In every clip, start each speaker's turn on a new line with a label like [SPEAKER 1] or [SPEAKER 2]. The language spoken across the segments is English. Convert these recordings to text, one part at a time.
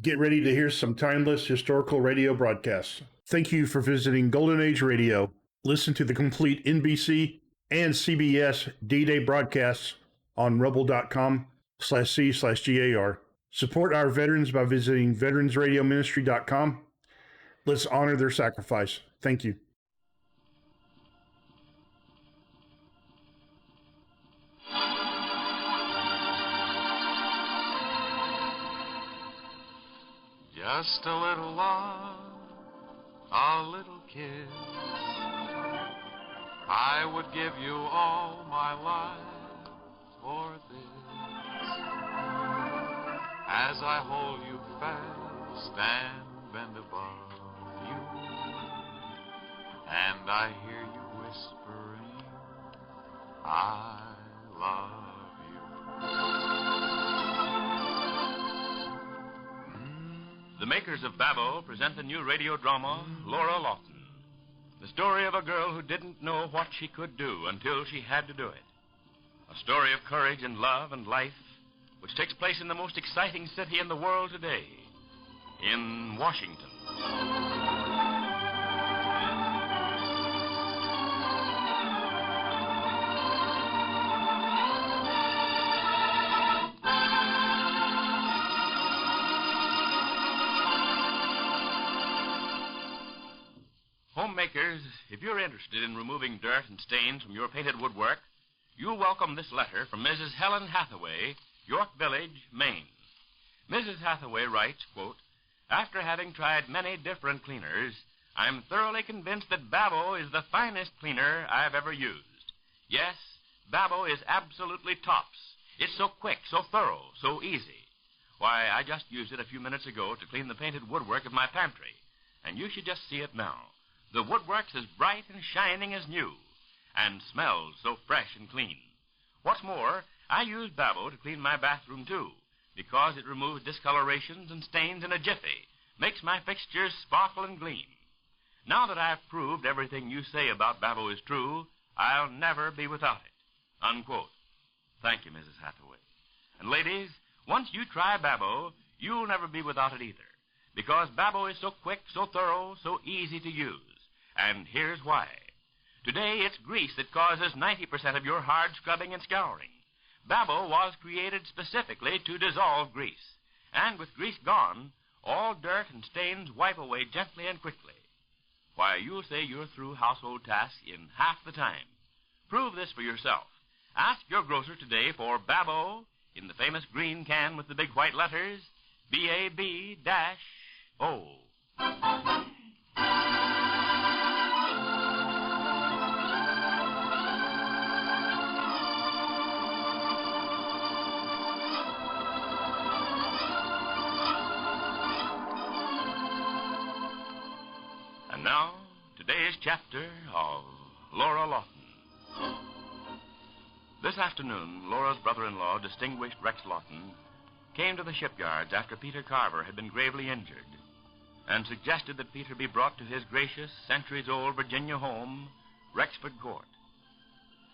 [SPEAKER 1] Get ready to hear some timeless historical radio broadcasts. Thank you for visiting Golden Age Radio. Listen to the complete NBC and CBS D-Day broadcasts on rebel.com/C/GAR. Support our veterans by visiting veteransradioministry.com. Let's honor their sacrifice. Thank you.
[SPEAKER 2] Just a little love, a little kiss. I would give you all my life for this. As I hold you fast and bend above you, and I hear you whispering, I love you.
[SPEAKER 3] The makers of Babbo present the new radio drama, Laura Lawton. The story of a girl who didn't know what she could do until she had to do it. A story of courage and love and life, which takes place in the most exciting city in the world today, in Washington. Homemakers, if you're interested in removing dirt and stains from your painted woodwork, you'll welcome this letter from Mrs. Helen Hathaway, York Village, Maine. Mrs. Hathaway writes, quote, "After having tried many different cleaners, I'm thoroughly convinced that Babbo is the finest cleaner I've ever used. Yes, Babbo is absolutely tops. It's so quick, so thorough, so easy. Why, I just used it a few minutes ago to clean the painted woodwork of my pantry, and you should just see it now. The woodwork's as bright and shining as new, and smells so fresh and clean. What's more, I use Babbo to clean my bathroom, too, because it removes discolorations and stains in a jiffy, makes my fixtures sparkle and gleam. Now that I've proved everything you say about Babbo is true, I'll never be without it." Unquote. Thank you, Mrs. Hathaway. And ladies, once you try Babbo, you'll never be without it either, because Babbo is so quick, so thorough, so easy to use. And here's why. Today, it's grease that causes 90% of your hard scrubbing and scouring. Babbo was created specifically to dissolve grease. And with grease gone, all dirt and stains wipe away gently and quickly. Why, you'll say you're through household tasks in half the time. Prove this for yourself. Ask your grocer today for Babbo in the famous green can with the big white letters, BAB-O. And now, today's chapter of Laura Lawton. This afternoon, Laura's brother-in-law, distinguished Rex Lawton, came to the shipyards after Peter Carver had been gravely injured and suggested that Peter be brought to his gracious, centuries-old Virginia home, Rexford Court.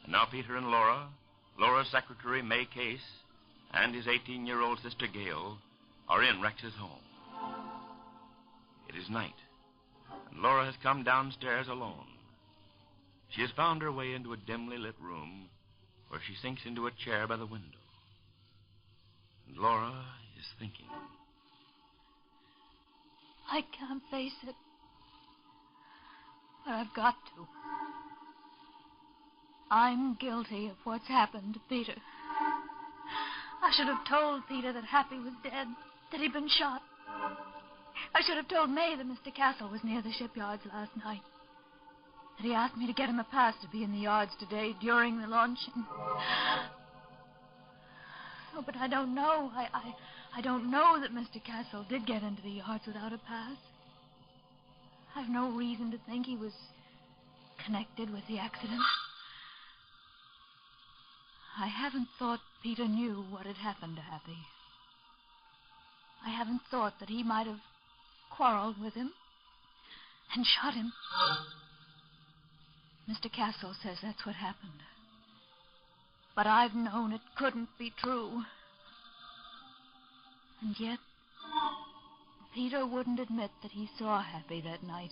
[SPEAKER 3] And now Peter and Laura, Laura's secretary, May Case, and his 18-year-old sister, Gail, are in Rex's home. It is night, and Laura has come downstairs alone. She has found her way into a dimly lit room where she sinks into a chair by the window. And Laura is thinking.
[SPEAKER 4] I can't face it, but I've got to. I'm guilty of what's happened to Peter. I should have told Peter that Happy was dead, that he'd been shot. I should have told May that Mr. Castle was near the shipyards last night, that he asked me to get him a pass to be in the yards today during the launching. Oh, but I don't know. I don't know that Mr. Castle did get into the yards without a pass. I've no reason to think he was connected with the accident. I haven't thought Peter knew what had happened to Happy. I haven't thought that he might have quarreled with him and shot him. Mr. Castle says that's what happened. But I've known it couldn't be true. And yet, Peter wouldn't admit that he saw Happy that night.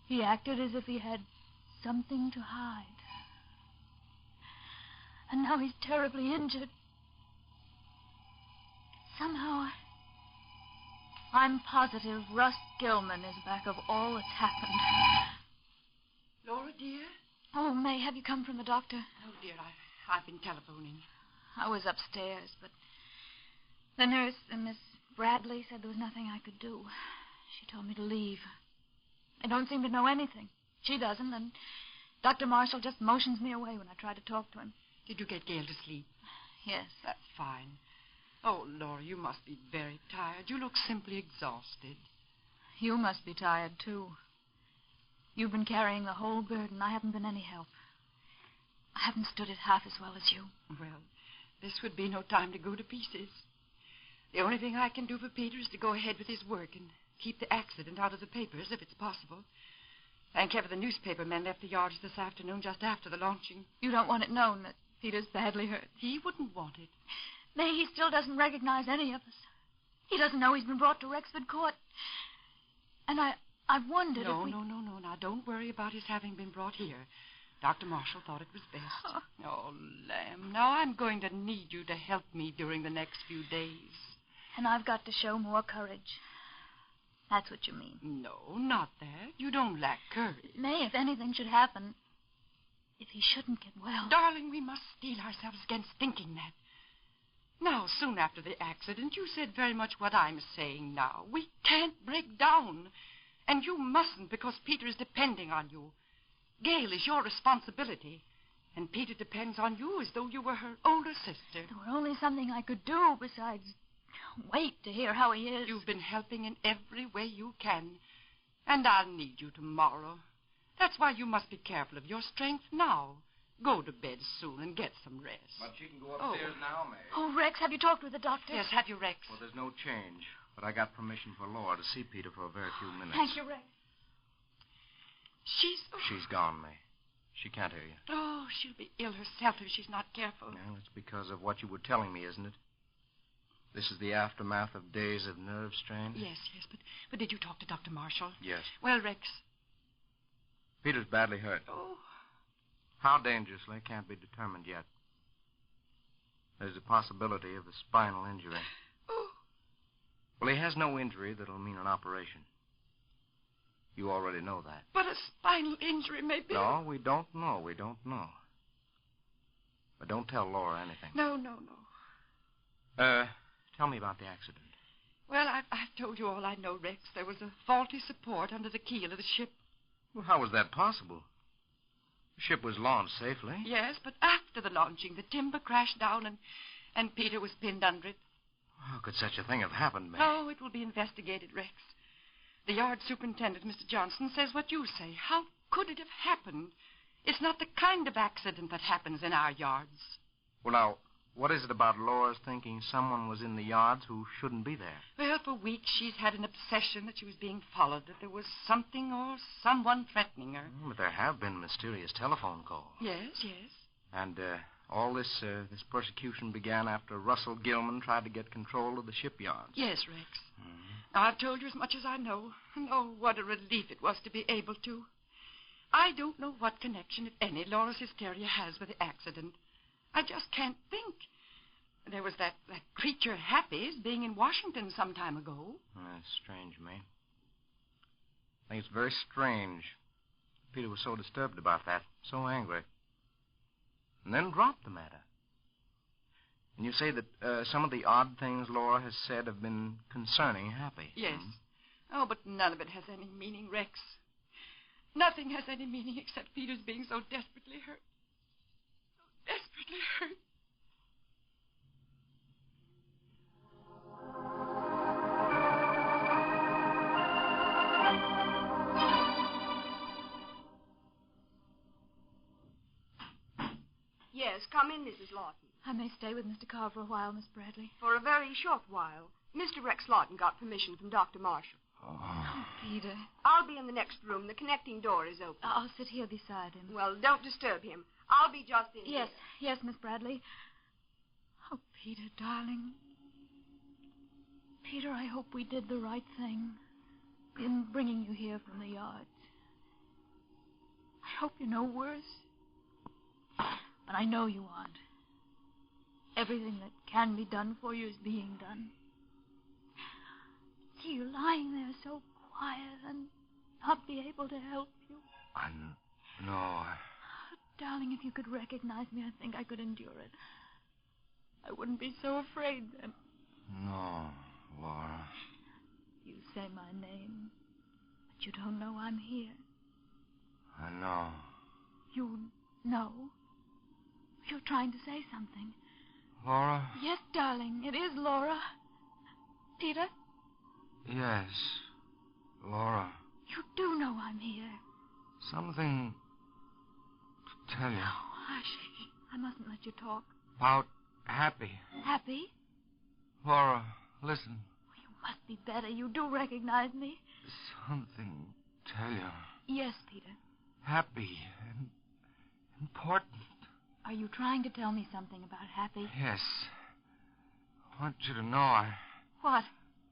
[SPEAKER 4] He acted as if he had something to hide. And now he's terribly injured. Somehow, I'm positive Russ Gilman is back of all that's happened.
[SPEAKER 5] Laura, dear?
[SPEAKER 4] Oh, May, have you come from the doctor?
[SPEAKER 5] Oh, dear, I've been telephoning.
[SPEAKER 4] I was upstairs, but the nurse, Miss Bradley, said there was nothing I could do. She told me to leave. I don't seem to know anything. She doesn't, and Dr. Marshall just motions me away when I try to talk to him.
[SPEAKER 5] Did you get Gail to sleep?
[SPEAKER 4] Yes.
[SPEAKER 5] That's fine. Oh, Laura, you must be very tired. You look simply exhausted.
[SPEAKER 4] You must be tired, too. You've been carrying the whole burden. I haven't been any help. I haven't stood it half as well as you.
[SPEAKER 5] Well, this would be no time to go to pieces. The only thing I can do for Peter is to go ahead with his work and keep the accident out of the papers, if it's possible. Thank heaven the newspaper men left the yards this afternoon just after the launching.
[SPEAKER 4] You don't want it known that Peter's badly hurt.
[SPEAKER 5] He wouldn't want it.
[SPEAKER 4] May, he still doesn't recognize any of us. He doesn't know he's been brought to Rexford Court. And I've wondered
[SPEAKER 5] No.
[SPEAKER 4] if
[SPEAKER 5] Now, don't worry about his having been brought here. Dr. Marshall thought it was best. Oh, Lamb, now I'm going to need you to help me during the next few days.
[SPEAKER 4] And I've got to show more courage. That's what you mean.
[SPEAKER 5] No, not that. You don't lack courage.
[SPEAKER 4] May, if anything should happen, if he shouldn't get well.
[SPEAKER 5] Darling, we must steel ourselves against thinking that. Now, soon after the accident, you said very much what I'm saying now. We can't break down. And you mustn't, because Peter is depending on you. Gail is your responsibility. And Peter depends on you as though you were her older sister.
[SPEAKER 4] There were only something I could do besides wait to hear how he is.
[SPEAKER 5] You've been helping in every way you can. And I'll need you tomorrow. That's why you must be careful of your strength now. Go to bed soon and get some rest.
[SPEAKER 6] But she can go upstairs now, May.
[SPEAKER 4] Oh, Rex, have you talked with the doctor?
[SPEAKER 5] Yes, have you, Rex?
[SPEAKER 6] Well, there's no change. But I got permission for Laura to see Peter for a very few minutes.
[SPEAKER 4] Thank you, Rex.
[SPEAKER 5] She's
[SPEAKER 6] gone, May. She can't hear you.
[SPEAKER 5] Oh, she'll be ill herself if she's not careful.
[SPEAKER 6] Well, it's because of what you were telling me, isn't it? This is the aftermath of days of nerve strain?
[SPEAKER 5] Yes, but did you talk to Dr. Marshall?
[SPEAKER 6] Yes.
[SPEAKER 5] Well, Rex.
[SPEAKER 6] Peter's badly hurt.
[SPEAKER 5] Oh.
[SPEAKER 6] How dangerously can't be determined yet. There's a possibility of a spinal injury.
[SPEAKER 5] Oh.
[SPEAKER 6] Well, he has no injury that'll mean an operation. You already know that.
[SPEAKER 5] But a spinal injury may be...
[SPEAKER 6] No, we don't know. But don't tell Laura anything.
[SPEAKER 5] No.
[SPEAKER 6] Tell me about the accident.
[SPEAKER 5] Well, I've told you all I know, Rex. There was a faulty support under the keel of the ship.
[SPEAKER 6] Well, how was that possible? The ship was launched safely.
[SPEAKER 5] Yes, but after the launching, the timber crashed down and Peter was pinned under it.
[SPEAKER 6] How could such a thing have happened, May?
[SPEAKER 5] Oh, it will be investigated, Rex. The yard superintendent, Mr. Johnson, says what you say. How could it have happened? It's not the kind of accident that happens in our yards.
[SPEAKER 6] Well, now, what is it about Laura's thinking someone was in the yards who shouldn't be there?
[SPEAKER 5] Well, for weeks she's had an obsession that she was being followed, that there was something or someone threatening her.
[SPEAKER 6] But there have been mysterious telephone calls.
[SPEAKER 5] Yes.
[SPEAKER 6] And all this persecution began after Russell Gilman tried to get control of the shipyards.
[SPEAKER 5] Yes, Rex. Now, I've told you as much as I know. And oh, what a relief it was to be able to. I don't know what connection, if any, Laura's hysteria has with the accident. I just can't think. There was that creature Happy's being in Washington some time ago.
[SPEAKER 6] That's strange, May. I think it's very strange. Peter was so disturbed about that, so angry. And then dropped the matter. And you say that some of the odd things Laura has said have been concerning Happy.
[SPEAKER 5] Yes. Oh, but none of it has any meaning, Rex. Nothing has any meaning except Peter's being so desperately hurt. So desperately hurt.
[SPEAKER 7] Yes, come in, Mrs. Lawton.
[SPEAKER 4] I may stay with Mr. Carr for a while, Miss Bradley.
[SPEAKER 7] For a very short while. Mr. Rex Lawton got permission from Dr. Marshall.
[SPEAKER 4] Oh, Peter.
[SPEAKER 7] I'll be in the next room. The connecting door is open.
[SPEAKER 4] I'll sit here beside him.
[SPEAKER 7] Well, don't disturb him. I'll be just in here.
[SPEAKER 4] Yes, Miss Bradley. Oh, Peter, darling. Peter, I hope we did the right thing in bringing you here from the yards. I hope you're no worse. But I know you aren't. Everything that can be done for you is being done. See you lying there so quiet and not be able to help you.
[SPEAKER 6] No.
[SPEAKER 4] Oh, darling, if you could recognize me, I think I could endure it. I wouldn't be so afraid then.
[SPEAKER 6] No, Laura.
[SPEAKER 4] You say my name, but you don't know I'm here.
[SPEAKER 6] I know.
[SPEAKER 4] You know? You're trying to say something.
[SPEAKER 6] Laura?
[SPEAKER 4] Yes, darling, it is Laura. Peter?
[SPEAKER 6] Yes, Laura.
[SPEAKER 4] You do know I'm here.
[SPEAKER 6] Something to tell you.
[SPEAKER 4] Oh, hush. I mustn't let you talk.
[SPEAKER 6] About Happy.
[SPEAKER 4] Happy?
[SPEAKER 6] Laura, listen.
[SPEAKER 4] You must be better. You do recognize me.
[SPEAKER 6] Something to tell you.
[SPEAKER 4] Yes, Peter.
[SPEAKER 6] Happy and important.
[SPEAKER 4] Are you trying to tell me something about Happy?
[SPEAKER 6] Yes. I want you to know
[SPEAKER 4] What?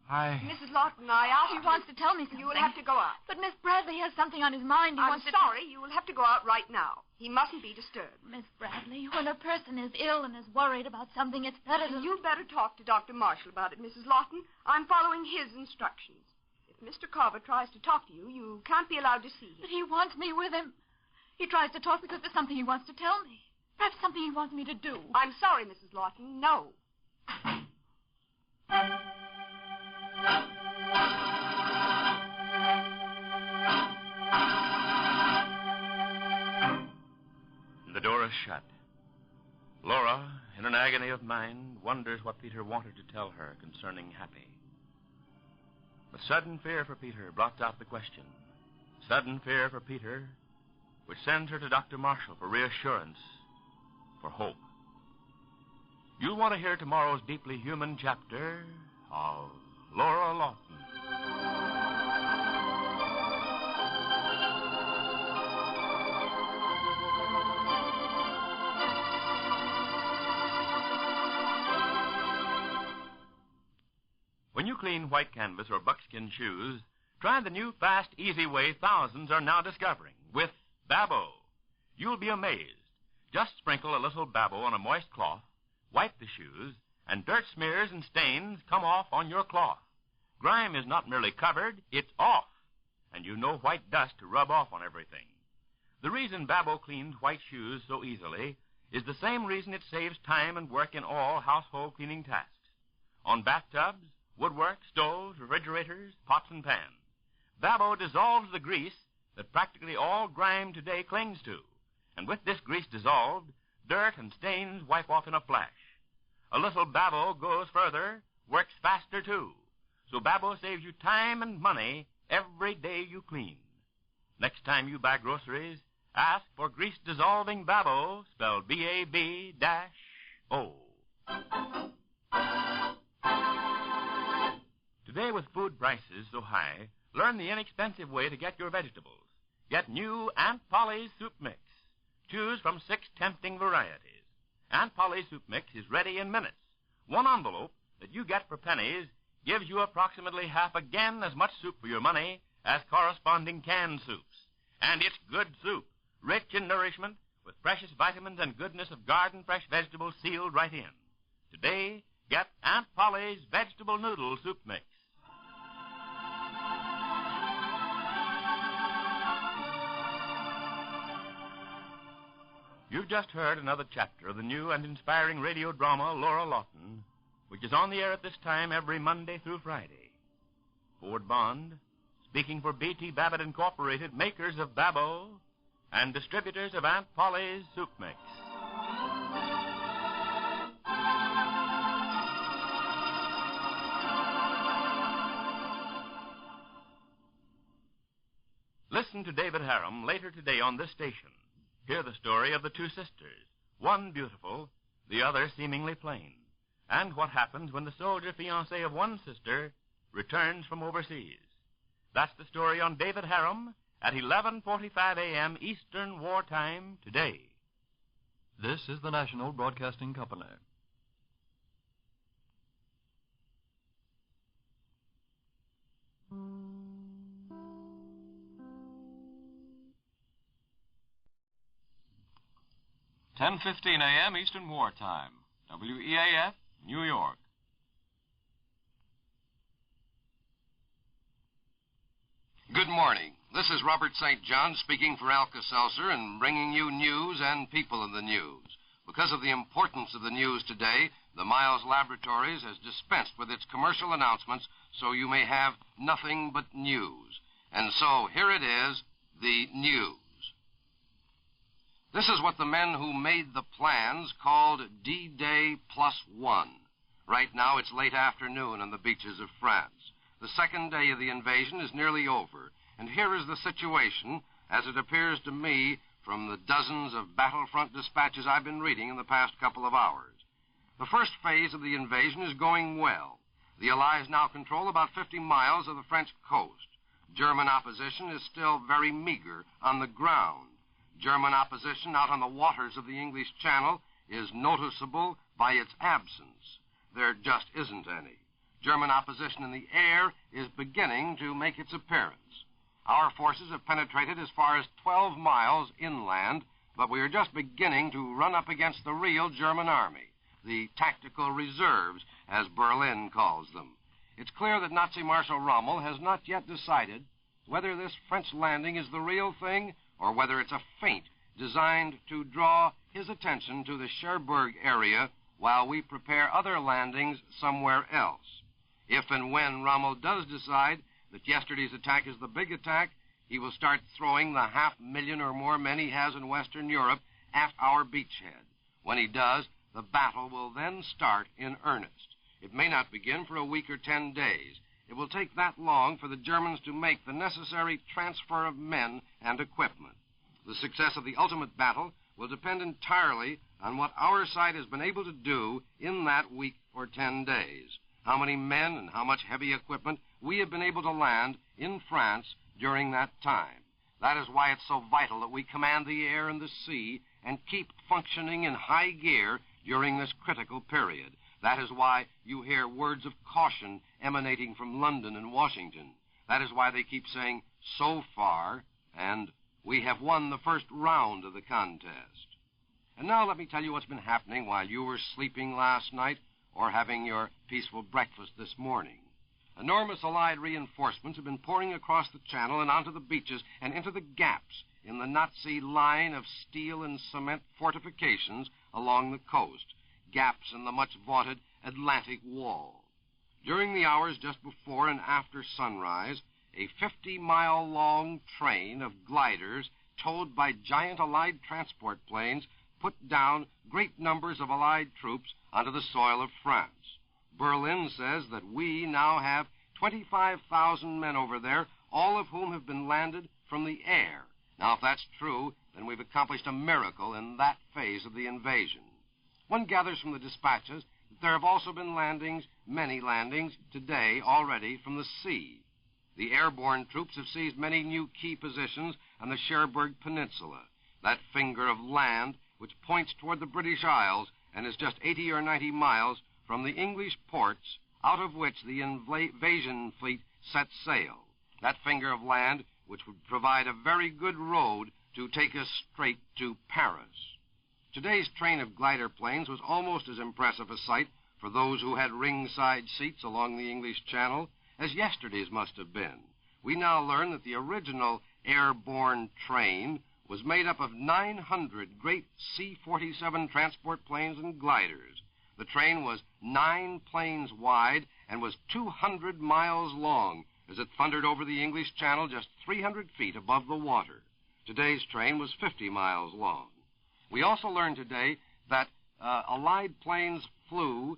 [SPEAKER 7] Mrs. Lawton, I asked
[SPEAKER 4] He wants to tell me something.
[SPEAKER 7] You will have to go out.
[SPEAKER 4] But Miss Bradley has something on his mind.
[SPEAKER 7] I'm sorry. You will have to go out right now. He mustn't be disturbed.
[SPEAKER 4] Miss Bradley, when a person is ill and is worried about something, it's better to...
[SPEAKER 7] You'd better talk to Dr. Marshall about it, Mrs. Lawton. I'm following his instructions. If Mr. Carver tries to talk to you, you can't be allowed to see him.
[SPEAKER 4] But he wants me with him. He tries to talk because there's something he wants to tell me. Perhaps something he wants me to do.
[SPEAKER 7] I'm sorry, Mrs. Lawton. No.
[SPEAKER 3] The door is shut. Laura, in an agony of mind, wonders what Peter wanted to tell her concerning Happy. But sudden fear for Peter blots out the question. Sudden fear for Peter, which sends her to Dr. Marshall for reassurance, for hope. You'll want to hear tomorrow's deeply human chapter of Laura Lawton. When you clean white canvas or buckskin shoes, try the new fast, easy way thousands are now discovering with Babo. You'll be amazed. Just sprinkle a little Babo on a moist cloth, wipe the shoes, and dirt smears and stains come off on your cloth. Grime is not merely covered, it's off, and you know white dust to rub off on everything. The reason Babo cleans white shoes so easily is the same reason it saves time and work in all household cleaning tasks. On bathtubs, woodwork, stoves, refrigerators, pots, and pans. Babo dissolves the grease that practically all grime today clings to. And with this grease dissolved, dirt and stains wipe off in a flash. A little Babo goes further, works faster too. So Babo saves you time and money every day you clean. Next time you buy groceries, ask for grease-dissolving Babo, spelled B-A-B-O. Today, with food prices so high, learn the inexpensive way to get your vegetables. Get new Aunt Polly's Soup Mix. Choose from 6 tempting varieties. Aunt Polly's Soup Mix is ready in minutes. One envelope that you get for pennies gives you approximately half again as much soup for your money as corresponding canned soups. And it's good soup, rich in nourishment, with precious vitamins and goodness of garden fresh vegetables sealed right in. Today, get Aunt Polly's Vegetable Noodle Soup Mix. You've just heard another chapter of the new and inspiring radio drama Laura Lawton, which is on the air at this time every Monday through Friday. Ford Bond, speaking for B.T. Babbitt Incorporated, makers of Babo and distributors of Aunt Polly's Soup Mix. Listen to David Harum later today on this station. Hear the story of the 2 sisters, one beautiful, the other seemingly plain, and what happens when the soldier fiancé of one sister returns from overseas. That's the story on David Harum at 11:45 a.m. Eastern Wartime today.
[SPEAKER 8] This is the National Broadcasting Company. 10:15 a.m. Eastern Wartime. WEAF, New York.
[SPEAKER 9] Good morning. This is Robert St. John speaking for Alka-Seltzer and bringing you news and people in the news. Because of the importance of the news today, the Miles Laboratories has dispensed with its commercial announcements so you may have nothing but news. And so here it is, the news. This is what the men who made the plans called D-Day +1. Right now it's late afternoon on the beaches of France. The second day of the invasion is nearly over, and here is the situation as it appears to me from the dozens of battlefront dispatches I've been reading in the past couple of hours. The first phase of the invasion is going well. The Allies now control about 50 miles of the French coast. German opposition is still very meager on the ground. German opposition out on the waters of the English Channel is noticeable by its absence. There just isn't any. German opposition in the air is beginning to make its appearance. Our forces have penetrated as far as 12 miles inland, but we are just beginning to run up against the real German army, the tactical reserves, as Berlin calls them. It's clear that Nazi Marshal Rommel has not yet decided whether this French landing is the real thing or whether it's a feint designed to draw his attention to the Cherbourg area while we prepare other landings somewhere else. If and when Rommel does decide that yesterday's attack is the big attack, he will start throwing the 500,000 or more men he has in Western Europe at our beachhead. When he does, the battle will then start in earnest. It may not begin for a week or 10 days. It will take that long for the Germans to make the necessary transfer of men and equipment. The success of the ultimate battle will depend entirely on what our side has been able to do in that week or 10 days. How many men and how much heavy equipment we have been able to land in France during that time. That is why it's so vital that we command the air and the sea and keep functioning in high gear during this critical period. That is why you hear words of caution emanating from London and Washington. That is why they keep saying, so far, and we have won the first round of the contest. And now let me tell you what's been happening while you were sleeping last night or having your peaceful breakfast this morning. Enormous Allied reinforcements have been pouring across the Channel and onto the beaches and into the gaps in the Nazi line of steel and cement fortifications along the coast, gaps in the much-vaunted Atlantic Wall. During the hours just before and after sunrise, a 50-mile-long train of gliders towed by giant Allied transport planes put down great numbers of Allied troops onto the soil of France. Berlin says that we now have 25,000 men over there, all of whom have been landed from the air. Now, if that's true, then we've accomplished a miracle in that phase of the invasion. One gathers from the dispatches that there have also been landings, many landings, today already from the sea. The airborne troops have seized many new key positions on the Cherbourg Peninsula, that finger of land which points toward the British Isles and is just 80 or 90 miles from the English ports out of which the invasion fleet set sail. That finger of land which would provide a very good road to take us straight to Paris. Today's train of glider planes was almost as impressive a sight for those who had ringside seats along the English Channel as yesterday's must have been. We now learn that the original airborne train was made up of 900 great C-47 transport planes and gliders. The train was 9 planes wide and was 200 miles long as it thundered over the English Channel just 300 feet above the water. Today's train was 50 miles long. We also learned today that Allied planes flew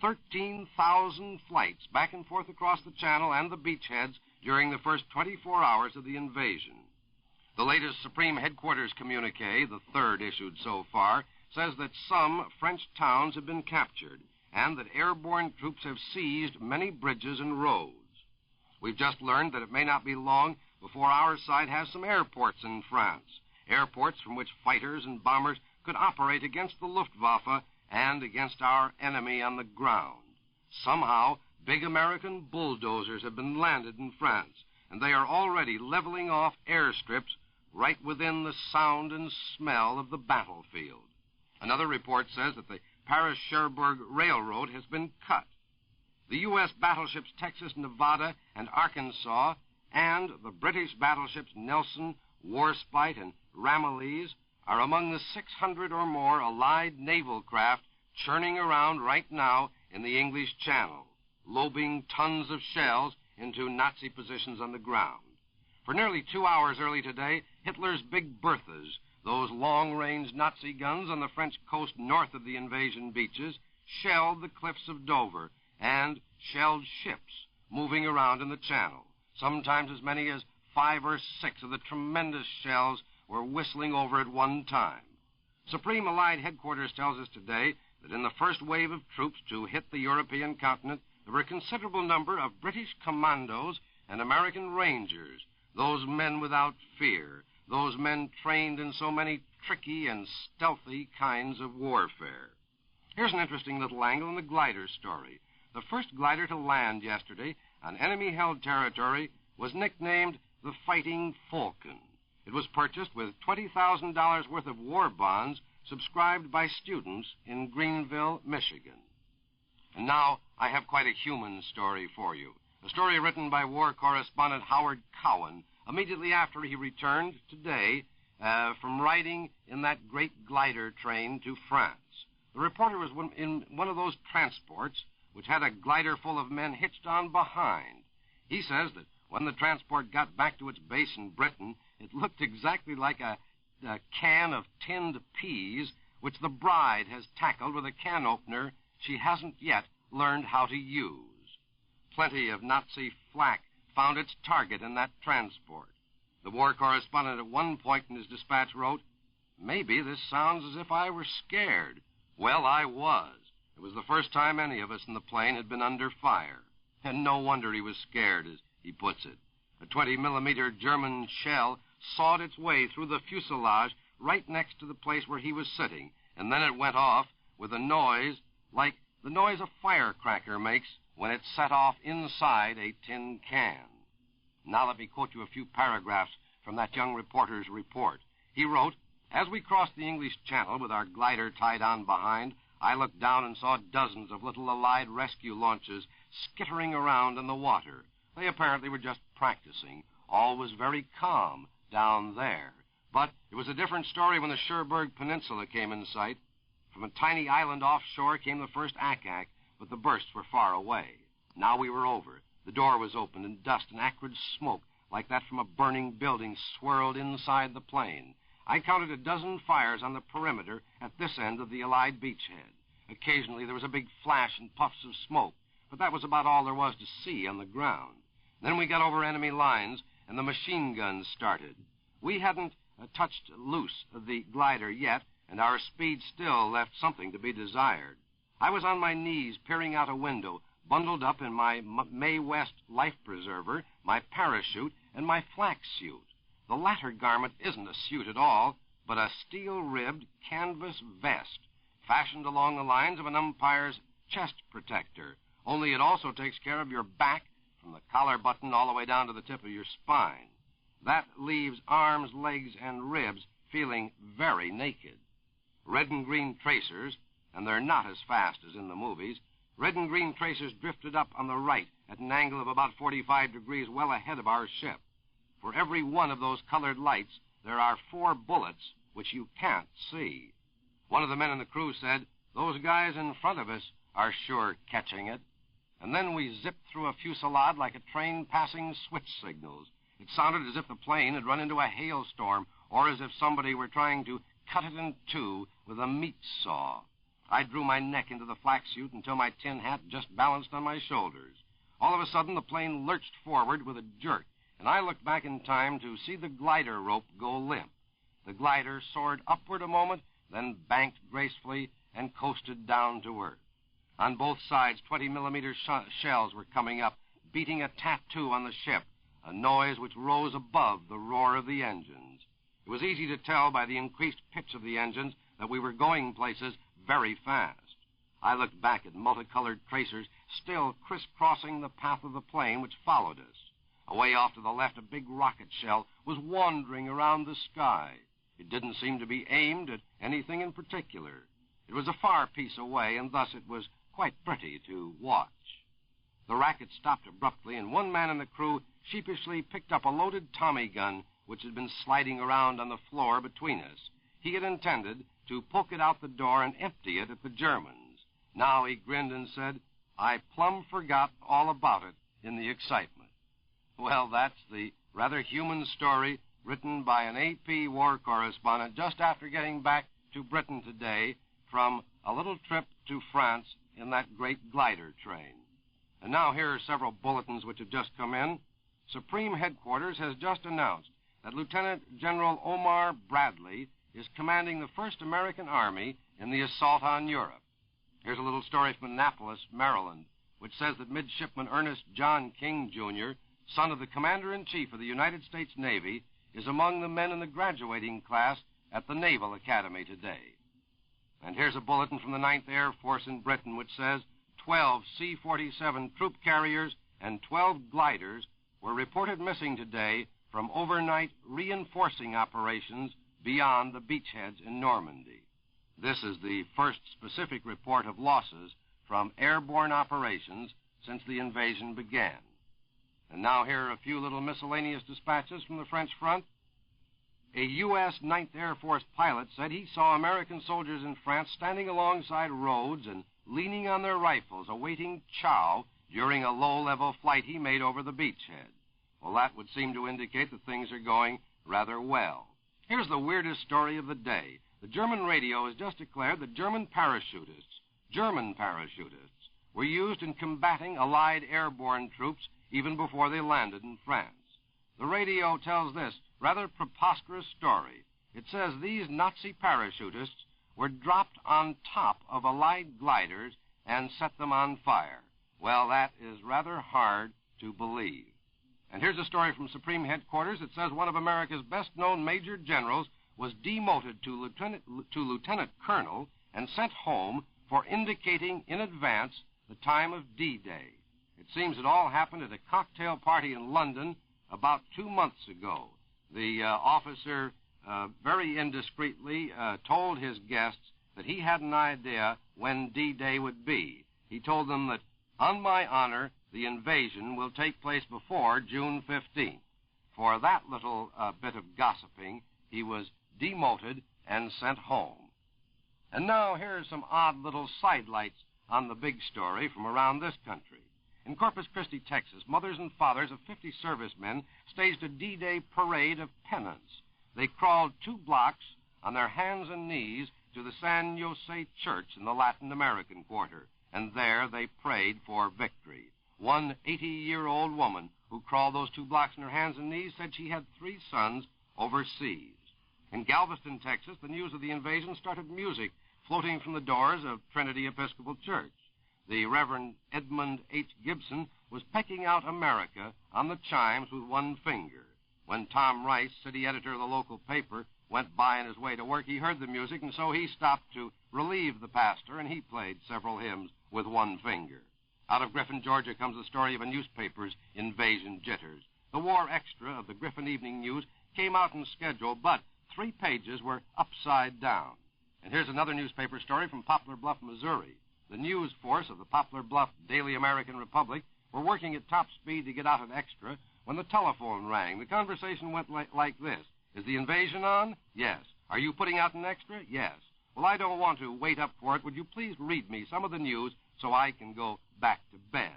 [SPEAKER 9] 13,000 flights back and forth across the Channel and the beachheads during the first 24 hours of the invasion. The latest Supreme Headquarters communique, the third issued so far, says that some French towns have been captured and that airborne troops have seized many bridges and roads. We've just learned that it may not be long before our side has some airports in France, airports from which fighters and bombers could operate against the Luftwaffe and against our enemy on the ground. Somehow, big American bulldozers have been landed in France, and they are already leveling off airstrips right within the sound and smell of the battlefield. Another report says that the Paris-Cherbourg Railroad has been cut. The U.S. battleships Texas, Nevada, and Arkansas, and the British battleships Nelson, Warspite, and Ramillies are among the 600 or more Allied naval craft churning around right now in the English Channel, lobing tons of shells into Nazi positions on the ground. For nearly 2 hours early today, Hitler's Big Berthas, those long-range Nazi guns on the French coast north of the invasion beaches, shelled the cliffs of Dover and shelled ships moving around in the Channel. Sometimes as many as 5 or 6 of the tremendous shells were whistling over at one time. Supreme Allied Headquarters tells us today that in the first wave of troops to hit the European continent, there were a considerable number of British commandos and American Rangers, those men without fear, those men trained in so many tricky and stealthy kinds of warfare. Here's an interesting little angle in the glider story. The first glider to land yesterday on enemy-held territory was nicknamed the Fighting Falcon. It was purchased with $20,000 worth of war bonds subscribed by students in Greenville, Michigan. And now I have quite a human story for you. A story written by war correspondent Howard Cowan immediately after he returned today from riding in that great glider train to France. The reporter was in one of those transports which had a glider full of men hitched on behind. He says that when the transport got back to its base in Britain, it looked exactly like a can of tinned peas which the bride has tackled with a can opener she hasn't yet learned how to use. Plenty of Nazi flak found its target in that transport. The war correspondent at one point in his dispatch wrote, "Maybe this sounds as if I were scared." Well, I was. It was the first time any of us in the plane had been under fire. And no wonder he was scared, as he puts it. A 20-millimeter German shell sawed its way through the fuselage right next to the place where he was sitting, and then it went off with a noise like the noise a firecracker makes when it's set off inside a tin can. Now let me quote you a few paragraphs from that young reporter's report. He wrote, "As we crossed the English Channel with our glider tied on behind, I looked down and saw dozens of little Allied rescue launches skittering around in the water. They apparently were just practicing. All was very calm down there. But it was a different story when the Cherbourg Peninsula came in sight. From a tiny island offshore came the first ack-ack, but the bursts were far away. Now we were over. The door was opened, and dust and acrid smoke, like that from a burning building, swirled inside the plane. I counted a dozen fires on the perimeter at this end of the Allied beachhead. Occasionally there was a big flash and puffs of smoke, but that was about all there was to see on the ground. Then we got over enemy lines, and the machine guns started. We hadn't touched loose the glider yet, and our speed still left something to be desired. I was on my knees peering out a window, bundled up in my Mae West life preserver, my parachute, and my flak suit. The latter garment isn't a suit at all, but a steel-ribbed canvas vest, fashioned along the lines of an umpire's chest protector, only it also takes care of your back from the collar button all the way down to the tip of your spine. That leaves arms, legs, and ribs feeling very naked. Red and green tracers, and they're not as fast as in the movies, red and green tracers drifted up on the right at an angle of about 45 degrees well ahead of our ship. For every one of those colored lights, there are 4 bullets which you can't see. One of the men in the crew said, "Those guys in front of us are sure catching it." And then we zipped through a fusillade like a train passing switch signals. It sounded as if the plane had run into a hailstorm, or as if somebody were trying to cut it in two with a meat saw. I drew my neck into the flak suit until my tin hat just balanced on my shoulders. All of a sudden, the plane lurched forward with a jerk, and I looked back in time to see the glider rope go limp. The glider soared upward a moment, then banked gracefully and coasted down to earth. On both sides, 20-millimeter shells were coming up, beating a tattoo on the ship, a noise which rose above the roar of the engines. It was easy to tell by the increased pitch of the engines that we were going places very fast. I looked back at multicolored tracers still crisscrossing the path of the plane which followed us. Away off to the left, a big rocket shell was wandering around the sky. It didn't seem to be aimed at anything in particular. It was a far piece away, and thus it was quite pretty to watch. The racket stopped abruptly, and one man in the crew sheepishly picked up a loaded Tommy gun which had been sliding around on the floor between us. He had intended to poke it out the door and empty it at the Germans. Now he grinned and said, "I plumb forgot all about it in the excitement." Well, that's the rather human story written by an AP war correspondent just after getting back to Britain today from a little trip to France in that great glider train. And now here are several bulletins which have just come in. Supreme Headquarters has just announced that Lieutenant General Omar Bradley is commanding the 1st American Army in the assault on Europe. Here's a little story from Annapolis, Maryland, which says that Midshipman Ernest John King, Jr., son of the Commander-in-Chief of the United States Navy, is among the men in the graduating class at the Naval Academy today. And here's a bulletin from the 9th Air Force in Britain, which says 12 C-47 troop carriers and 12 gliders were reported missing today from overnight reinforcing operations beyond the beachheads in Normandy. This is the first specific report of losses from airborne operations since the invasion began. And now here are a few little miscellaneous dispatches from the French front. A U.S. 9th Air Force pilot said he saw American soldiers in France standing alongside roads and leaning on their rifles, awaiting chow during a low-level flight he made over the beachhead. Well, that would seem to indicate that things are going rather well. Here's the weirdest story of the day. The German radio has just declared that German parachutists, were used in combating Allied airborne troops even before they landed in France. The radio tells this rather preposterous story. It says these Nazi parachutists were dropped on top of Allied gliders and set them on fire. Well, that is rather hard to believe. And here's a story from Supreme Headquarters. It says one of America's best-known major generals was demoted to lieutenant colonel and sent home for indicating in advance the time of D-Day. It seems it all happened at a cocktail party in London about 2 months ago. The officer very indiscreetly told his guests that he had an idea when D-Day would be. He told them that, on my honor, the invasion will take place before June 15th. For that little bit of gossiping, he was demoted and sent home. And now here are some odd little sidelights on the big story from around this country. In Corpus Christi, Texas, mothers and fathers of 50 servicemen staged a D-Day parade of penance. They crawled 2 blocks on their hands and knees to the San Jose Church in the Latin American quarter, and there they prayed for victory. One 80-year-old woman who crawled those 2 blocks on her hands and knees said she had 3 sons overseas. In Galveston, Texas, the news of the invasion started music floating from the doors of Trinity Episcopal Church. The Reverend Edmund H. Gibson was pecking out America on the chimes with one finger. When Tom Rice, city editor of the local paper, went by on his way to work, he heard the music, and so he stopped to relieve the pastor, and he played several hymns with one finger. Out of Griffin, Georgia, comes the story of a newspaper's invasion jitters. The war extra of the Griffin Evening News came out in schedule, but 3 pages were upside down. And here's another newspaper story from Poplar Bluff, Missouri. The news force of the Poplar Bluff Daily American Republic were working at top speed to get out an extra when the telephone rang. The conversation went like this. Is the invasion on? Yes. Are you putting out an extra? Yes. Well, I don't want to wait up for it. Would you please read me some of the news so I can go back to bed?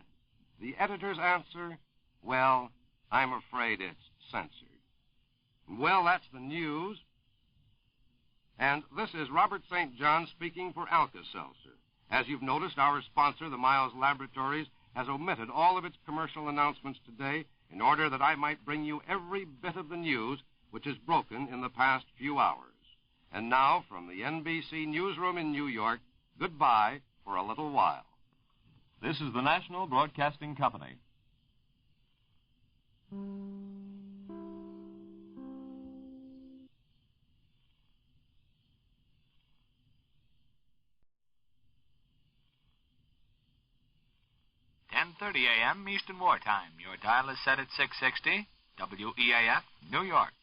[SPEAKER 9] The editor's answer? Well, I'm afraid it's censored. Well, that's the news. And this is Robert St. John speaking for Alka-Seltzer. As you've noticed, our sponsor, the Miles Laboratories, has omitted all of its commercial announcements today in order that I might bring you every bit of the news which is broken in the past few hours. And now, from the NBC newsroom in New York, goodbye for a little while.
[SPEAKER 8] This is the National Broadcasting Company.
[SPEAKER 2] .30 a.m. Eastern Wartime. Your dial is set at 660, WEAF, New York.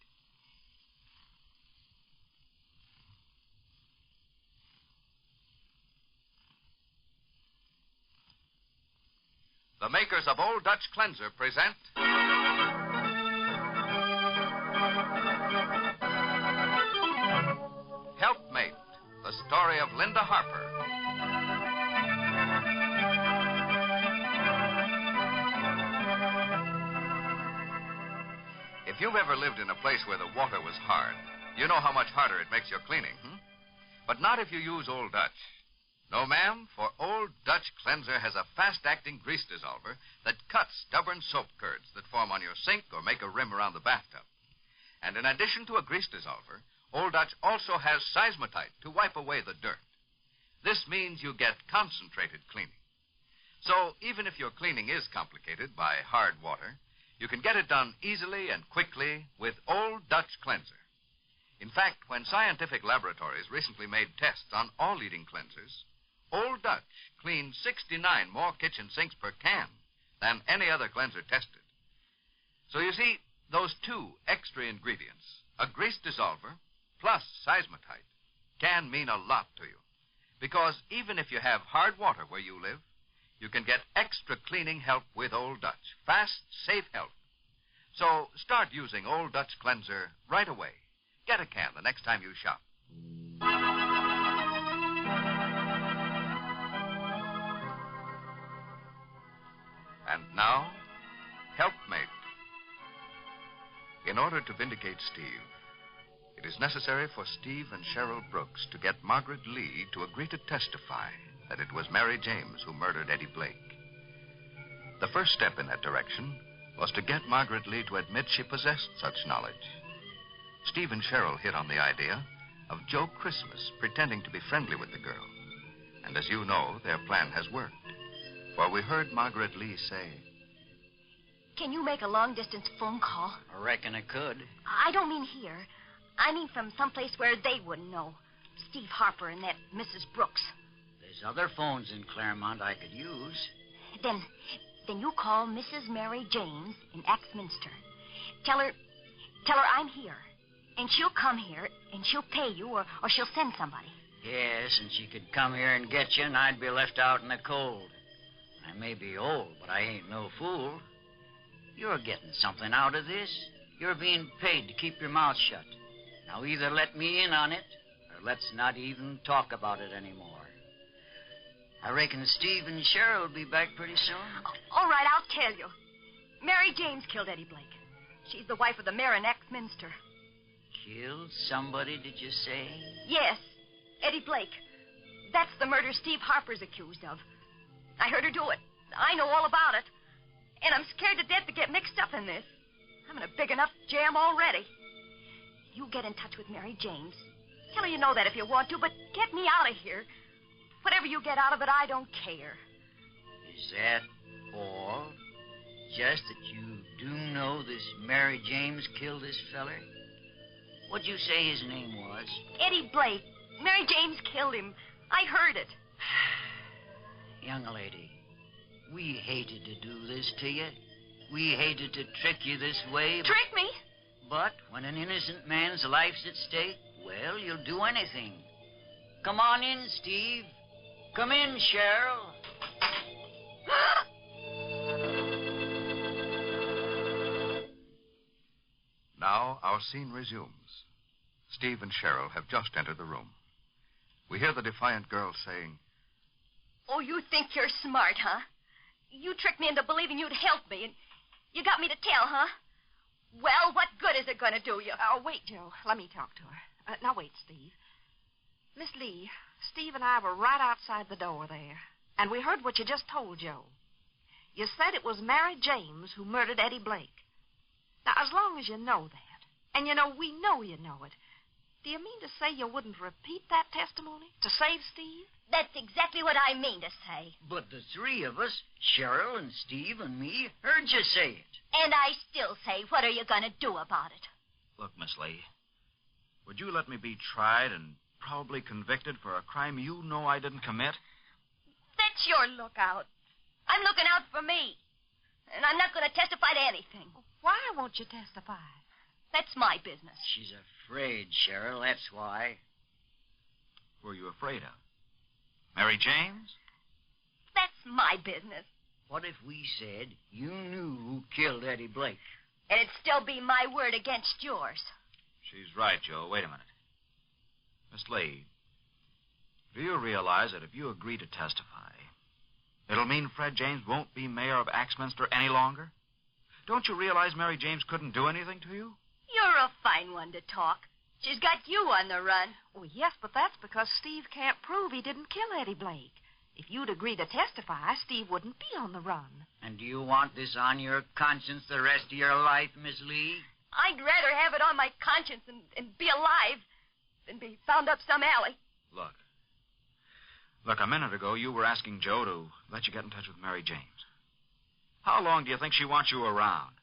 [SPEAKER 2] The makers of Old Dutch Cleanser present Helpmate, the story of Linda Harper. If you've ever lived in a place where the water was hard, you know how much harder it makes your cleaning, But not if you use Old Dutch. No, ma'am, for Old Dutch Cleanser has a fast-acting grease dissolver that cuts stubborn soap curds that form on your sink or make a rim around the bathtub. And in addition to a grease dissolver, Old Dutch also has Seismotite to wipe away the dirt. This means you get concentrated cleaning. So even if your cleaning is complicated by hard water, you can get it done easily and quickly with Old Dutch Cleanser. In fact, when scientific laboratories recently made tests on all leading cleansers, Old Dutch cleaned 69 more kitchen sinks per can than any other cleanser tested. So you see, those two extra ingredients, a grease dissolver plus Seismotite, can mean a lot to you. Because even if you have hard water where you live, you can get extra cleaning help with Old Dutch. Fast, safe help. So start using Old Dutch Cleanser right away. Get a can the next time you shop. And now, Helpmate. In order to vindicate Steve, it is necessary for Steve and Cheryl Brooks to get Margaret Lee to agree to testify that it was Mary James who murdered Eddie Blake. The first step in that direction was to get Margaret Lee to admit she possessed such knowledge. Steve and Cheryl hit on the idea of Joe Christmas pretending to be friendly with the girl. And as you know, their plan has worked. For we heard Margaret Lee say,
[SPEAKER 10] "Can you make a long-distance phone call?"
[SPEAKER 11] I reckon I could.
[SPEAKER 10] I don't mean here. I mean from someplace where they wouldn't know. Steve Harper and that Mrs. Brooks.
[SPEAKER 11] There's other phones in Claremont I could use.
[SPEAKER 10] Then you call Mrs. Mary James in Axminster. Tell her I'm here. And she'll come here, and she'll pay you, or she'll send somebody.
[SPEAKER 11] Yes, and she could come here and get you, and I'd be left out in the cold. I may be old, but I ain't no fool. You're getting something out of this. You're being paid to keep your mouth shut. Now either let me in on it, or let's not even talk about it anymore. I reckon Steve and Cheryl will be back pretty soon.
[SPEAKER 10] All right, I'll tell you. Mary James killed Eddie Blake. She's the wife of the mayor in Axminster.
[SPEAKER 11] Killed somebody, did you say?
[SPEAKER 10] Yes, Eddie Blake. That's the murder Steve Harper's accused of. I heard her do it. I know all about it. And I'm scared to death to get mixed up in this. I'm in a big enough jam already. You get in touch with Mary James. Tell her you know that if you want to, but get me out of here. Whatever you get out of it, I don't care.
[SPEAKER 11] Is that all? Just that you do know this Mary James killed this feller? What'd you say his name was?
[SPEAKER 10] Eddie Blake. Mary James killed him. I heard it.
[SPEAKER 11] Young lady, we hated to do this to you. We hated to trick you this way.
[SPEAKER 10] Trick me?
[SPEAKER 11] But when an innocent man's life's at stake, well, you'll do anything. Come on in, Steve. Come in, Cheryl.
[SPEAKER 2] Now our scene resumes. Steve and Cheryl have just entered the room. We hear the defiant girl saying,
[SPEAKER 10] "Oh, you think you're smart, huh? You tricked me into believing you'd help me, and you got me to tell, huh? Well, what good is it going to do you?"
[SPEAKER 7] Oh, wait, Joe. Let me talk to her. Now, wait, Steve. Miss Lee, Steve and I were right outside the door there, and we heard what you just told Joe. You said it was Mary James who murdered Eddie Blake. Now, as long as you know that, and you know we know you know it, do you mean to say you wouldn't repeat that testimony to save Steve?
[SPEAKER 10] That's exactly what I mean to say.
[SPEAKER 11] But the three of us, Cheryl and Steve and me, heard you say it.
[SPEAKER 10] And I still say, what are you going to do about it?
[SPEAKER 6] Look, Miss Lee, would you let me be tried and probably convicted for a crime you know I didn't commit?
[SPEAKER 10] That's your lookout. I'm looking out for me. And I'm not going to testify to anything.
[SPEAKER 7] Why won't you testify?
[SPEAKER 10] That's my business.
[SPEAKER 11] She's afraid, Cheryl, that's why.
[SPEAKER 6] Who are you afraid of? Mary James?
[SPEAKER 10] That's my business.
[SPEAKER 11] What if we said you knew who killed Eddie Blake?
[SPEAKER 10] And it'd still be my word against yours.
[SPEAKER 2] She's right, Joe. Wait a minute. Miss Lee, do you realize that if you agree to testify, it'll mean Fred James won't be mayor of Axminster any longer? Don't you realize Mary James couldn't do anything to you?
[SPEAKER 10] You're a fine one to talk. She's got you on the run.
[SPEAKER 7] Well, yes, but that's because Steve can't prove he didn't kill Eddie Blake. If you'd agree to testify, Steve wouldn't be on the run.
[SPEAKER 11] And do you want this on your conscience the rest of your life, Miss Lee?
[SPEAKER 10] I'd rather have it on my conscience and be alive than be found up some alley.
[SPEAKER 2] Look, a minute ago you were asking Joe to let you get in touch with Mary James. How long do you think she wants you around?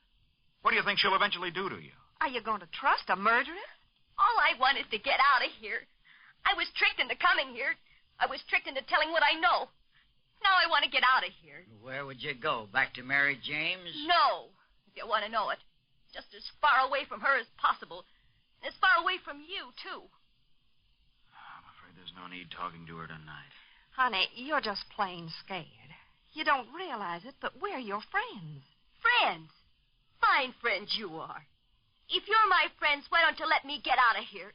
[SPEAKER 2] What do you think she'll eventually do to you?
[SPEAKER 7] Are you going to trust a murderer?
[SPEAKER 10] All I want is to get out of here. I was tricked into coming here. I was tricked into telling what I know. Now I want to get out of here.
[SPEAKER 11] Where would you go? Back to Mary James?
[SPEAKER 10] No, if you want to know it. Just as far away from her as possible. And as far away from you, too.
[SPEAKER 2] I'm afraid there's no need talking to her tonight.
[SPEAKER 7] Honey, you're just plain scared. You don't realize it, but we're your friends.
[SPEAKER 10] Friends? Fine friends you are. If you're my friends, why don't you let me get out of here?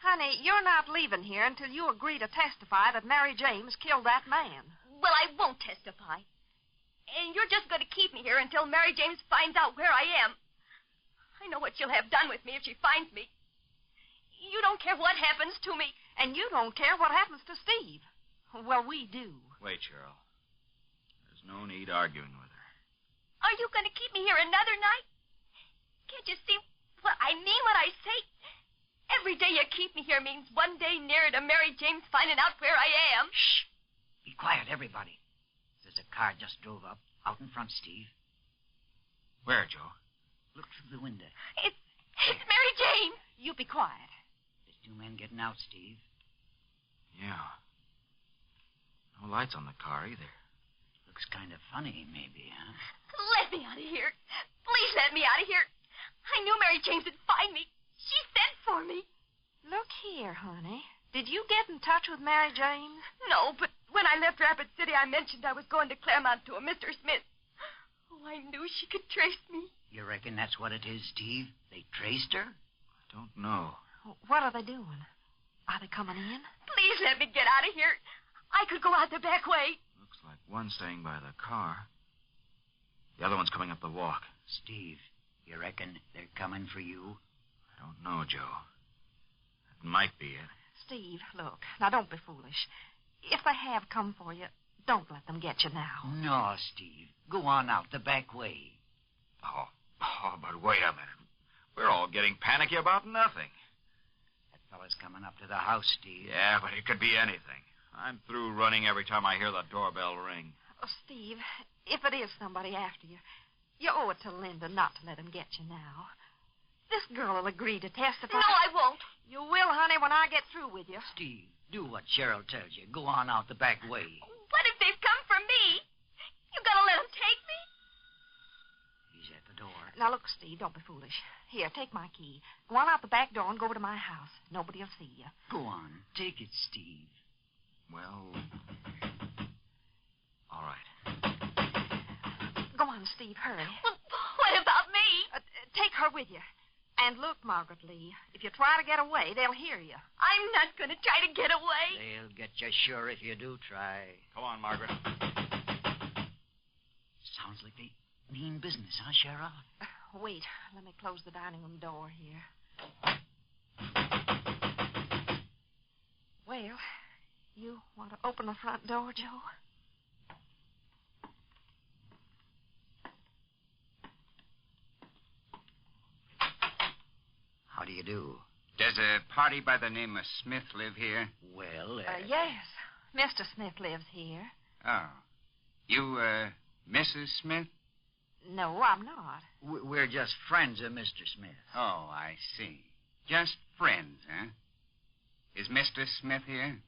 [SPEAKER 7] Honey, you're not leaving here until you agree to testify that Mary James killed that man.
[SPEAKER 10] Well, I won't testify. And you're just going to keep me here until Mary James finds out where I am. I know what she'll have done with me if she finds me. You don't care what happens to me.
[SPEAKER 7] And you don't care what happens to Steve. Well, we do.
[SPEAKER 2] Wait, Cheryl. There's no need arguing with her.
[SPEAKER 10] Are you going to keep me here another night? Can't you see what I mean when I say every day you keep me here means one day nearer to Mary James finding out where I am?
[SPEAKER 11] Shh. Be quiet, everybody. There's a car just drove up, out in front, Steve.
[SPEAKER 2] Where, Joe?
[SPEAKER 11] Look through the window.
[SPEAKER 10] It's Mary James.
[SPEAKER 7] You be quiet.
[SPEAKER 11] There's two men getting out, Steve.
[SPEAKER 2] Yeah. No lights on the car either.
[SPEAKER 11] Looks kind of funny, maybe, huh?
[SPEAKER 10] Let me out of here. Please let me out of here. I knew Mary James would find me. She sent for me.
[SPEAKER 7] Look here, honey. Did you get in touch with Mary James?
[SPEAKER 10] No, but when I left Rapid City, I mentioned I was going to Claremont to a Mr. Smith. Oh, I knew she could trace me.
[SPEAKER 11] You reckon that's what it is, Steve? They traced her?
[SPEAKER 2] I don't know.
[SPEAKER 7] What are they doing? Are they coming in?
[SPEAKER 10] Please let me get out of here. I could go out the back way.
[SPEAKER 2] Looks like one's staying by the car. The other one's coming up the walk.
[SPEAKER 11] Steve, you reckon they're coming for you?
[SPEAKER 2] I don't know, Joe. That might be it.
[SPEAKER 7] Steve, look, now don't be foolish. If they have come for you, don't let them get you now.
[SPEAKER 11] No, Steve. Go on out the back way.
[SPEAKER 2] Oh, but wait a minute. We're all getting panicky about nothing.
[SPEAKER 11] That fella's coming up to the house, Steve.
[SPEAKER 2] Yeah, but it could be anything. I'm through running every time I hear the doorbell ring.
[SPEAKER 7] Oh, Steve, if it is somebody after you, you owe it to Linda not to let him get you now. This girl will agree to testify.
[SPEAKER 10] No, I won't.
[SPEAKER 7] You will, honey, when I get through with you.
[SPEAKER 11] Steve, do what Cheryl tells you. Go on out the back way.
[SPEAKER 10] What if they've come for me? You gotta let them take me?
[SPEAKER 11] He's at the door.
[SPEAKER 7] Now, look, Steve, don't be foolish. Here, take my key. Go on out the back door and go over to my house. Nobody'll see you.
[SPEAKER 11] Go on. Take it, Steve.
[SPEAKER 2] Well, all right.
[SPEAKER 7] Go on, Steve, hurry.
[SPEAKER 10] Well, what about me?
[SPEAKER 7] Take her with you. And look, Margaret Lee, if you try to get away, they'll hear you.
[SPEAKER 10] I'm not going to try to get away.
[SPEAKER 11] They'll get you sure if you do try.
[SPEAKER 2] Come on, Margaret.
[SPEAKER 11] Sounds like they mean business, huh, Cheryl?
[SPEAKER 7] Wait, let me close the dining room door here. Well, you want to open the front door, Joe?
[SPEAKER 11] How do you do?
[SPEAKER 12] Does a party by the name of Smith live here?
[SPEAKER 11] Well,
[SPEAKER 7] Yes. Mr. Smith lives here.
[SPEAKER 12] Oh. You, Mrs. Smith?
[SPEAKER 7] No, I'm not.
[SPEAKER 11] We're just friends of Mr. Smith.
[SPEAKER 12] Oh, I see. Just friends, huh? Is Mr. Smith here?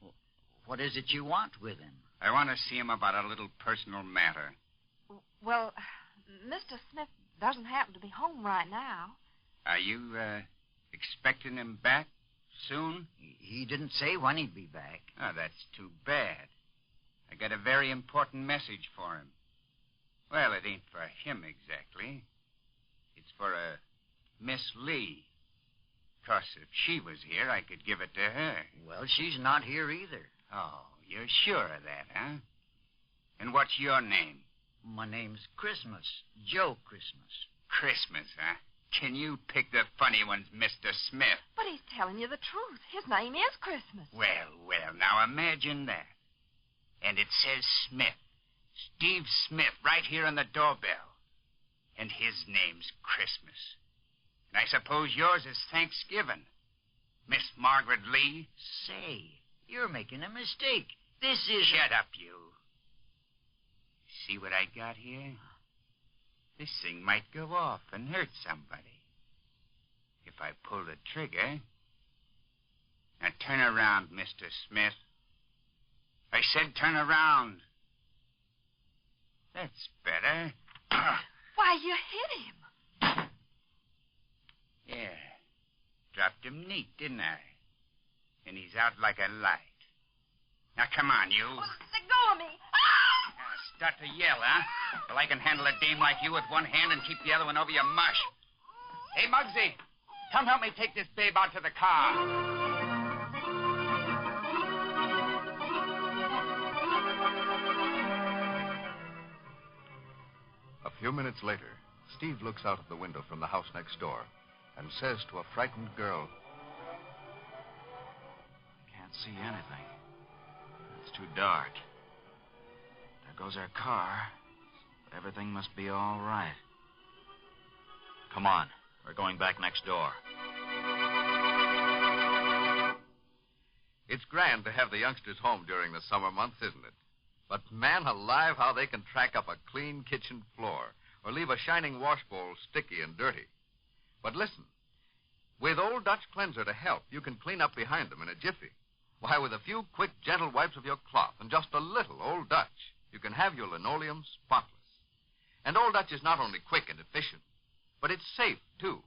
[SPEAKER 11] What is it you want with him?
[SPEAKER 12] I want to see him about a little personal matter.
[SPEAKER 7] Well, Mr. Smith doesn't happen to be home right now.
[SPEAKER 12] Are you, expecting him back soon?
[SPEAKER 11] He didn't say when he'd be back.
[SPEAKER 12] Oh, that's too bad. I got a very important message for him. Well, it ain't for him exactly. It's for a Miss Lee. 'Cause if she was here, I could give it to her.
[SPEAKER 11] Well, she's not here either.
[SPEAKER 12] Oh, you're sure of that, huh? And what's your name?
[SPEAKER 11] My name's Christmas. Joe Christmas.
[SPEAKER 12] Christmas, huh? Can you pick the funny ones, Mr. Smith?
[SPEAKER 7] But he's telling you the truth. His name is Christmas.
[SPEAKER 12] Well, now imagine that. And it says Smith. Steve Smith, right here on the doorbell. And his name's Christmas. And I suppose yours is Thanksgiving. Miss Margaret Lee?
[SPEAKER 11] Say, you're making a mistake. This is...
[SPEAKER 12] Shut up, you. See what I got here? This thing might go off and hurt somebody. If I pull the trigger... Now turn around, Mr. Smith. I said turn around. That's better.
[SPEAKER 7] Why, you hit him.
[SPEAKER 12] Yeah. Dropped him neat, didn't I? And he's out like a light. Now, come on, you.
[SPEAKER 7] Let go of me. Ah!
[SPEAKER 12] Start to yell, huh? Well, I can handle a dame like you with one hand and keep the other one over your mush. Hey, Muggsy, come help me take this babe out to the car.
[SPEAKER 2] A few minutes later, Steve looks out of the window from the house next door and says to a frightened girl,
[SPEAKER 12] Can't see anything. It's too dark. There goes our car. But everything must be all right.
[SPEAKER 6] Come on. We're going back next door.
[SPEAKER 2] It's grand to have the youngsters home during the summer months, isn't it? But man alive, how they can track up a clean kitchen floor or leave a shining washbowl sticky and dirty. But listen, with Old Dutch Cleanser to help, you can clean up behind them in a jiffy. Why, with a few quick, gentle wipes of your cloth and just a little Old Dutch, you can have your linoleum spotless. And Old Dutch is not only quick and efficient, but it's safe, too.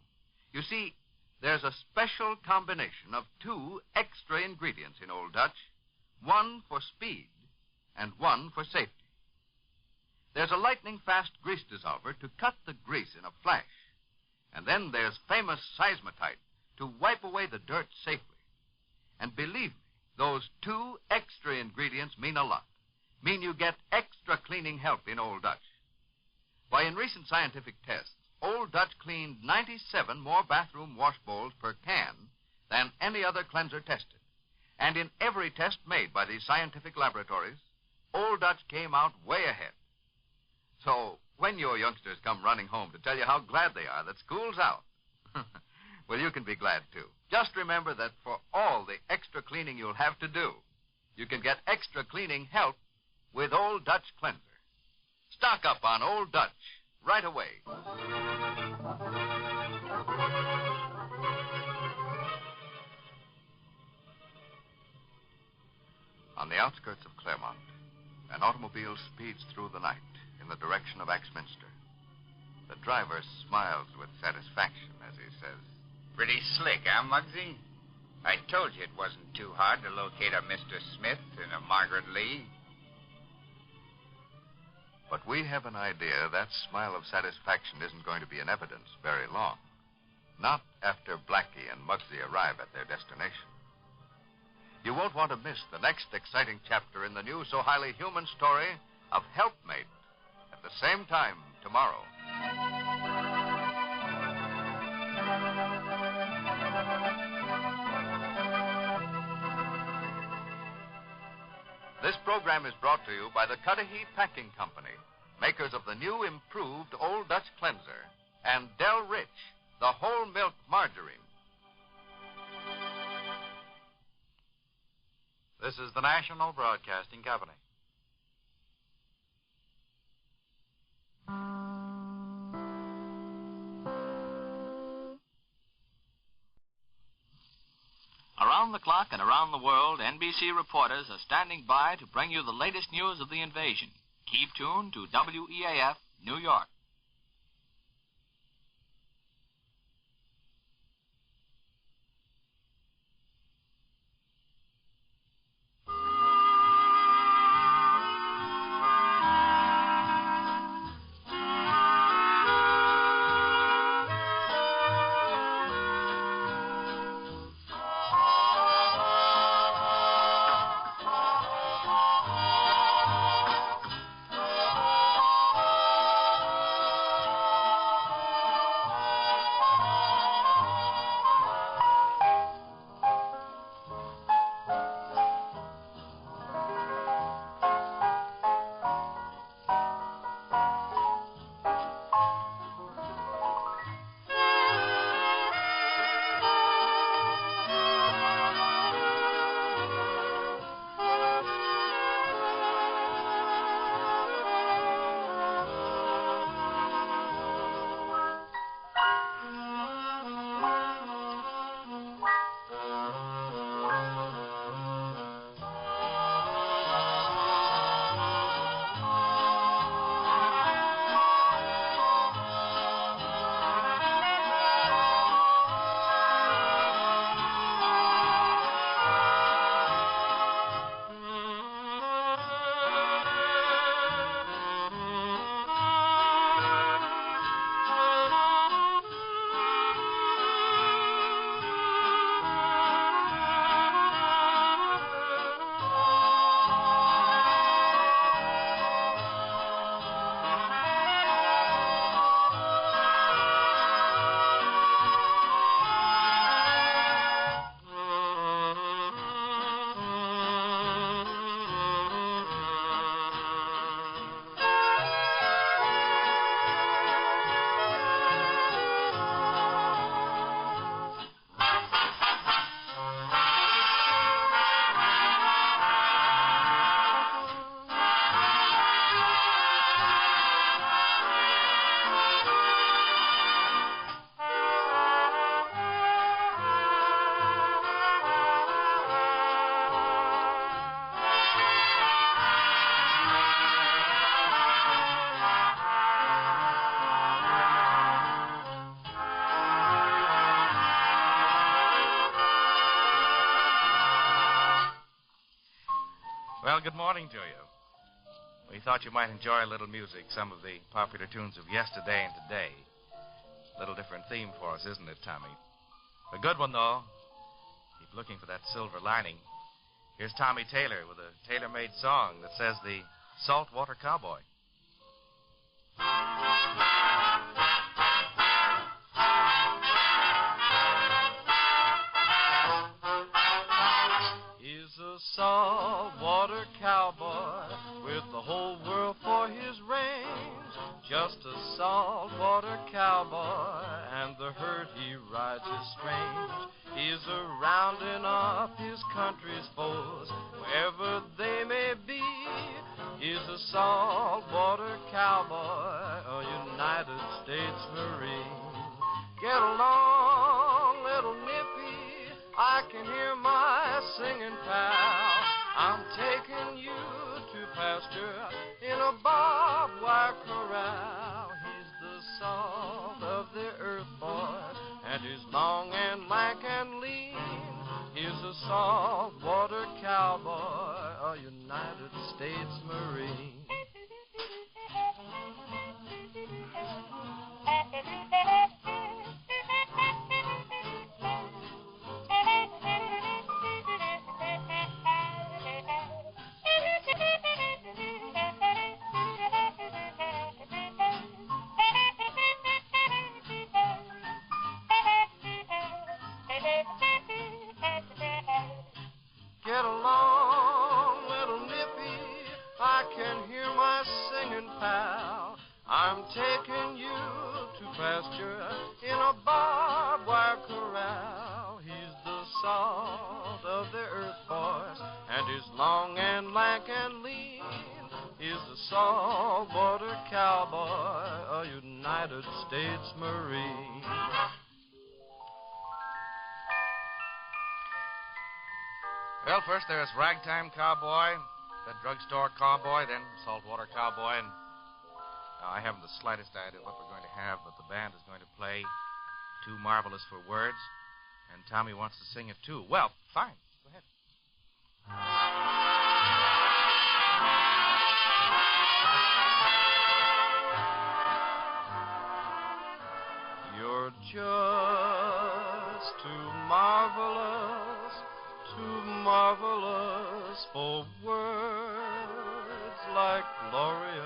[SPEAKER 2] You see, there's a special combination of two extra ingredients in Old Dutch, one for speed and one for safety. There's a lightning-fast grease dissolver to cut the grease in a flash. And then there's famous Seismatite to wipe away the dirt safely. And believe me, those two extra ingredients mean a lot. Mean you get extra cleaning help in Old Dutch. Why, in recent scientific tests, Old Dutch cleaned 97 more bathroom wash bowls per can than any other cleanser tested. And in every test made by these scientific laboratories, Old Dutch came out way ahead. So, when your youngsters come running home to tell you how glad they are that school's out, well, you can be glad, too. Just remember that for all the extra cleaning you'll have to do, you can get extra cleaning help with Old Dutch Cleanser. Stock up on Old Dutch right away. On the outskirts of Claremont, an automobile speeds through the night in the direction of Axminster. The driver smiles with satisfaction as he says,
[SPEAKER 12] Pretty slick, huh, Muggsy? I told you it wasn't too hard to locate a Mr. Smith and a Margaret Lee.
[SPEAKER 2] But we have an idea that smile of satisfaction isn't going to be in evidence very long. Not after Blackie and Muggsy arrive at their destination. You won't want to miss the next exciting chapter in the new, so highly human story of Helpmate at the same time tomorrow. This program is brought to you by the Cudahy Packing Company, makers of the new improved Old Dutch Cleanser, and Del Rich, the whole milk margarine.
[SPEAKER 13] This is the National Broadcasting Company.
[SPEAKER 14] Around the clock and around the world, NBC reporters are standing by to bring you the latest news of the invasion. Keep tuned to WEAF, New York.
[SPEAKER 8] Well, good morning to you. We thought you might enjoy a little music, some of the popular tunes of yesterday and today. A little different theme for us, isn't it, Tommy? A good one, though. Keep looking for that silver lining. Here's Tommy Taylor with a tailor-made song that says the Saltwater Cowboy.
[SPEAKER 15] He's a saltwater cowboy with the whole world for his range. Just a saltwater cowboy, and the herd he rides is strange. He's a rounding up his country's foes, wherever they may be. He's a saltwater cowboy, a United States Marine. Get along, little Nippy, I can hear my singing pal. I'm taking you to pasture in a barbed wire corral. He's the salt of the earth, boy, and he's long and lank and lean. He's a saltwater cowboy, a United States Marine. Get along, little Nippy, I can hear my singing pal. I'm taking you to pasture in a barbed wire corral. He's the salt of the earth, boys, and he's long and lank and lean. He's a saltwater cowboy, a United States Marine.
[SPEAKER 8] Well, first there's Ragtime Cowboy, then Drugstore Cowboy, then Saltwater Cowboy, and now, I haven't the slightest idea what we're going to have, but the band is going to play Too Marvelous for Words, and Tommy wants to sing it too. Well, fine. Go ahead.
[SPEAKER 15] You're just too marvelous for words, like glorious,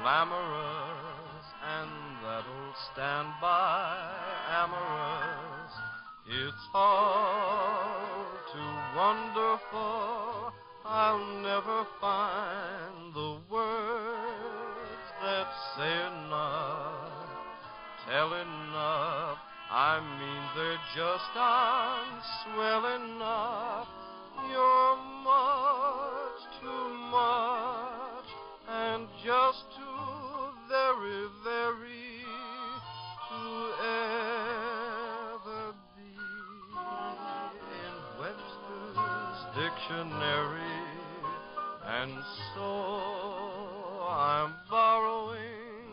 [SPEAKER 15] glamorous, and that'll stand by amorous. It's all too wonderful, I'll never find the words that say enough, tell enough. I mean, they're just aren't swell enough. You're much too much, and just too very, very to ever be in Webster's dictionary. And so I'm borrowing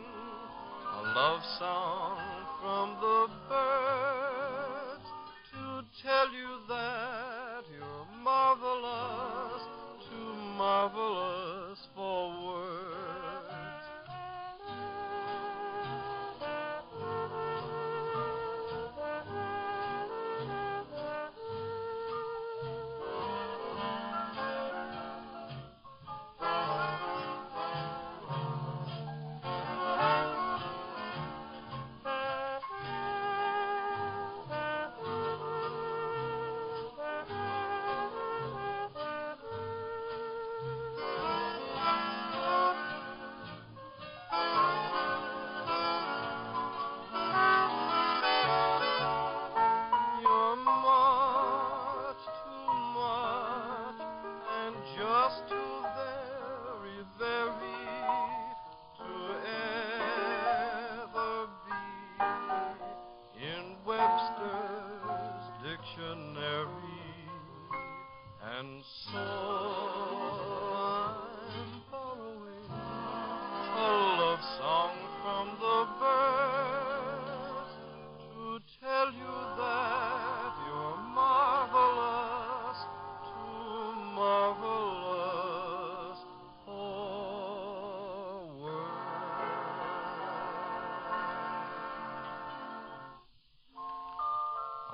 [SPEAKER 15] a love song from the birds to tell you that you're marvelous, too marvelous for words.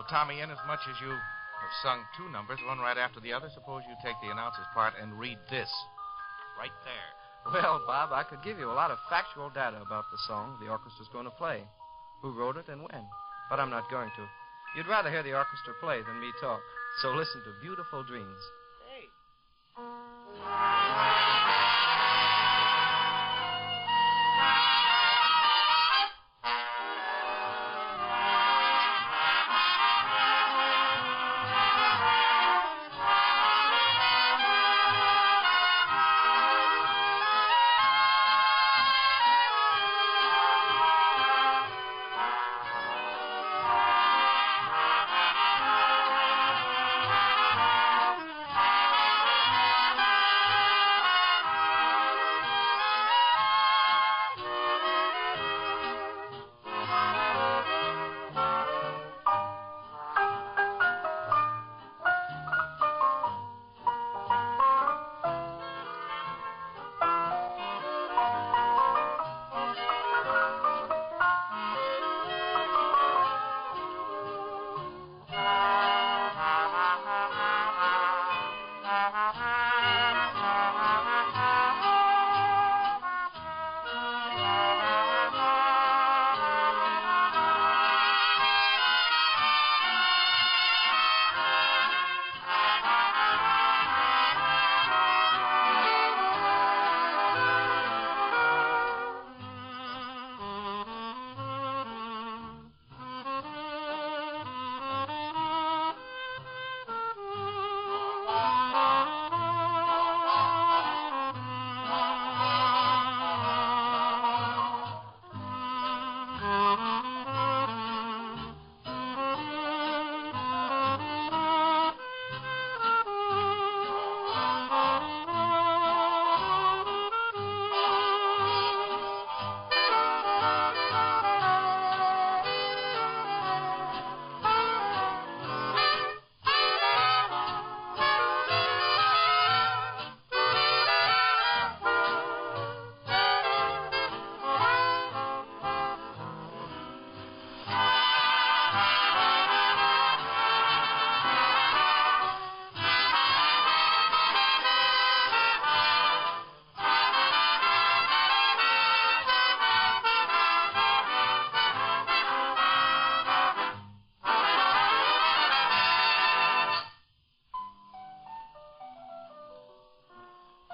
[SPEAKER 8] Tommy, in as much as you have sung two numbers, one right after the other, suppose you take the announcer's part and read this. Right there.
[SPEAKER 6] Well, Bob, I could give you a lot of factual data about the song the orchestra's going to play, who wrote it and when, but I'm not going to. You'd rather hear the orchestra play than me talk, so listen to Beautiful Dreams.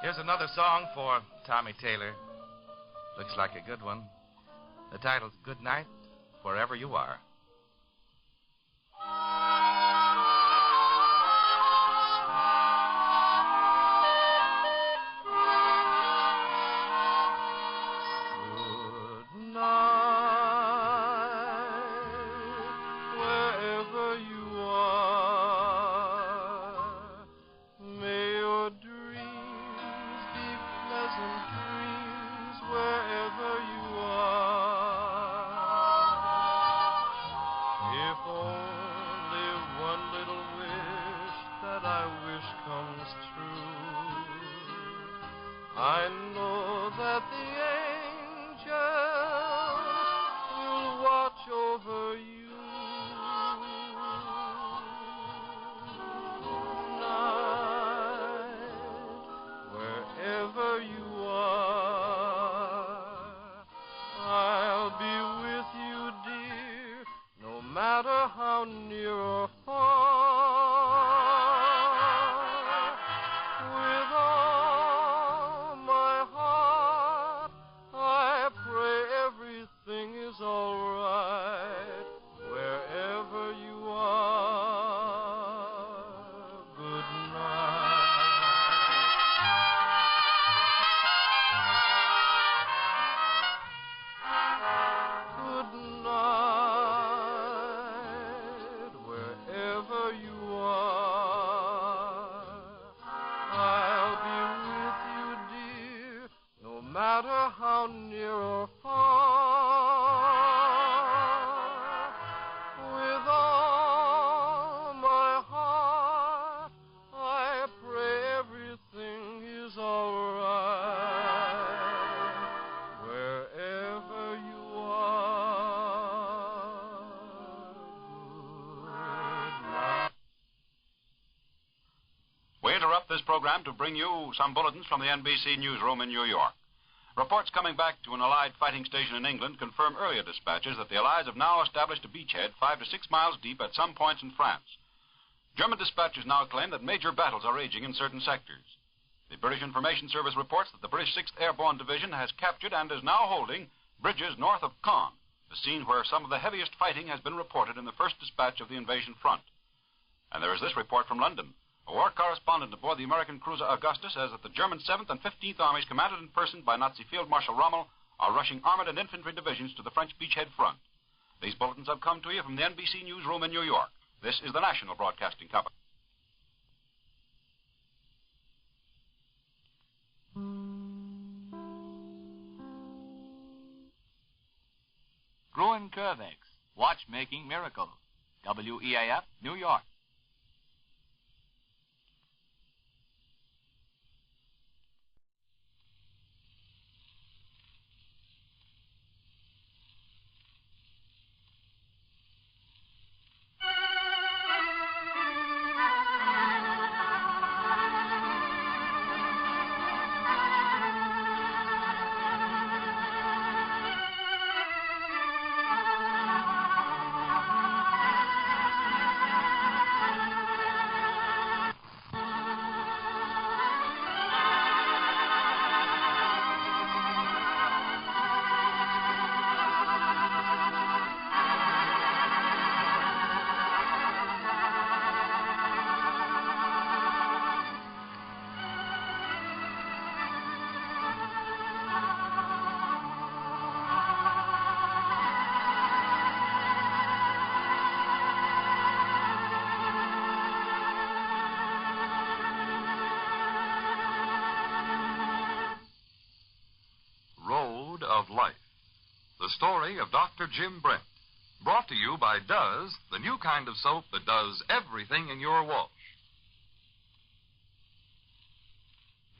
[SPEAKER 8] Here's another song for Tommy Taylor. Looks like a good one. The title's Good Night, Wherever You Are.
[SPEAKER 15] I know that the angels will watch over you tonight, wherever you are. I'll be with you, dear, no matter how near or far. Matter how near or far, with all my heart, I pray everything is all right, wherever you are.
[SPEAKER 16] interrupt this program to bring you some bulletins from the NBC newsroom in New York. Reports coming back to an Allied fighting station in England confirm earlier dispatches that the Allies have now established a beachhead 5 to 6 miles deep at some points in France. German dispatches now claim that major battles are raging in certain sectors. The British Information Service reports that the British 6th Airborne Division has captured and is now holding bridges north of Caen, the scene where some of the heaviest fighting has been reported in the first dispatch of the invasion front. And there is this report from London. A war correspondent aboard the American cruiser Augusta says that the German 7th and 15th Armies, commanded in person by Nazi Field Marshal Rommel, are rushing armored and infantry divisions to the French beachhead front. These bulletins have come to you from the NBC newsroom in New York. This is the National Broadcasting Company.
[SPEAKER 14] Gruen Curvex, watchmaking miracle. WEAF, New York.
[SPEAKER 17] of Life, the story of Dr. Jim Brent, brought to you by Does, the new kind of soap that does everything in your wash.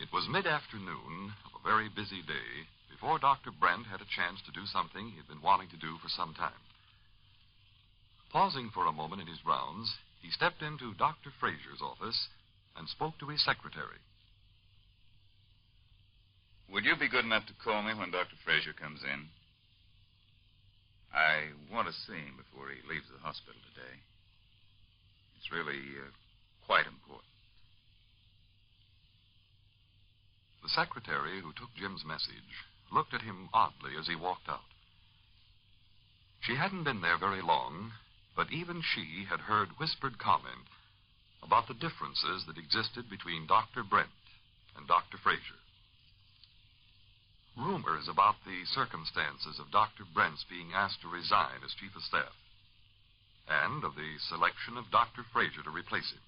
[SPEAKER 17] It was mid-afternoon of a very busy day before Dr. Brent had a chance to do something he'd been wanting to do for some time. Pausing for a moment in his rounds, he stepped into Dr. Frazier's office and spoke to his secretary.
[SPEAKER 2] Would you be good enough to call me when Dr. Frazier comes in? I want to see him before he leaves the hospital today. It's really quite important.
[SPEAKER 17] The secretary who took Jim's message looked at him oddly as he walked out. She hadn't been there very long, but even she had heard whispered comment about the differences that existed between Dr. Brent and Dr. Frazier. Rumors about the circumstances of Dr. Brent's being asked to resign as chief of staff, and of the selection of Dr. Frazier to replace him.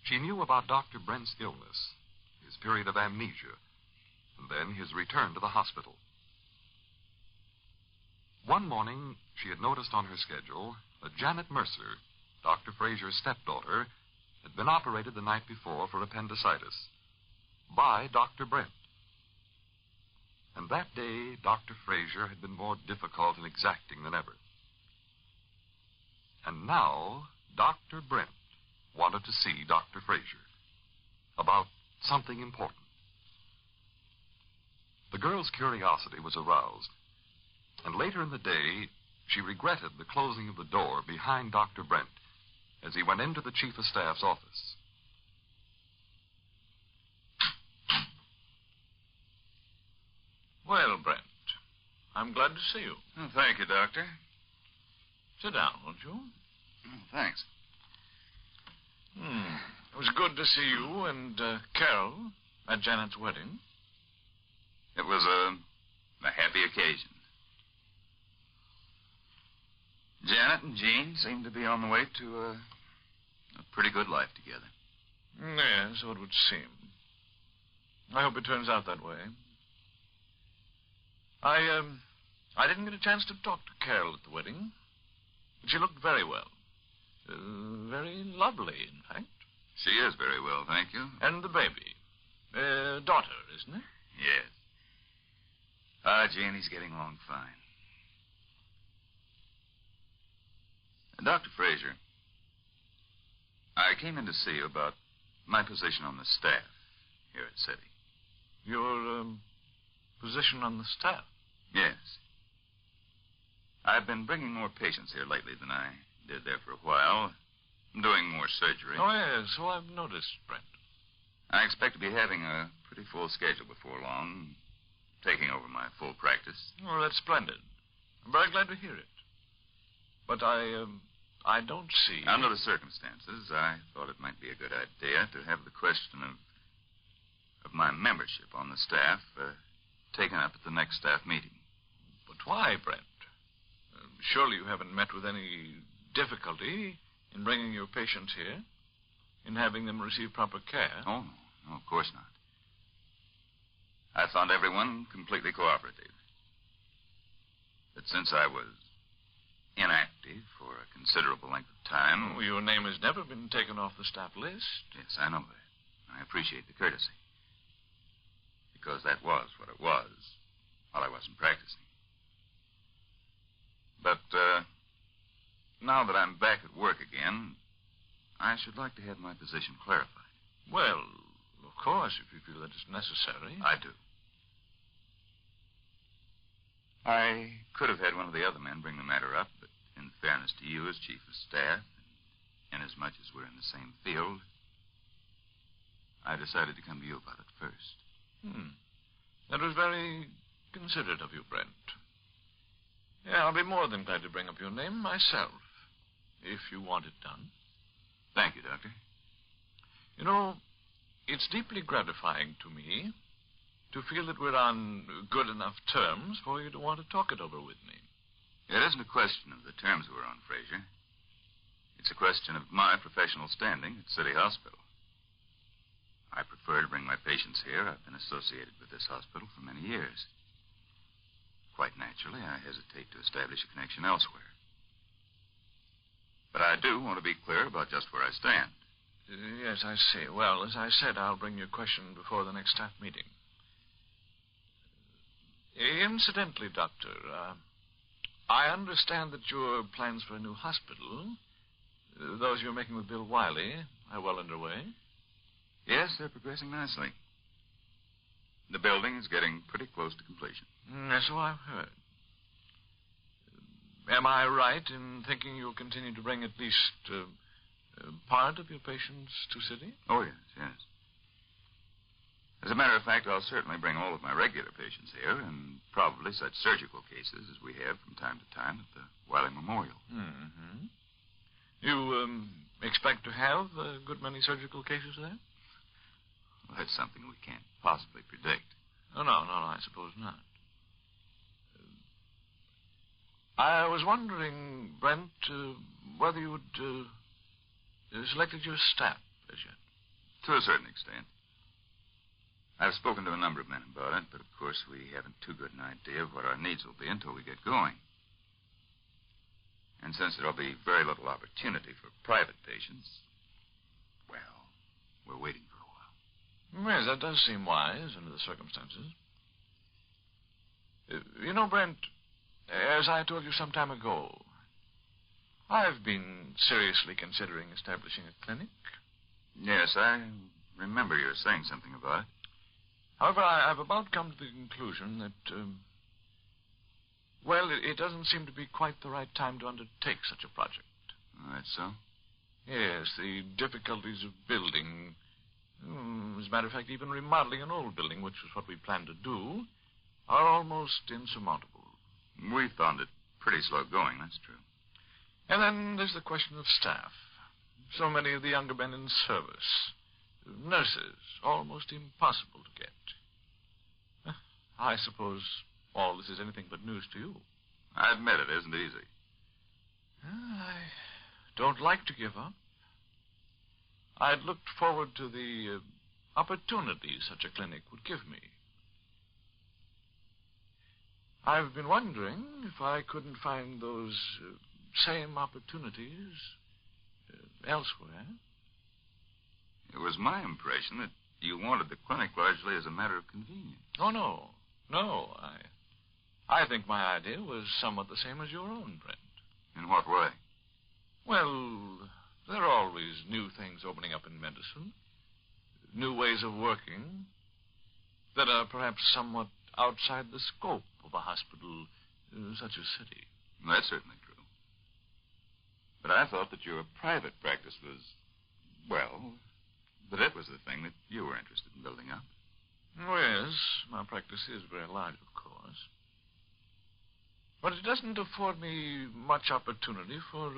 [SPEAKER 17] She knew about Dr. Brent's illness, his period of amnesia, and then his return to the hospital. One morning, she had noticed on her schedule that Janet Mercer, Dr. Frazier's stepdaughter, had been operated the night before for appendicitis by Dr. Brent. And that day, Dr. Frazier had been more difficult and exacting than ever. And now, Dr. Brent wanted to see Dr. Frazier about something important. The girl's curiosity was aroused, and later in the day, she regretted the closing of the door behind Dr. Brent as he went into the chief of staff's office.
[SPEAKER 2] Well, Brent, I'm glad to see you. Oh, thank you, Doctor. Sit down, won't you? Oh, thanks. It was good to see you and Carol at Janet's wedding. It was a happy occasion. Janet and Jean seem to be on the way to a pretty good life together. Yes, so it would seem. I hope it turns out that way. I didn't get a chance to talk to Carol at the wedding, but she looked very well. Very lovely, in fact. She is very well, thank you. And the baby. Daughter, isn't it? Yes. Janie's getting along fine. Dr. Frazier, I came in to see you about
[SPEAKER 18] My position on the staff here at City.
[SPEAKER 19] Your position on the staff?
[SPEAKER 18] Yes. I've been bringing more patients here lately than I did there for a while. I'm doing more surgery.
[SPEAKER 19] Oh, yes. So I've noticed, Brent.
[SPEAKER 18] I expect to be having a pretty full schedule before long, taking over my full practice.
[SPEAKER 19] Oh, that's splendid. I'm very glad to hear it. But I don't see...
[SPEAKER 18] Under the circumstances, I thought it might be a good idea to have the question of my membership on the staff taken up at the next staff meeting.
[SPEAKER 19] But why, Brent? Surely you haven't met with any difficulty in bringing your patients here, in having them receive proper care?
[SPEAKER 18] Oh, no, of course not. I found everyone completely cooperative. But since I was inactive for a considerable length of time...
[SPEAKER 19] Oh, your name has never been taken off the staff list.
[SPEAKER 18] Yes, I know that. I appreciate the courtesy. Because that was what it was while I wasn't practicing. But now that I'm back at work again, I should like to have my position clarified.
[SPEAKER 19] Well, of course, if you feel that it's necessary.
[SPEAKER 18] I do. I could have had one of the other men bring the matter up, but in fairness to you as chief of staff, and inasmuch as we're in the same field, I decided to come to you about it first.
[SPEAKER 19] That was very considerate of you, Brent. Yeah, I'll be more than glad to bring up your name myself, if you want it done.
[SPEAKER 18] Thank you, Doctor.
[SPEAKER 19] You know, it's deeply gratifying to me to feel that we're on good enough terms for you to want to talk it over with me.
[SPEAKER 18] It isn't a question of the terms we're on, Fraser. It's a question of my professional standing at City Hospital. I prefer to bring my patients here. I've been associated with this hospital for many years. Quite naturally, I hesitate to establish a connection elsewhere. But I do want to be clear about just where I stand.
[SPEAKER 19] Yes, I see. Well, as I said, I'll bring your question before the next staff meeting. Incidentally, Doctor, I understand that your plans for a new hospital, those you're making with Bill Wiley, are well underway.
[SPEAKER 18] Yes, they're progressing nicely. The building is getting pretty close to completion.
[SPEAKER 19] So I've heard. Am I right in thinking you'll continue to bring at least part of your patients to City?
[SPEAKER 18] Oh, yes, yes. As a matter of fact, I'll certainly bring all of my regular patients here, and probably such surgical cases as we have from time to time at the Wiley Memorial.
[SPEAKER 19] Mm-hmm. You expect to have a good many surgical cases there?
[SPEAKER 18] Well, that's something we can't possibly predict.
[SPEAKER 19] Oh, no, I suppose not. I was wondering, Brent, whether you had selected your staff as yet.
[SPEAKER 18] To a certain extent. I've spoken to a number of men about it, but of course we haven't too good an idea of what our needs will be until we get going. And since there'll be very little opportunity for private patients, well, we're waiting for a while.
[SPEAKER 19] Yes, that does seem wise under the circumstances. You know, Brent, as I told you some time ago, I've been seriously considering establishing a clinic.
[SPEAKER 18] Yes, I remember you saying something about it.
[SPEAKER 19] However, I've about come to the conclusion that, well, it doesn't seem to be quite the right time to undertake such a project.
[SPEAKER 18] Oh, that's so?
[SPEAKER 19] Yes, the difficulties of building, as a matter of fact, even remodeling an old building, which is what we plan to do, are almost insurmountable.
[SPEAKER 18] We found it pretty slow going, that's true.
[SPEAKER 19] And then there's the question of staff. So many of the younger men in service. Nurses, almost impossible to get. I suppose all this is anything but news to you.
[SPEAKER 18] I admit it isn't easy.
[SPEAKER 19] I don't like to give up. I'd looked forward to the opportunities such a clinic would give me. I've been wondering if I couldn't find those same opportunities elsewhere.
[SPEAKER 18] It was my impression that you wanted the clinic largely as a matter of convenience.
[SPEAKER 19] Oh, no. I think my idea was somewhat the same as your own, Brent.
[SPEAKER 18] In what way?
[SPEAKER 19] Well, there are always new things opening up in medicine. new ways of working that are perhaps somewhat outside the scope of a hospital such as City.
[SPEAKER 18] That's certainly true. But I thought that your private practice was, well, that it was the thing that you were interested in building up.
[SPEAKER 19] Oh, yes, my practice is very large, of course. But it doesn't afford me much opportunity for,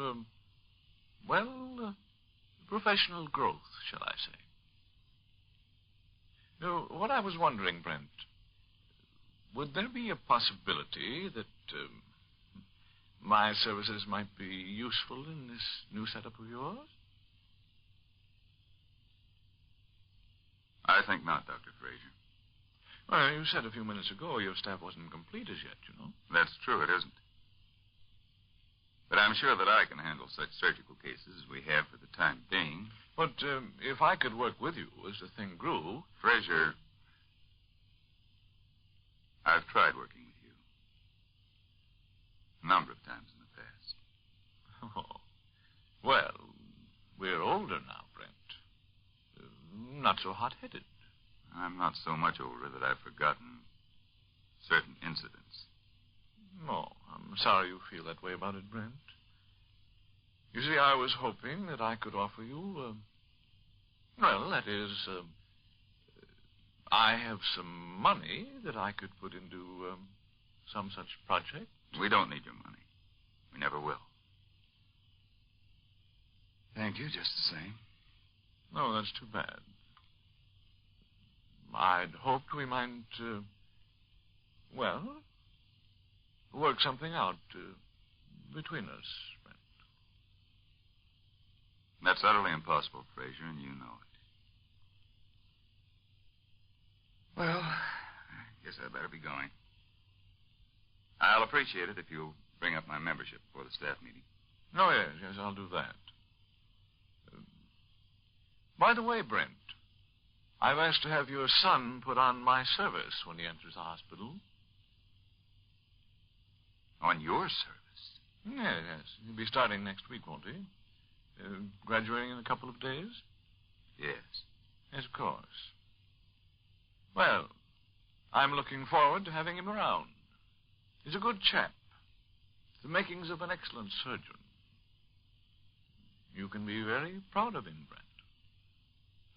[SPEAKER 19] professional growth, shall I say. What I was wondering, Brent, would there be a possibility that my services might be useful in this new setup of yours?
[SPEAKER 18] I think not, Dr. Fraser.
[SPEAKER 19] Well, you said a few minutes ago your staff wasn't complete as yet, you know.
[SPEAKER 18] That's true, it isn't. But I'm sure that I can handle such surgical cases as we have for the time being.
[SPEAKER 19] But if I could work with you as the thing grew...
[SPEAKER 18] Fraser, I've tried working with you. A number of times in the past.
[SPEAKER 19] Oh. Well, we're older now, Brent. Not so hot-headed.
[SPEAKER 18] I'm not so much older that I've forgotten certain incidents.
[SPEAKER 19] No, I'm sorry you feel that way about it, Brent. You see, I was hoping that I could offer you, I have some money that I could put into some such project.
[SPEAKER 18] We don't need your money. We never will. Thank you, just the same.
[SPEAKER 19] No, that's too bad. I'd hoped we might, work something out between us, Brent.
[SPEAKER 18] That's utterly impossible, Fraser, and you know it. Well, I guess I better be going. I'll appreciate it if you'll bring up my membership before the staff meeting.
[SPEAKER 19] Oh, yes, I'll do that. By the way, Brent, I've asked to have your son put on my service when he enters the hospital.
[SPEAKER 18] On your service?
[SPEAKER 19] Yes. He'll be starting next week, won't he? Graduating in a couple of days?
[SPEAKER 18] Yes.
[SPEAKER 19] Yes, of course. Well, I'm looking forward to having him around. He's a good chap. The makings of an excellent surgeon. You can be very proud of him, Brent.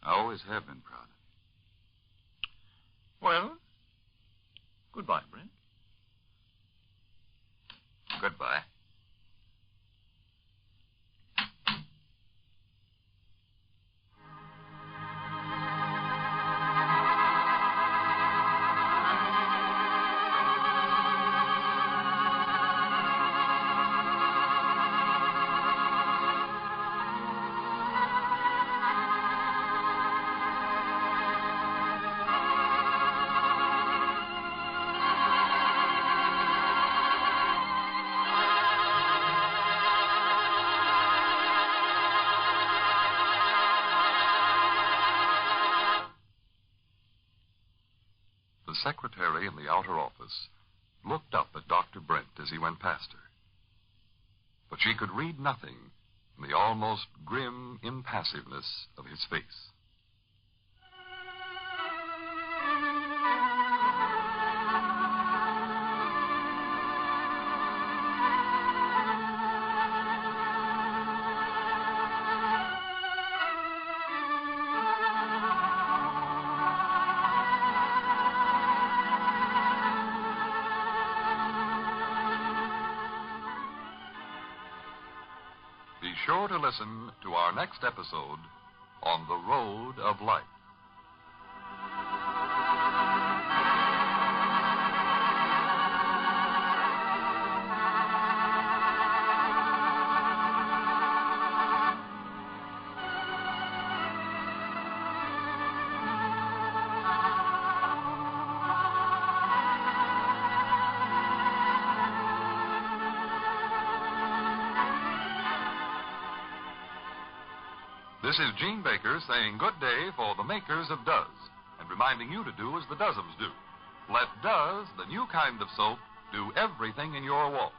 [SPEAKER 18] I always have been proud of him.
[SPEAKER 19] Well, goodbye, Brent.
[SPEAKER 18] Goodbye.
[SPEAKER 17] The secretary in the outer office looked up at Dr. Brent as he went past her. But she could read nothing in the almost grim impassiveness of his face. Be sure to listen to our next episode on the Road of Life. This is Gene Baker saying good day for the makers of Does, and reminding you to do as the Doesums do. Let Does, the new kind of soap, do everything in your wash.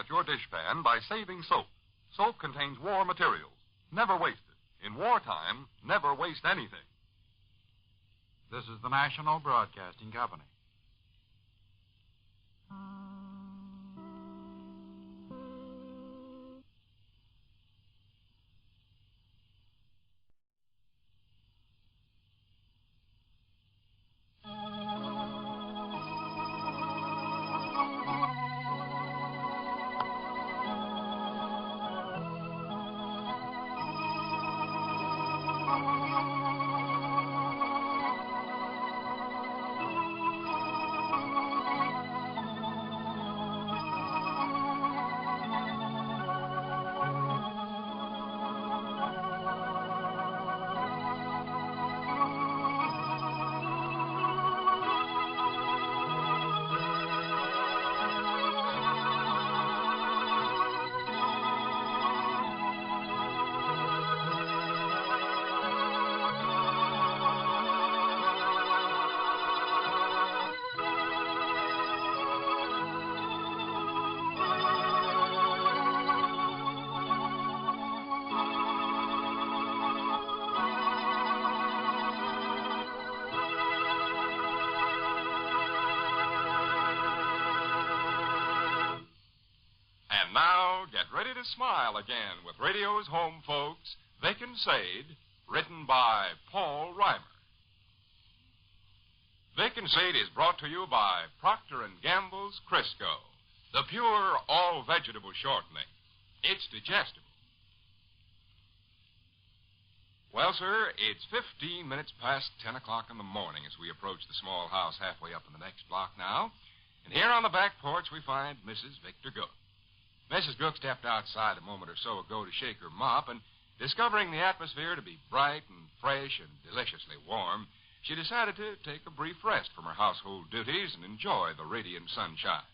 [SPEAKER 17] at your dishpan by saving soap. Soap contains war materials. Never waste it. In wartime, never waste anything.
[SPEAKER 13] This is the National Broadcasting Company.
[SPEAKER 17] And now, get ready to smile again with radio's home folks, Vic and Sade, written by Paul Reimer. Vic and Sade is brought to you by Procter & Gamble's Crisco, the pure all-vegetable shortening. It's digestible. Well, sir, it's 15 minutes past 10 o'clock in the morning as we approach the small house halfway up in the next block now. And here on the back porch we find Mrs. Victor Gook. Mrs. Gook stepped outside a moment or so ago to shake her mop, and discovering the atmosphere to be bright and fresh and deliciously warm, she decided to take a brief rest from her household duties and enjoy the radiant sunshine.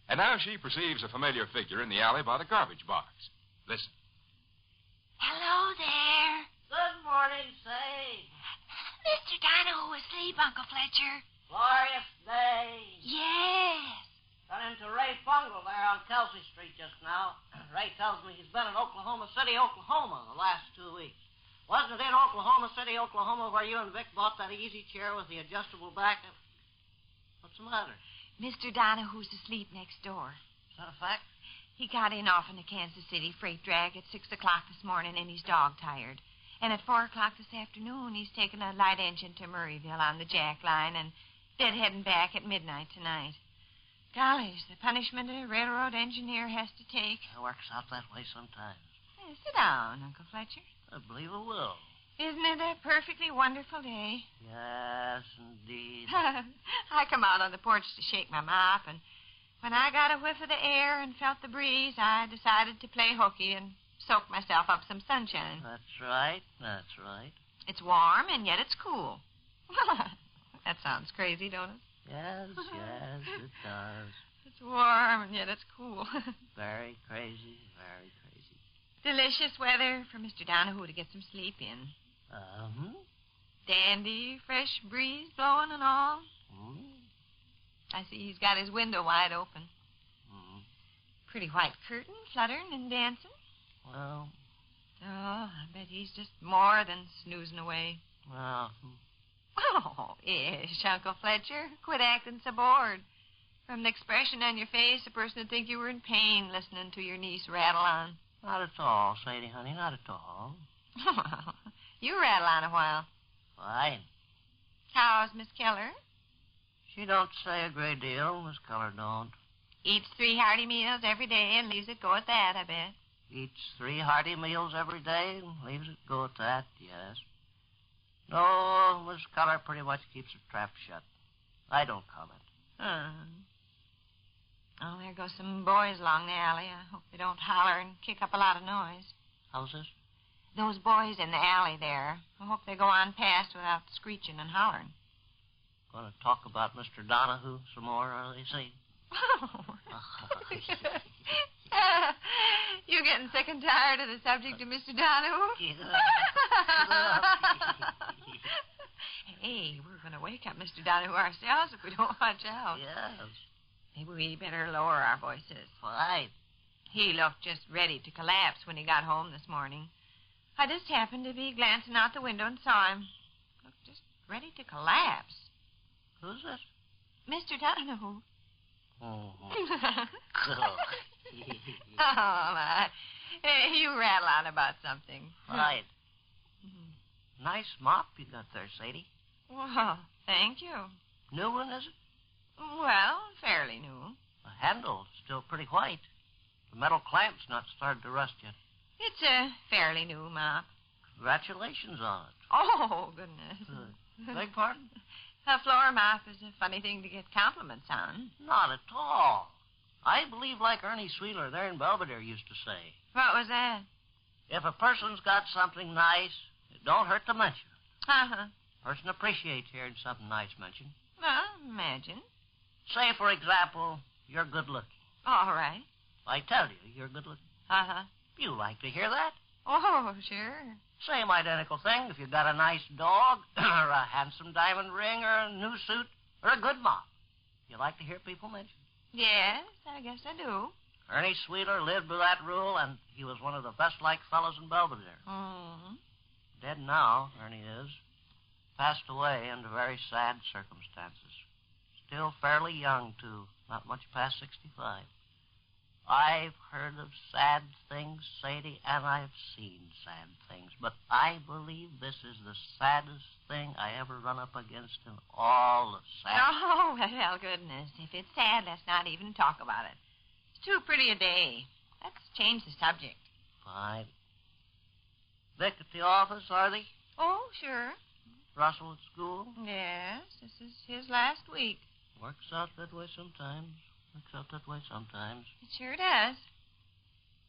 [SPEAKER 17] And now she perceives a familiar figure in the alley by the garbage box. Listen.
[SPEAKER 4] Hello there.
[SPEAKER 20] Good morning, Sade.
[SPEAKER 4] Mr. Donahoe asleep, Uncle Fletcher.
[SPEAKER 20] Glorious day.
[SPEAKER 4] Yes.
[SPEAKER 20] Run into Ray Fungal there on Kelsey Street just now. Ray tells me he's been in Oklahoma City, Oklahoma the last 2 weeks. Wasn't it in Oklahoma City, Oklahoma, where you and Vic bought that easy chair with the adjustable back? What's the matter?
[SPEAKER 21] Mr. Donahoe's asleep next door.
[SPEAKER 20] Is that a fact?
[SPEAKER 21] He got in off in the Kansas City freight drag at 6 o'clock this morning, and he's dog-tired. And at 4 o'clock this afternoon, he's taken a light engine to Murrayville on the jack line and dead-heading back at midnight tonight. Golly, it's the punishment a railroad engineer has to take.
[SPEAKER 20] It works out that way sometimes.
[SPEAKER 21] Hey, sit down, Uncle Fletcher.
[SPEAKER 20] I believe it will.
[SPEAKER 21] Isn't it a perfectly wonderful day?
[SPEAKER 20] Yes, indeed.
[SPEAKER 21] I come out on the porch to shake my mop, and when I got a whiff of the air and felt the breeze, I decided to play hooky and soak myself up some sunshine.
[SPEAKER 20] That's right. That's right.
[SPEAKER 21] It's warm, and yet it's cool. That sounds crazy, don't it?
[SPEAKER 20] Yes, yes, it does.
[SPEAKER 21] It's warm, and yet it's cool.
[SPEAKER 20] Very crazy, very crazy.
[SPEAKER 21] Delicious weather for Mr. Donahoe to get some sleep in. Dandy, fresh breeze blowing and all. I see he's got his window wide open. Pretty white curtain fluttering and dancing.
[SPEAKER 20] Well.
[SPEAKER 21] Oh, I bet he's just more than snoozing away.
[SPEAKER 20] Well.
[SPEAKER 21] Oh, ish, Uncle Fletcher. Quit acting so bored. From the expression on your face, a person would think you were in pain listening to your niece rattle on.
[SPEAKER 20] Not at all, Sadie, honey, not at all.
[SPEAKER 21] You rattle on a while.
[SPEAKER 20] Fine.
[SPEAKER 21] How's Miss Keller?
[SPEAKER 20] She don't say a great deal. Miss Keller don't.
[SPEAKER 21] Eats 3 hearty meals every day and leaves it go at that, I bet.
[SPEAKER 20] Eats 3 hearty meals every day and leaves it go at that, yes. No, Miss Keller pretty much keeps her trap shut. I don't comment.
[SPEAKER 21] Oh, there go some boys along the alley. I hope they don't holler and kick up a lot of noise.
[SPEAKER 20] How's this?
[SPEAKER 21] Those boys in the alley there. I hope they go on past without screeching and hollering.
[SPEAKER 20] Going to talk about Mr. Donahue some more, are they, say?
[SPEAKER 21] You getting sick and tired of the subject of Mr. Donahue? Hey, we're going to wake up Mr. Donahue ourselves if we don't watch out.
[SPEAKER 20] Yes.
[SPEAKER 21] Maybe we better lower our voices.
[SPEAKER 20] Why?
[SPEAKER 21] He looked just ready to collapse when he got home this morning. I just happened to be glancing out the window and saw him. Looked just ready to collapse.
[SPEAKER 20] Who's this?
[SPEAKER 21] Mr. Donahue.
[SPEAKER 20] Oh.
[SPEAKER 21] Oh, you rattle on about something.
[SPEAKER 20] Right. Nice mop you got there, Sadie.
[SPEAKER 21] Well, thank you.
[SPEAKER 20] New one, is it?
[SPEAKER 21] Well, fairly new.
[SPEAKER 20] The handle's still pretty white. The metal clamp's not started to rust yet.
[SPEAKER 21] It's a fairly new mop.
[SPEAKER 20] Congratulations on it.
[SPEAKER 21] Oh, goodness.
[SPEAKER 20] Beg pardon?
[SPEAKER 21] A floor mop is a funny thing to get compliments on.
[SPEAKER 20] Not at all. I believe like Ernie Sweeler there in Belvedere used to say.
[SPEAKER 21] What was that?
[SPEAKER 20] If a person's got something nice, it don't hurt to mention it.
[SPEAKER 21] Uh-huh.
[SPEAKER 20] Person appreciates hearing something nice mentioned.
[SPEAKER 21] Well, imagine.
[SPEAKER 20] Say, for example, you're good looking.
[SPEAKER 21] All right.
[SPEAKER 20] I tell you, you're good looking.
[SPEAKER 21] Uh-huh.
[SPEAKER 20] You like to hear that?
[SPEAKER 21] Oh, sure.
[SPEAKER 20] Same identical thing if you got a nice dog, or a handsome diamond ring, or a new suit, or a good mop. You like to hear people mention it?
[SPEAKER 21] Yes, I guess I do.
[SPEAKER 20] Ernie Sweeler lived by that rule, and he was one of the best-liked fellows in Belvedere.
[SPEAKER 21] Mm-hmm.
[SPEAKER 20] Dead now, Ernie is. Passed away under very sad circumstances. Still fairly young, too. Not much past 65. I've heard of sad things, Sadie, and I've seen sad things. But I believe this is the saddest thing I ever run up against in all the sad...
[SPEAKER 21] Oh, well, goodness. If it's sad, let's not even talk about it. It's too pretty a day. Let's change the subject.
[SPEAKER 20] Fine. Vic at the office, are they?
[SPEAKER 21] Oh, sure.
[SPEAKER 20] Russell at school?
[SPEAKER 21] Yes, this is his last week.
[SPEAKER 20] Works out that way sometimes. Works out that way sometimes.
[SPEAKER 21] It sure does.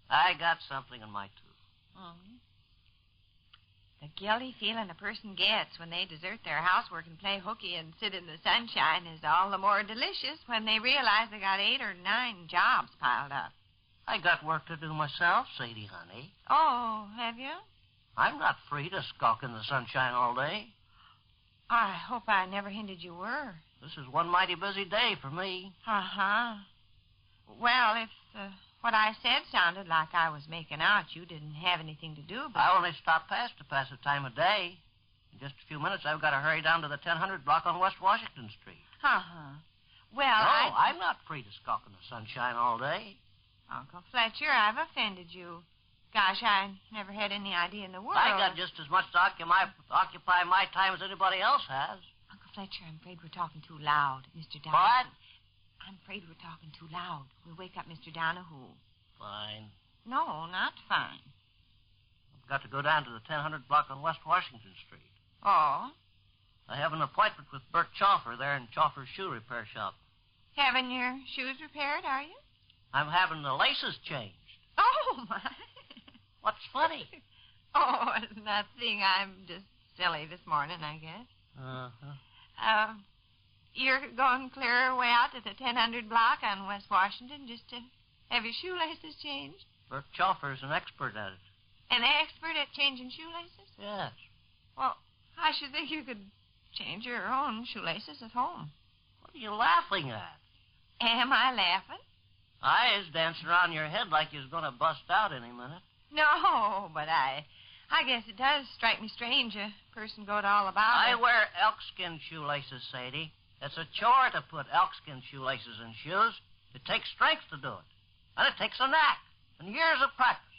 [SPEAKER 20] I got something in my tooth.
[SPEAKER 21] Mm-hmm. The guilty feeling a person gets when they desert their housework and play hooky and sit in the sunshine is all the more delicious when they realize they got 8 or 9 jobs piled up.
[SPEAKER 20] I got work to do myself, Sadie, honey.
[SPEAKER 21] Oh, have you?
[SPEAKER 20] I'm not free to skulk in the sunshine all day.
[SPEAKER 21] I hope I never hinted you were.
[SPEAKER 20] This is one mighty busy day for me.
[SPEAKER 21] Uh-huh. Well, if what I said sounded like I was making out, you didn't have anything to do but...
[SPEAKER 20] I only stopped past to pass the time of day. In just a few minutes, I've got to hurry down to the 1000 block on West Washington Street.
[SPEAKER 21] Uh-huh. Well,
[SPEAKER 20] No, I'm not free to skulk in the sunshine all day.
[SPEAKER 21] Uncle Fletcher, I've offended you. Gosh, I never had any idea in the world.
[SPEAKER 20] I got just as much to occupy my time as anybody else has.
[SPEAKER 21] Uncle Fletcher, I'm afraid we're talking too loud, Mr. Donahue.
[SPEAKER 20] What?
[SPEAKER 21] I'm afraid we're talking too loud. We'll wake up Mr. Donahue.
[SPEAKER 20] Fine.
[SPEAKER 21] No, not fine.
[SPEAKER 20] I've got to go down to the 1000 block on West Washington Street.
[SPEAKER 21] Oh?
[SPEAKER 20] I have an appointment with Bert Choffer there in Choffer's shoe repair shop.
[SPEAKER 21] Having your shoes repaired, are you?
[SPEAKER 20] I'm having the laces changed.
[SPEAKER 21] Oh, my.
[SPEAKER 20] What's funny?
[SPEAKER 21] Oh, nothing. I'm just silly this morning, I guess.
[SPEAKER 20] Uh-huh.
[SPEAKER 21] You're going clear way out to the 1000 block on West Washington just to have your shoelaces changed?
[SPEAKER 20] Bert Choffer's an expert at it.
[SPEAKER 21] An expert at changing shoelaces?
[SPEAKER 20] Yes.
[SPEAKER 21] Well, I should think you could change your own shoelaces at home.
[SPEAKER 20] What are you laughing at?
[SPEAKER 21] Am I laughing?
[SPEAKER 20] Eyes dancing around your head like you was going to bust out any minute.
[SPEAKER 21] No, but I guess it does strike me strange a person go to all about
[SPEAKER 20] I
[SPEAKER 21] it.
[SPEAKER 20] wear elkskin shoelaces, Sadie. It's a chore to put elkskin shoelaces in shoes. It takes strength to do it. And it takes a knack and years of practice.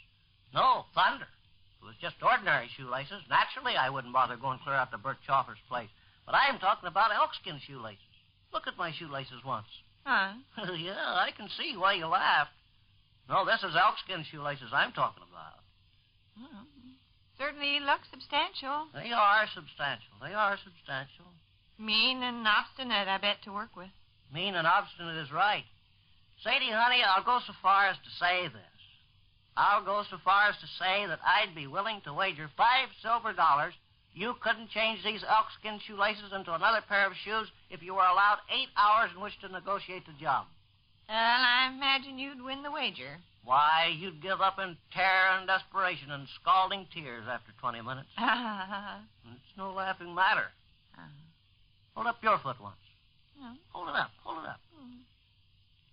[SPEAKER 20] No, thunder. If it was just ordinary shoelaces, naturally I wouldn't bother going clear out to Bert Choffer's place. But I am talking about elkskin shoelaces. Look at my shoelaces once.
[SPEAKER 21] Huh?
[SPEAKER 20] Yeah, I can see why you laughed. No, this is elkskin shoelaces I'm talking about.
[SPEAKER 21] Well, certainly look substantial.
[SPEAKER 20] They are substantial. They are substantial.
[SPEAKER 21] Mean and obstinate, I bet, to work with.
[SPEAKER 20] Mean and obstinate is right. Sadie, honey, I'll go so far as to say this. I'll go so far as to say that I'd be willing to wager $5 silver you couldn't change these elkskin shoelaces into another pair of shoes if you were allowed 8 hours in which to negotiate the job.
[SPEAKER 21] Well, I imagine you'd win the wager.
[SPEAKER 20] Why, you'd give up in terror and desperation and scalding tears after 20 minutes. It's no laughing matter. Hold up your foot once. Hold it up. Hold it up.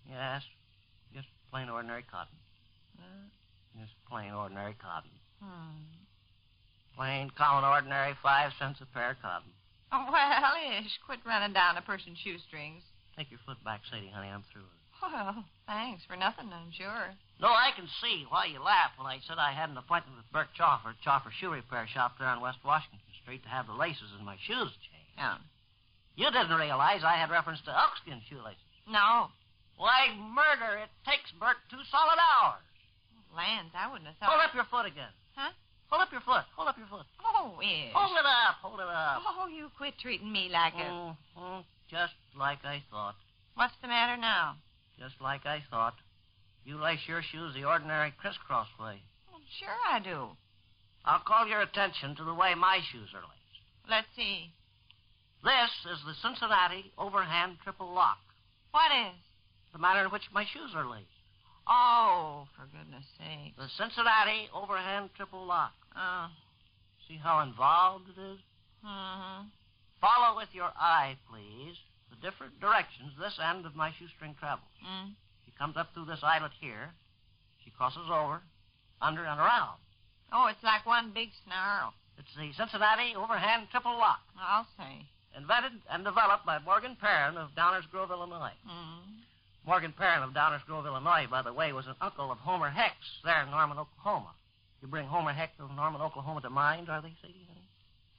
[SPEAKER 20] Yes. Just plain ordinary cotton. Just plain ordinary cotton. Plain, common, ordinary, 5 cents a pair of cotton.
[SPEAKER 21] Oh, well, Ish, quit running down a person's shoestrings.
[SPEAKER 20] Take your foot back, Sadie, honey. I'm through with it.
[SPEAKER 21] Well, thanks for nothing, I'm sure.
[SPEAKER 20] No, I can see why you laughed when I said I had an appointment with Bert Choffer, Choffer Shoe Repair Shop there on West Washington Street to have the laces in my shoes changed.
[SPEAKER 21] Yeah.
[SPEAKER 20] You didn't realize I had reference to elkskin shoelaces.
[SPEAKER 21] No.
[SPEAKER 20] Why, murder, it takes Bert 2 solid hours.
[SPEAKER 21] Lance, I wouldn't have thought...
[SPEAKER 20] Hold up your foot again.
[SPEAKER 21] Huh?
[SPEAKER 20] Hold up your foot. Hold up your foot.
[SPEAKER 21] Oh, Ish.
[SPEAKER 20] Hold it up. Hold it up.
[SPEAKER 21] Oh, you quit treating me like a...
[SPEAKER 20] Just like I thought.
[SPEAKER 21] What's the matter now?
[SPEAKER 20] Just like I thought. You lace your shoes the ordinary crisscross way.
[SPEAKER 21] Well, sure I do.
[SPEAKER 20] I'll call your attention to the way my shoes are laced.
[SPEAKER 21] Let's see.
[SPEAKER 20] This is the Cincinnati overhand triple lock.
[SPEAKER 21] What is?
[SPEAKER 20] The manner in which my shoes are laced.
[SPEAKER 21] Oh, for goodness sake.
[SPEAKER 20] The Cincinnati overhand triple lock.
[SPEAKER 21] Oh.
[SPEAKER 20] See how involved it is?
[SPEAKER 21] Mm-hmm.
[SPEAKER 20] Follow with your eye, please, the different directions this end of my shoestring travels. She comes up through this eyelet here. She crosses over, under, and around.
[SPEAKER 21] Oh, it's like one big snarl.
[SPEAKER 20] It's the Cincinnati overhand triple lock.
[SPEAKER 21] I'll say.
[SPEAKER 20] Invented and developed by Morgan Perrin of Downers Grove, Illinois. Morgan Perrin of Downers Grove, Illinois, by the way, was an uncle of Homer Hex there in Norman, Oklahoma. You bring Homer Hex of Norman, Oklahoma to mind, are they, Sadie?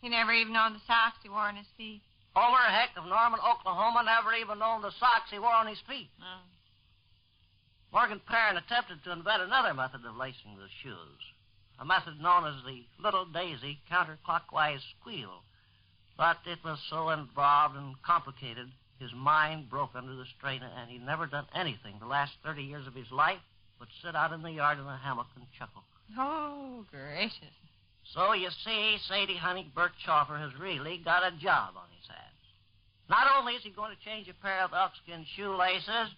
[SPEAKER 21] He never even owned the socks he wore on his feet.
[SPEAKER 20] Homer Heck of Norman, Oklahoma, never even owned the socks he wore on his feet. Morgan Perrin attempted to invent another method of lacing the shoes, a method known as the Little Daisy counterclockwise squeal. But it was so involved and complicated, his mind broke under the strain, and he'd never done anything the last 30 years of his life but sit out in the yard in a hammock and chuckle.
[SPEAKER 21] Oh, gracious.
[SPEAKER 20] So you see, Sadie, honey, Bert Choffer has really got a job on his hands. Not only is he going to change a pair of elkskin shoelaces,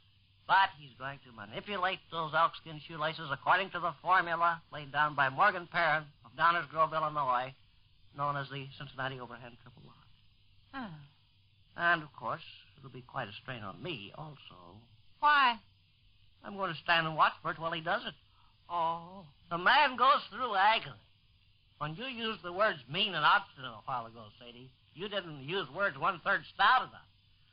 [SPEAKER 20] but he's going to manipulate those elkskin shoelaces according to the formula laid down by Morgan Perrin of Downers Grove, Illinois, known as the Cincinnati overhand triple lock. And, of course, it'll be quite a strain on me also.
[SPEAKER 21] Why?
[SPEAKER 20] I'm going to stand and watch Bert while he does it.
[SPEAKER 21] Oh.
[SPEAKER 20] The man goes through agony. When you used the words mean and obstinate a while ago, Sadie, you didn't use words 1/3 stout enough.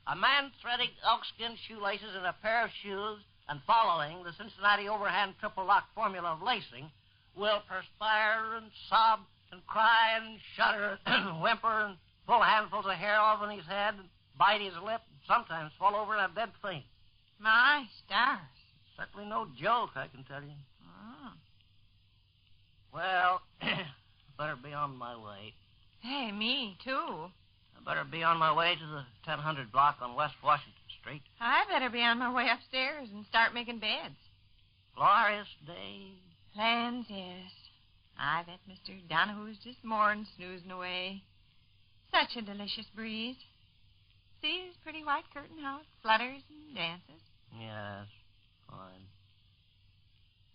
[SPEAKER 20] A man threading elkskin shoelaces in a pair of shoes and following the Cincinnati overhand triple lock formula of lacing will perspire and sob and cry and shudder and whimper and pull handfuls of hair off on his head and bite his lip and sometimes fall over in a dead faint.
[SPEAKER 21] My stars.
[SPEAKER 20] Certainly no joke, I can tell you. Well, I better be on my way.
[SPEAKER 21] Hey, me, too.
[SPEAKER 20] I better be on my way to the 1000 block on West Washington Street.
[SPEAKER 21] I better be on my way upstairs and start making beds.
[SPEAKER 20] Glorious day.
[SPEAKER 21] Lands, yes. I bet Mr. Donahue's just more'n snoozing away. Such a delicious breeze. See his pretty white curtain, how it flutters and dances.
[SPEAKER 20] Yes, fine.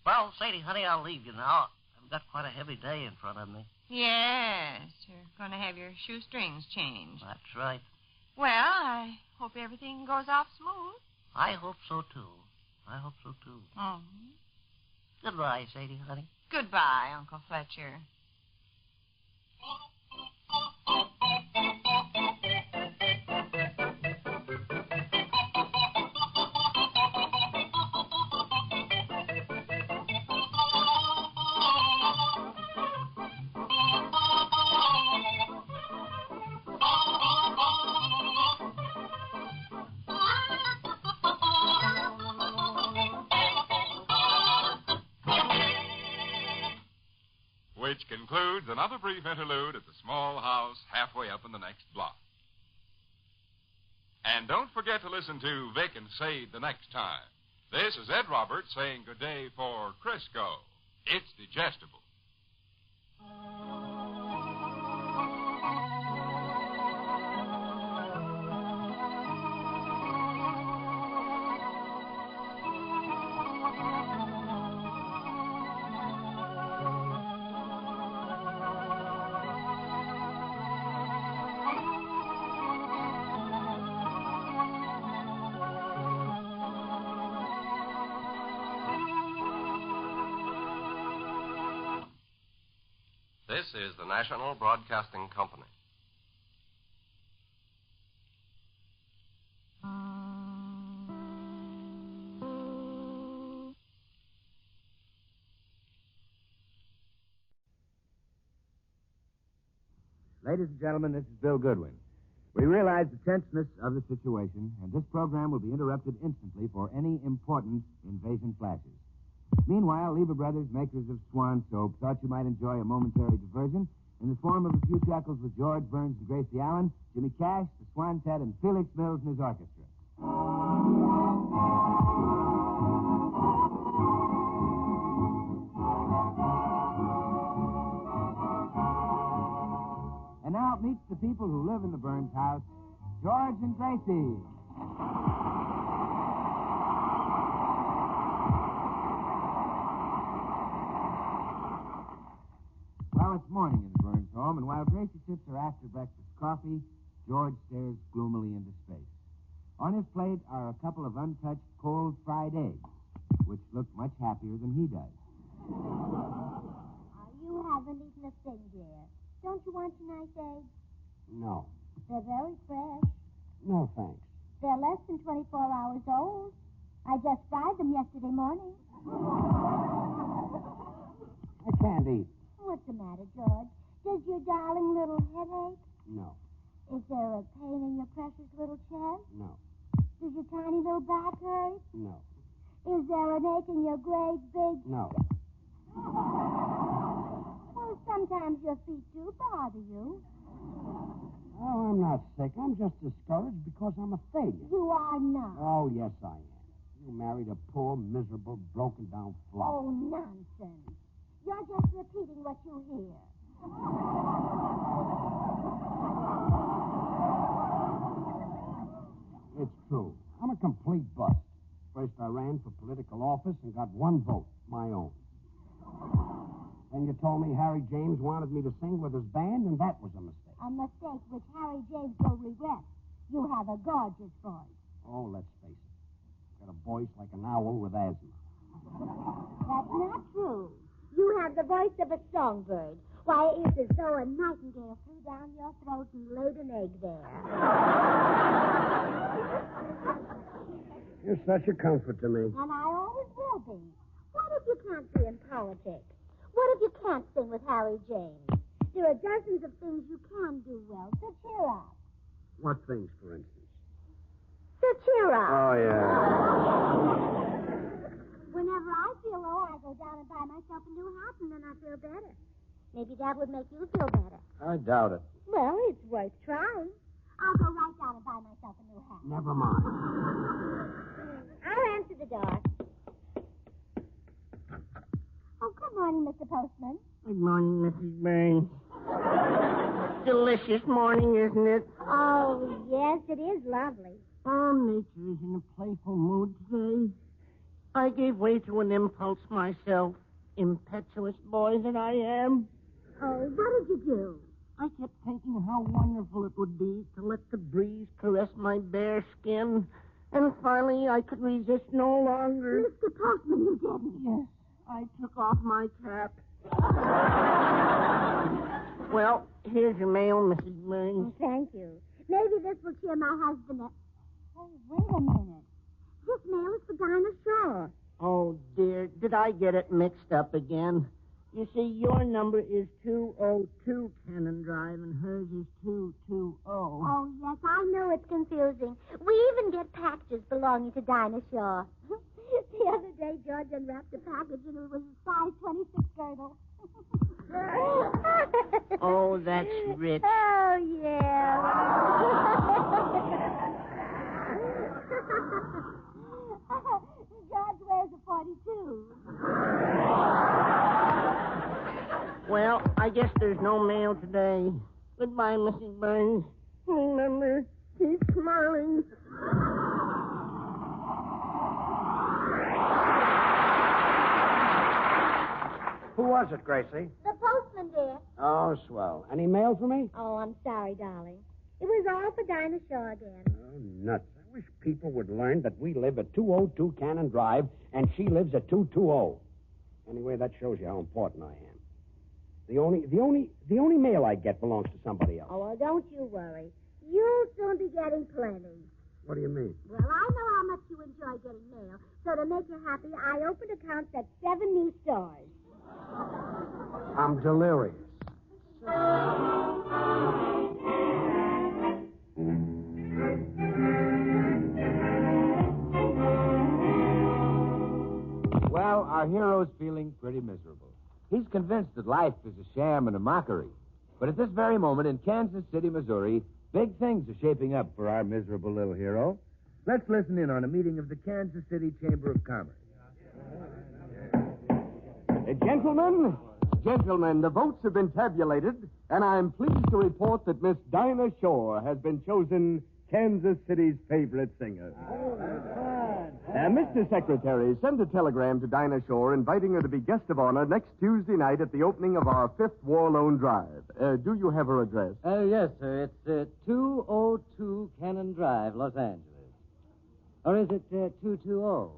[SPEAKER 20] Well, Sadie, honey, I'll leave you now. I've got quite a heavy day in front of me.
[SPEAKER 21] Yes, you're going to have your shoestrings changed.
[SPEAKER 20] That's right.
[SPEAKER 21] Well, I hope everything goes off smooth.
[SPEAKER 20] I hope so, too. I hope so, too. Goodbye, Sadie, honey.
[SPEAKER 21] Goodbye, Uncle Fletcher.
[SPEAKER 1] Which concludes another brief interlude at the small house halfway up in the next block. And don't forget to listen to Vic and Sade the next time. This is Ed Roberts saying good day for Crisco. It's digestible.
[SPEAKER 9] This is the National Broadcasting Company.
[SPEAKER 5] Ladies and gentlemen, this is Bill Goodwin. We realize the tenseness of the situation, and this program will be interrupted instantly for any important invasion flashes. Meanwhile, Lever Brothers, makers of Swan Soap, thought you might enjoy a momentary diversion in the form of a few chuckles with George Burns and Gracie Allen, Jimmy Cash, the Swantet, and Felix Mills and his orchestra. And now meet the people who live in the Burns house, George and Gracie. Well, it's morning in the Burns home, and while Gracie sips her after-breakfast coffee, George stares gloomily into space. On his plate are a couple of untouched cold fried eggs, which look much happier than he does.
[SPEAKER 22] You haven't eaten a thing, dear. Don't you want your nice eggs?
[SPEAKER 23] No.
[SPEAKER 22] They're very fresh.
[SPEAKER 23] No, thanks.
[SPEAKER 22] They're less than 24 hours old. I just fried them yesterday morning.
[SPEAKER 23] I can't eat.
[SPEAKER 22] What's the matter, George? Does your darling little head ache?
[SPEAKER 23] No.
[SPEAKER 22] Is there a pain in your precious little chest?
[SPEAKER 23] No.
[SPEAKER 22] Does your tiny little back hurt?
[SPEAKER 23] No.
[SPEAKER 22] Is there an ache in your great big...
[SPEAKER 23] No.
[SPEAKER 22] Well, sometimes your feet do bother you.
[SPEAKER 23] Oh, I'm not sick. I'm just discouraged because I'm a failure.
[SPEAKER 22] You are not.
[SPEAKER 23] Oh, yes, I am. You married a poor, miserable, broken-down flop.
[SPEAKER 22] Oh, nonsense. You're just repeating what you hear.
[SPEAKER 23] It's true. I'm a complete bust. First, I ran for political office and got one vote, my own. Then you told me Harry James wanted me to sing with his band, and that was a mistake.
[SPEAKER 22] A mistake which Harry James will regret. You have a gorgeous voice.
[SPEAKER 23] Oh, let's face it. Got a voice like an owl with asthma.
[SPEAKER 22] That's not true. You have the voice of a songbird. Why, it's as though a nightingale flew down your throat and laid an egg there.
[SPEAKER 23] You're such a comfort to me.
[SPEAKER 22] And I always will be. What if you can't be in politics? What if you can't sing with Harry James? There are dozens of things you can do well, so cheer up.
[SPEAKER 23] What things, for instance?
[SPEAKER 22] So cheer up.
[SPEAKER 23] Oh, yeah.
[SPEAKER 22] Whenever I feel low, I go down and buy myself a new hat, and then I feel better. Maybe that would make you feel better.
[SPEAKER 23] I doubt it.
[SPEAKER 22] Well, it's worth trying. I'll go right down and buy myself a new hat.
[SPEAKER 23] Never mind.
[SPEAKER 22] I'll answer the door. Oh, good morning, Mr. Postman.
[SPEAKER 20] Good morning, Mrs. Burns. Delicious morning, isn't it?
[SPEAKER 22] Oh, yes, it is lovely.
[SPEAKER 20] Oh, nature is in a playful mood today. I gave way to an impulse myself, impetuous boy that I am.
[SPEAKER 22] Oh, what did you do?
[SPEAKER 20] I kept thinking how wonderful it would be to let the breeze caress my bare skin, and finally I could resist no longer.
[SPEAKER 22] Mr. Postman, you didn't.
[SPEAKER 20] Yes, I took off my cap. Well, here's your mail, Mrs. Burns.
[SPEAKER 22] Oh, thank you. Maybe this will cheer my husband up. Oh, wait a minute. This mail is for Dinah Shaw.
[SPEAKER 20] Oh, dear, did I get it mixed up again? You see, your number is 202 Cannon Drive, and hers is 220.
[SPEAKER 22] Oh, yes, I know it's confusing. We even get packages belonging to Dinah Shaw. The other day, George unwrapped a package, and it was a size 26 girdle.
[SPEAKER 20] Oh, that's rich.
[SPEAKER 22] Oh, yeah. George wears a 42.
[SPEAKER 20] Well, I guess there's no mail today. Goodbye, Mrs. Burns. Remember, keep smiling.
[SPEAKER 23] Who was it, Gracie?
[SPEAKER 22] The postman, dear.
[SPEAKER 23] Oh, swell. Any mail for me?
[SPEAKER 22] Oh, I'm sorry, darling. It was all for Dinah Shaw again.
[SPEAKER 23] Oh, nuts. I wish people would learn that we live at 202 Cannon Drive, and she lives at 220. Anyway, that shows you how important I am. The only mail I get belongs to somebody else.
[SPEAKER 22] Oh, well, don't you worry. You'll soon be getting plenty.
[SPEAKER 23] What do you mean?
[SPEAKER 22] Well, I know how much you enjoy getting mail. So to make you happy, I opened accounts at 7 new stores.
[SPEAKER 23] I'm delirious.
[SPEAKER 5] Well, our hero's feeling pretty miserable. He's convinced that life is a sham and a mockery. But at this very moment in Kansas City, Missouri, big things are shaping up for our miserable little hero. Let's listen in on a meeting of the Kansas City Chamber of Commerce.
[SPEAKER 3] Gentlemen, the votes have been tabulated, and I'm pleased to report that Miss Dinah Shore has been chosen Kansas City's favorite singer. Mr. Secretary, send a telegram to Dinah Shore inviting her to be guest of honor next Tuesday night at the opening of our 5th War Loan Drive. Do you have her address?
[SPEAKER 10] Yes, sir. It's 202 Cannon Drive, Los Angeles. Or is it 220?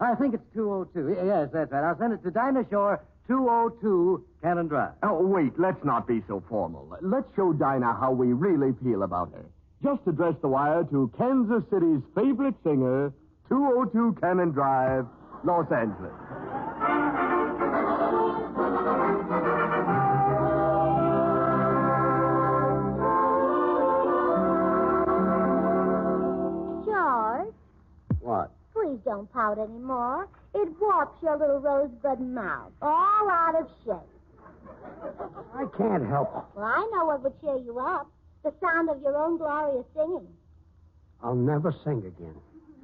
[SPEAKER 10] I think it's 202. Yes, that's right. I'll send it to Dinah Shore, 202 Cannon Drive.
[SPEAKER 3] Oh, wait, let's not be so formal. Let's show Dinah how we really feel about her. Just address the wire to Kansas City's favorite singer, 202 Cannon Drive, Los Angeles.
[SPEAKER 22] George,
[SPEAKER 23] What?
[SPEAKER 22] please don't pout anymore. It warps your little rosebud mouth, all out of shape.
[SPEAKER 23] I can't help it.
[SPEAKER 22] Well, I know what would cheer you up. The sound of your own glorious singing.
[SPEAKER 23] I'll never sing again.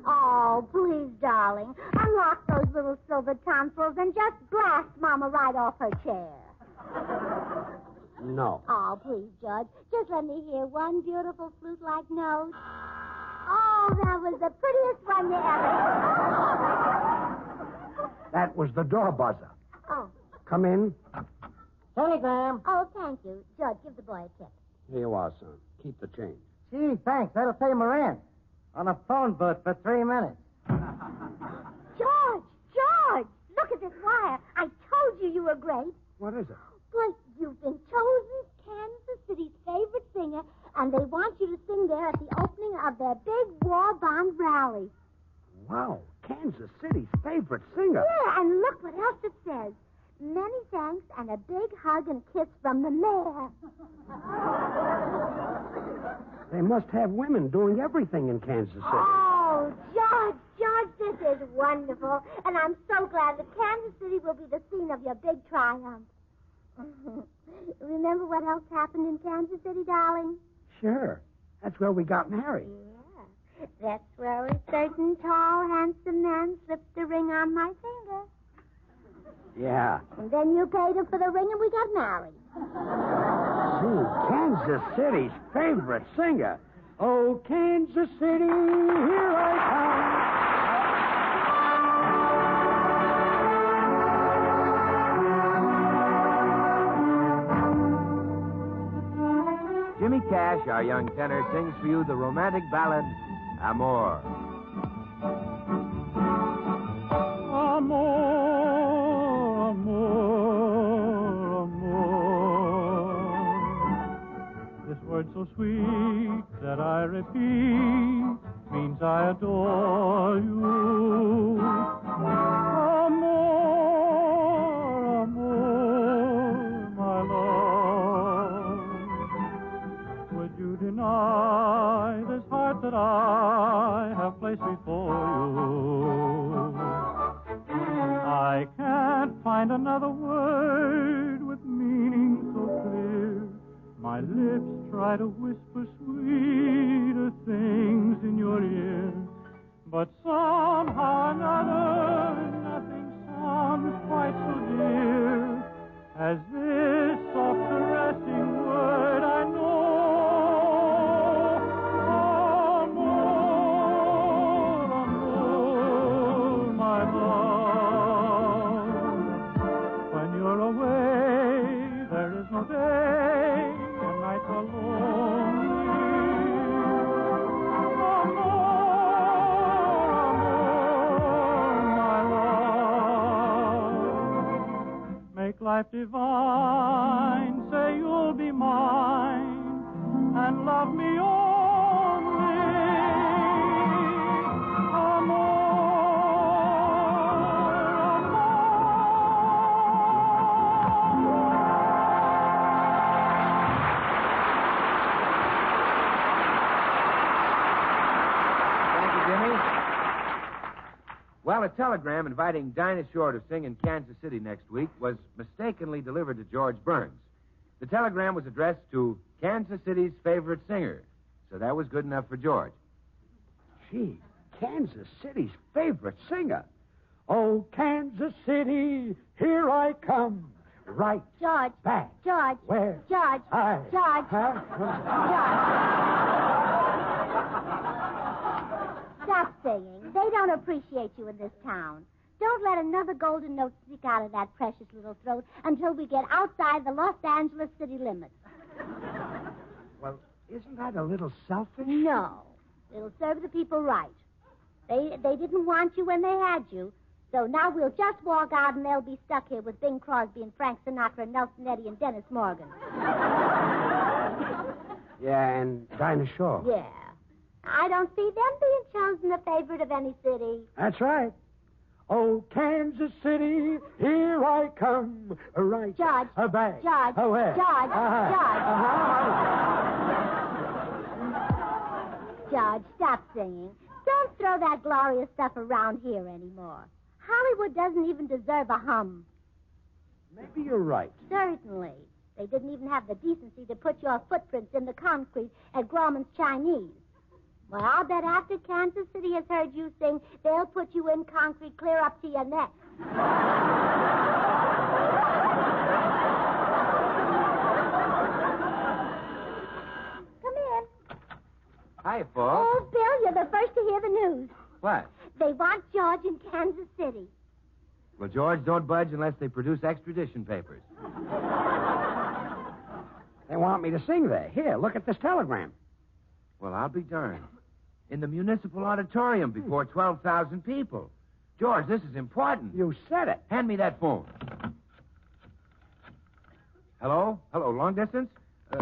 [SPEAKER 22] Oh, please, darling. Unlock those little silver tonsils and just blast Mama right off her chair.
[SPEAKER 23] No.
[SPEAKER 22] Oh, please, Judge. Just let me hear one beautiful flute-like note. Oh, that was the prettiest one you ever...
[SPEAKER 23] That was the door buzzer.
[SPEAKER 22] Oh.
[SPEAKER 23] Come in.
[SPEAKER 10] Telegram.
[SPEAKER 22] Oh, thank you. Judge, give the boy a tip.
[SPEAKER 23] Here you are, son. Keep the change.
[SPEAKER 10] Gee, thanks. That'll pay my rent. On a phone booth for 3 minutes.
[SPEAKER 22] George! Look at this wire. I told you were great.
[SPEAKER 23] What is it?
[SPEAKER 22] Blake, you've been chosen Kansas City's favorite singer, and they want you to sing there at the opening of their big war bond rally.
[SPEAKER 23] Wow, Kansas City's favorite singer.
[SPEAKER 22] Yeah, and look what else it says. Many thanks and a big hug and kiss from the mayor.
[SPEAKER 23] They must have women doing everything in Kansas City.
[SPEAKER 22] Oh, George, this is wonderful. And I'm so glad that Kansas City will be the scene of your big triumph. Remember what else happened in Kansas City, darling?
[SPEAKER 23] Sure. That's where we got married.
[SPEAKER 22] Yeah. That's where a certain tall, handsome man slipped the ring on my finger.
[SPEAKER 23] Yeah.
[SPEAKER 22] And then you paid him for the ring and we got married.
[SPEAKER 23] Gee, Kansas City's favorite singer. Oh, Kansas City, here I
[SPEAKER 5] Jimmy Cash, our young tenor, sings for you the romantic ballad, Amor.
[SPEAKER 15] Amor, amor, amor. This word so sweet that I repeat means I adore you. Amor, amor, my love. Would you deny this heart that I have placed before you? I can't find another word with meaning so clear. My lips try to whisper sweeter things in your ear, but somehow or another nothing sounds quite so dear as this soft caressing word I know. Amor, amor, my love. When you're away, there is no day, and nights are lonely. Amor, amor, my
[SPEAKER 7] make life divine. Say you'll be mine and love me only. Amor,
[SPEAKER 5] Thank you, Jimmy. Well, a telegram inviting Dinah Shore to sing in Kansas City next week was mistakenly delivered to George Burns. The telegram was addressed to Kansas City's favorite singer, so that was good enough for George.
[SPEAKER 23] Gee, Kansas City's favorite singer. Oh, Kansas City, here I come. Right.
[SPEAKER 22] George.
[SPEAKER 23] Back.
[SPEAKER 22] George.
[SPEAKER 23] Where?
[SPEAKER 22] George.
[SPEAKER 23] I.
[SPEAKER 22] George.
[SPEAKER 23] Huh?
[SPEAKER 22] Stop singing. They don't appreciate you in this town. Don't let another golden note stick out of that precious little throat until we get outside the Los Angeles city limits.
[SPEAKER 23] Well, isn't that a little selfish?
[SPEAKER 22] No. It'll serve the people right. They didn't want you when they had you. So now we'll just walk out and they'll be stuck here with Bing Crosby and Frank Sinatra and Nelson Eddy and Dennis Morgan.
[SPEAKER 23] Yeah, and Dinah Shore.
[SPEAKER 22] Yeah. I don't see them being chosen a favorite of any city.
[SPEAKER 23] That's right. Oh, Kansas City, here I come. Right.
[SPEAKER 22] George.
[SPEAKER 23] Back.
[SPEAKER 22] George.
[SPEAKER 23] Where?
[SPEAKER 22] George. George. George, stop singing. Don't throw that glorious stuff around here anymore. Hollywood doesn't even deserve a hum.
[SPEAKER 23] Maybe you're right.
[SPEAKER 22] Certainly. They didn't even have the decency to put your footprints in the concrete at Grauman's Chinese. Well, I'll bet after Kansas City has heard you sing, they'll put you in concrete clear up to your neck. Come in.
[SPEAKER 5] Hi, folks.
[SPEAKER 22] Oh, Bill, you're the first to hear the news.
[SPEAKER 5] What?
[SPEAKER 22] They want George in Kansas City.
[SPEAKER 5] Well, George, don't budge unless they produce extradition papers.
[SPEAKER 23] They want me to sing there. Here, look at this telegram.
[SPEAKER 5] Well, I'll be darned. In the municipal auditorium before 12,000 people. George, this is important.
[SPEAKER 23] You said it.
[SPEAKER 5] Hand me that phone. Hello? Hello, long distance?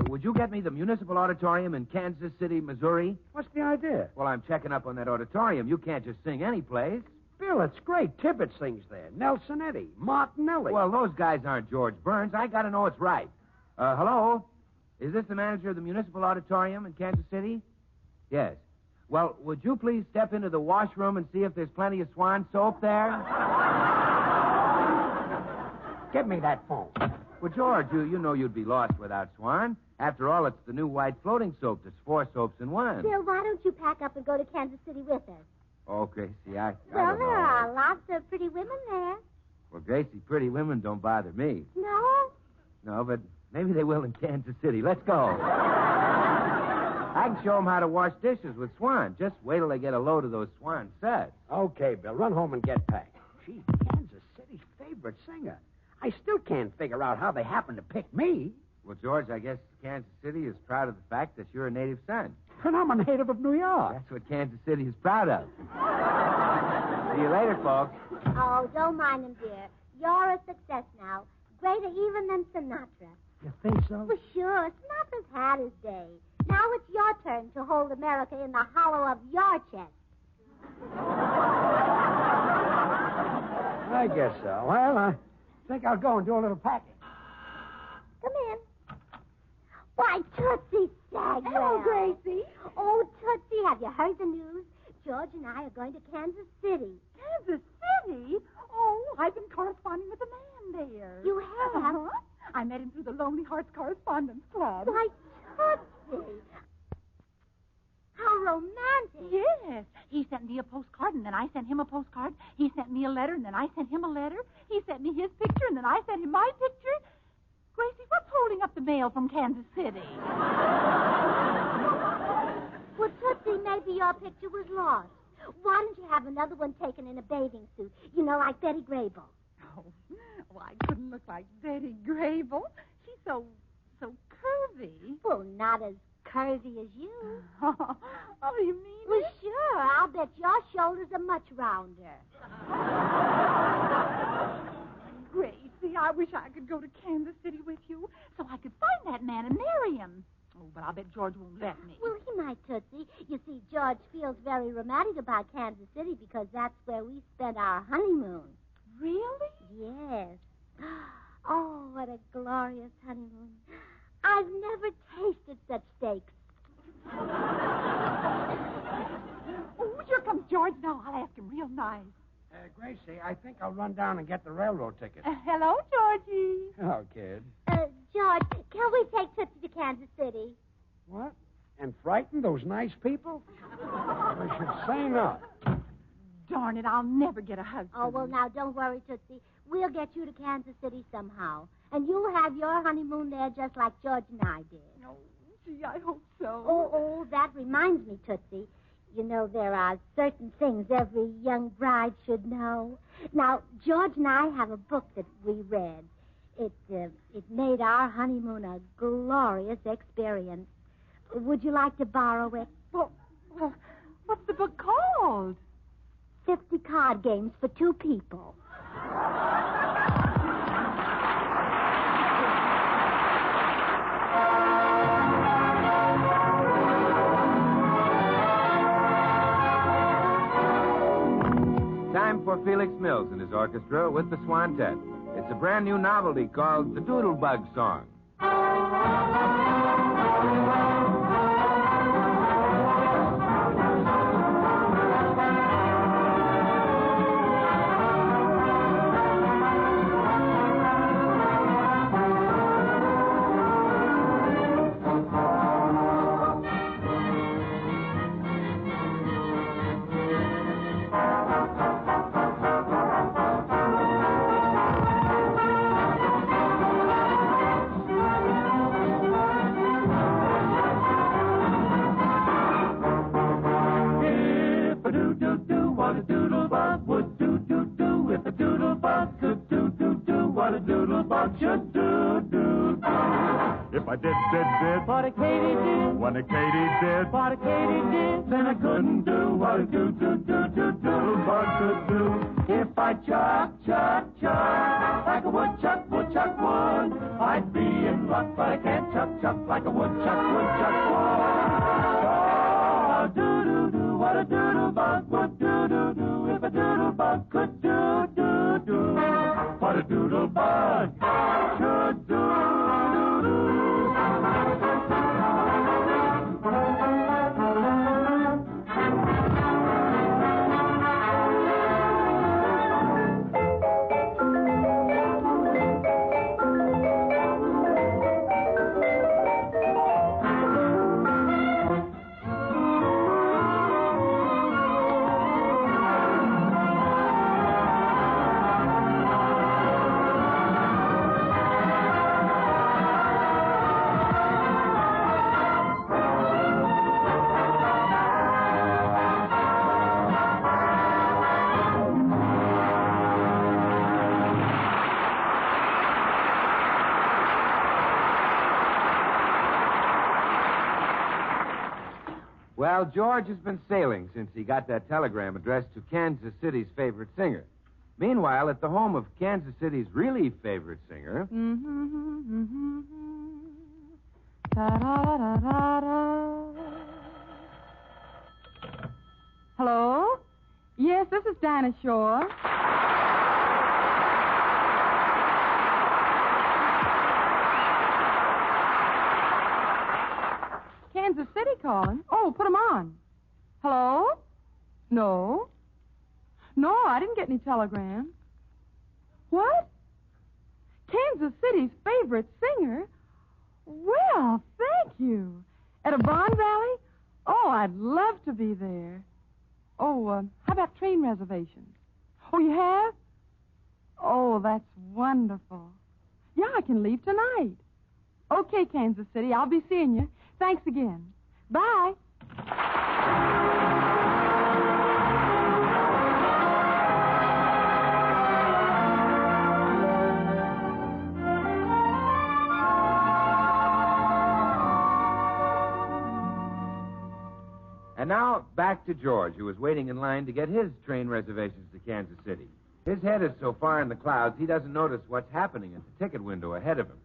[SPEAKER 5] Would you get me the municipal auditorium in Kansas City, Missouri?
[SPEAKER 23] What's the idea?
[SPEAKER 5] Well, I'm checking up on that auditorium. You can't just sing any place.
[SPEAKER 23] Bill, it's great. Tibbet sings there. Nelson Eddy. Martinelli.
[SPEAKER 5] Well, those guys aren't George Burns. I got to know it's right. Hello? Is this the manager of the municipal auditorium in Kansas City? Yes. Well, would you please step into the washroom and see if there's plenty of Swan soap there?
[SPEAKER 23] Give me that phone.
[SPEAKER 5] Well, George, you know you'd be lost without Swan. After all, it's the new white floating soap that's 4 soaps in one.
[SPEAKER 22] Bill, why don't you pack up and go to Kansas City with us?
[SPEAKER 5] Oh, Gracie, I
[SPEAKER 22] Well,
[SPEAKER 5] don't know.
[SPEAKER 22] there are lots of pretty women there.
[SPEAKER 5] Well, Gracie, pretty women don't bother me.
[SPEAKER 22] No?
[SPEAKER 5] No, but maybe they will in Kansas City. Let's go. I can show them how to wash dishes with Swan. Just wait till they get a load of those Swan suds.
[SPEAKER 23] Okay, Bill, run home and get packed. Gee, Kansas City's favorite singer. I still can't figure out how they happen to pick me.
[SPEAKER 5] Well, George, I guess Kansas City is proud of the fact that you're a native son.
[SPEAKER 23] And I'm a native of New York.
[SPEAKER 5] That's what Kansas City is proud of. See you later, folks.
[SPEAKER 22] Oh, don't mind him, dear. You're a success now. Greater even than Sinatra.
[SPEAKER 23] You think so?
[SPEAKER 22] Well, sure. Sinatra's had his day. Now it's your turn to hold America in the hollow of your chest.
[SPEAKER 23] I guess so. Well, I think I'll go and do a little packing.
[SPEAKER 22] Come in. Why, Tootsie Stagwell.
[SPEAKER 11] Hello, Gracie.
[SPEAKER 22] Oh, Tootsie, have you heard the news? George and I are going to Kansas City.
[SPEAKER 11] Kansas City? Oh, I've been corresponding with a man there.
[SPEAKER 22] You have?
[SPEAKER 11] Uh-huh. I met him through the Lonely Hearts Correspondence Club.
[SPEAKER 22] Why, Tootsie. How romantic.
[SPEAKER 11] Yes. He sent me a postcard, and then I sent him a postcard. He sent me a letter, and then I sent him a letter. He sent me his picture, and then I sent him my picture. Gracie, what's holding up the mail from Kansas City?
[SPEAKER 22] Well, Tootsie, maybe your picture was lost. Why don't you have another one taken in a bathing suit? You know, like Betty Grable.
[SPEAKER 11] Oh, well, I couldn't look like Betty Grable. She's so curvy.
[SPEAKER 22] Well, not as curvy as you.
[SPEAKER 11] Oh, you mean
[SPEAKER 22] Well, sure. I'll bet your shoulders are much rounder.
[SPEAKER 11] Gracie, I wish I could go to Kansas City with you so I could find that man and marry him. Oh, but I bet George won't let me.
[SPEAKER 22] Well, he might, Tootsie. You see, George feels very romantic about Kansas City because that's where we spent our honeymoon.
[SPEAKER 11] Really?
[SPEAKER 22] Yes. Oh, what a glorious honeymoon. I've never tasted such steaks.
[SPEAKER 11] Oh, here comes George now. I'll ask him real nice.
[SPEAKER 23] Gracie, I think I'll run down and get the railroad ticket.
[SPEAKER 11] Hello, Georgie.
[SPEAKER 23] Hello, kid.
[SPEAKER 22] George, can we take Tootsie to Kansas City?
[SPEAKER 23] What? And frighten those nice people? I should say not.
[SPEAKER 11] Darn it, I'll never get a husband.
[SPEAKER 22] Oh, well, now, don't worry, Tootsie. We'll get you to Kansas City somehow. And you'll have your honeymoon there just like George and I did.
[SPEAKER 11] Oh, gee, I hope so.
[SPEAKER 22] Oh, that reminds me, Tootsie. You know, there are certain things every young bride should know. Now, George and I have a book that we read. It made our honeymoon a glorious experience. Would you like to borrow it?
[SPEAKER 11] Well, what's the book called?
[SPEAKER 22] 50 Card Games for Two People.
[SPEAKER 5] Time for Felix Mills and his orchestra with the Swantet. It's a brand new novelty called the Doodlebug Song.
[SPEAKER 7] If I did, what a Katie did. When a Katie did, what a Katie did. Then I couldn't do what a doodlebug could do. If I chuck, like a woodchuck would. I'd be in luck, but I can't chuck like a woodchuck would. Oh, do, what a doodlebug would do. If a doodlebug could do. What a doodlebug should do.
[SPEAKER 5] Well, George has been sailing since he got that telegram addressed to Kansas City's favorite singer. Meanwhile, at the home of Kansas City's really favorite singer...
[SPEAKER 6] Hello? Yes, this is Dinah Shore. Kansas City calling? Oh, put 'em on. Hello? No, I didn't get any telegram. What? Kansas City's favorite singer? Well, thank you. At a Bond Valley? Oh, I'd love to be there. Oh, how about train reservations? Oh, you have? Oh, that's wonderful. Yeah, I can leave tonight. Okay, Kansas City, I'll be seeing you. Thanks again. Bye.
[SPEAKER 5] And now, back to George, who was waiting in line to get his train reservations to Kansas City. His head is so far in the clouds, he doesn't notice what's happening at the ticket window ahead of him.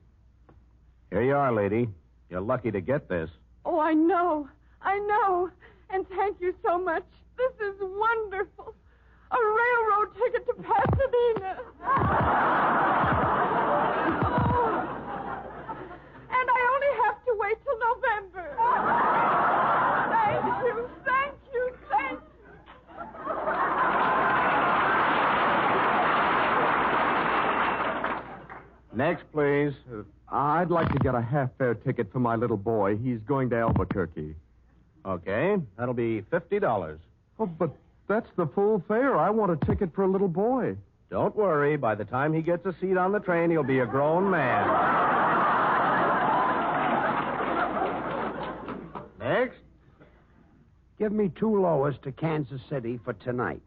[SPEAKER 3] Here you are, lady. You're lucky to get this.
[SPEAKER 6] Oh, I know. And thank you so much. This is wonderful. A railroad ticket to Pasadena. And I only have to wait till November. Thank you.
[SPEAKER 3] Next, please. I'd like to get a half-fare ticket for my little boy. He's going to Albuquerque. Okay, that'll be $50. Oh, but that's the full fare. I want a ticket for a little boy. Don't worry. By the time he gets a seat on the train, he'll be a grown man.
[SPEAKER 23] Next. Give me 2 lowers to Kansas City for tonight.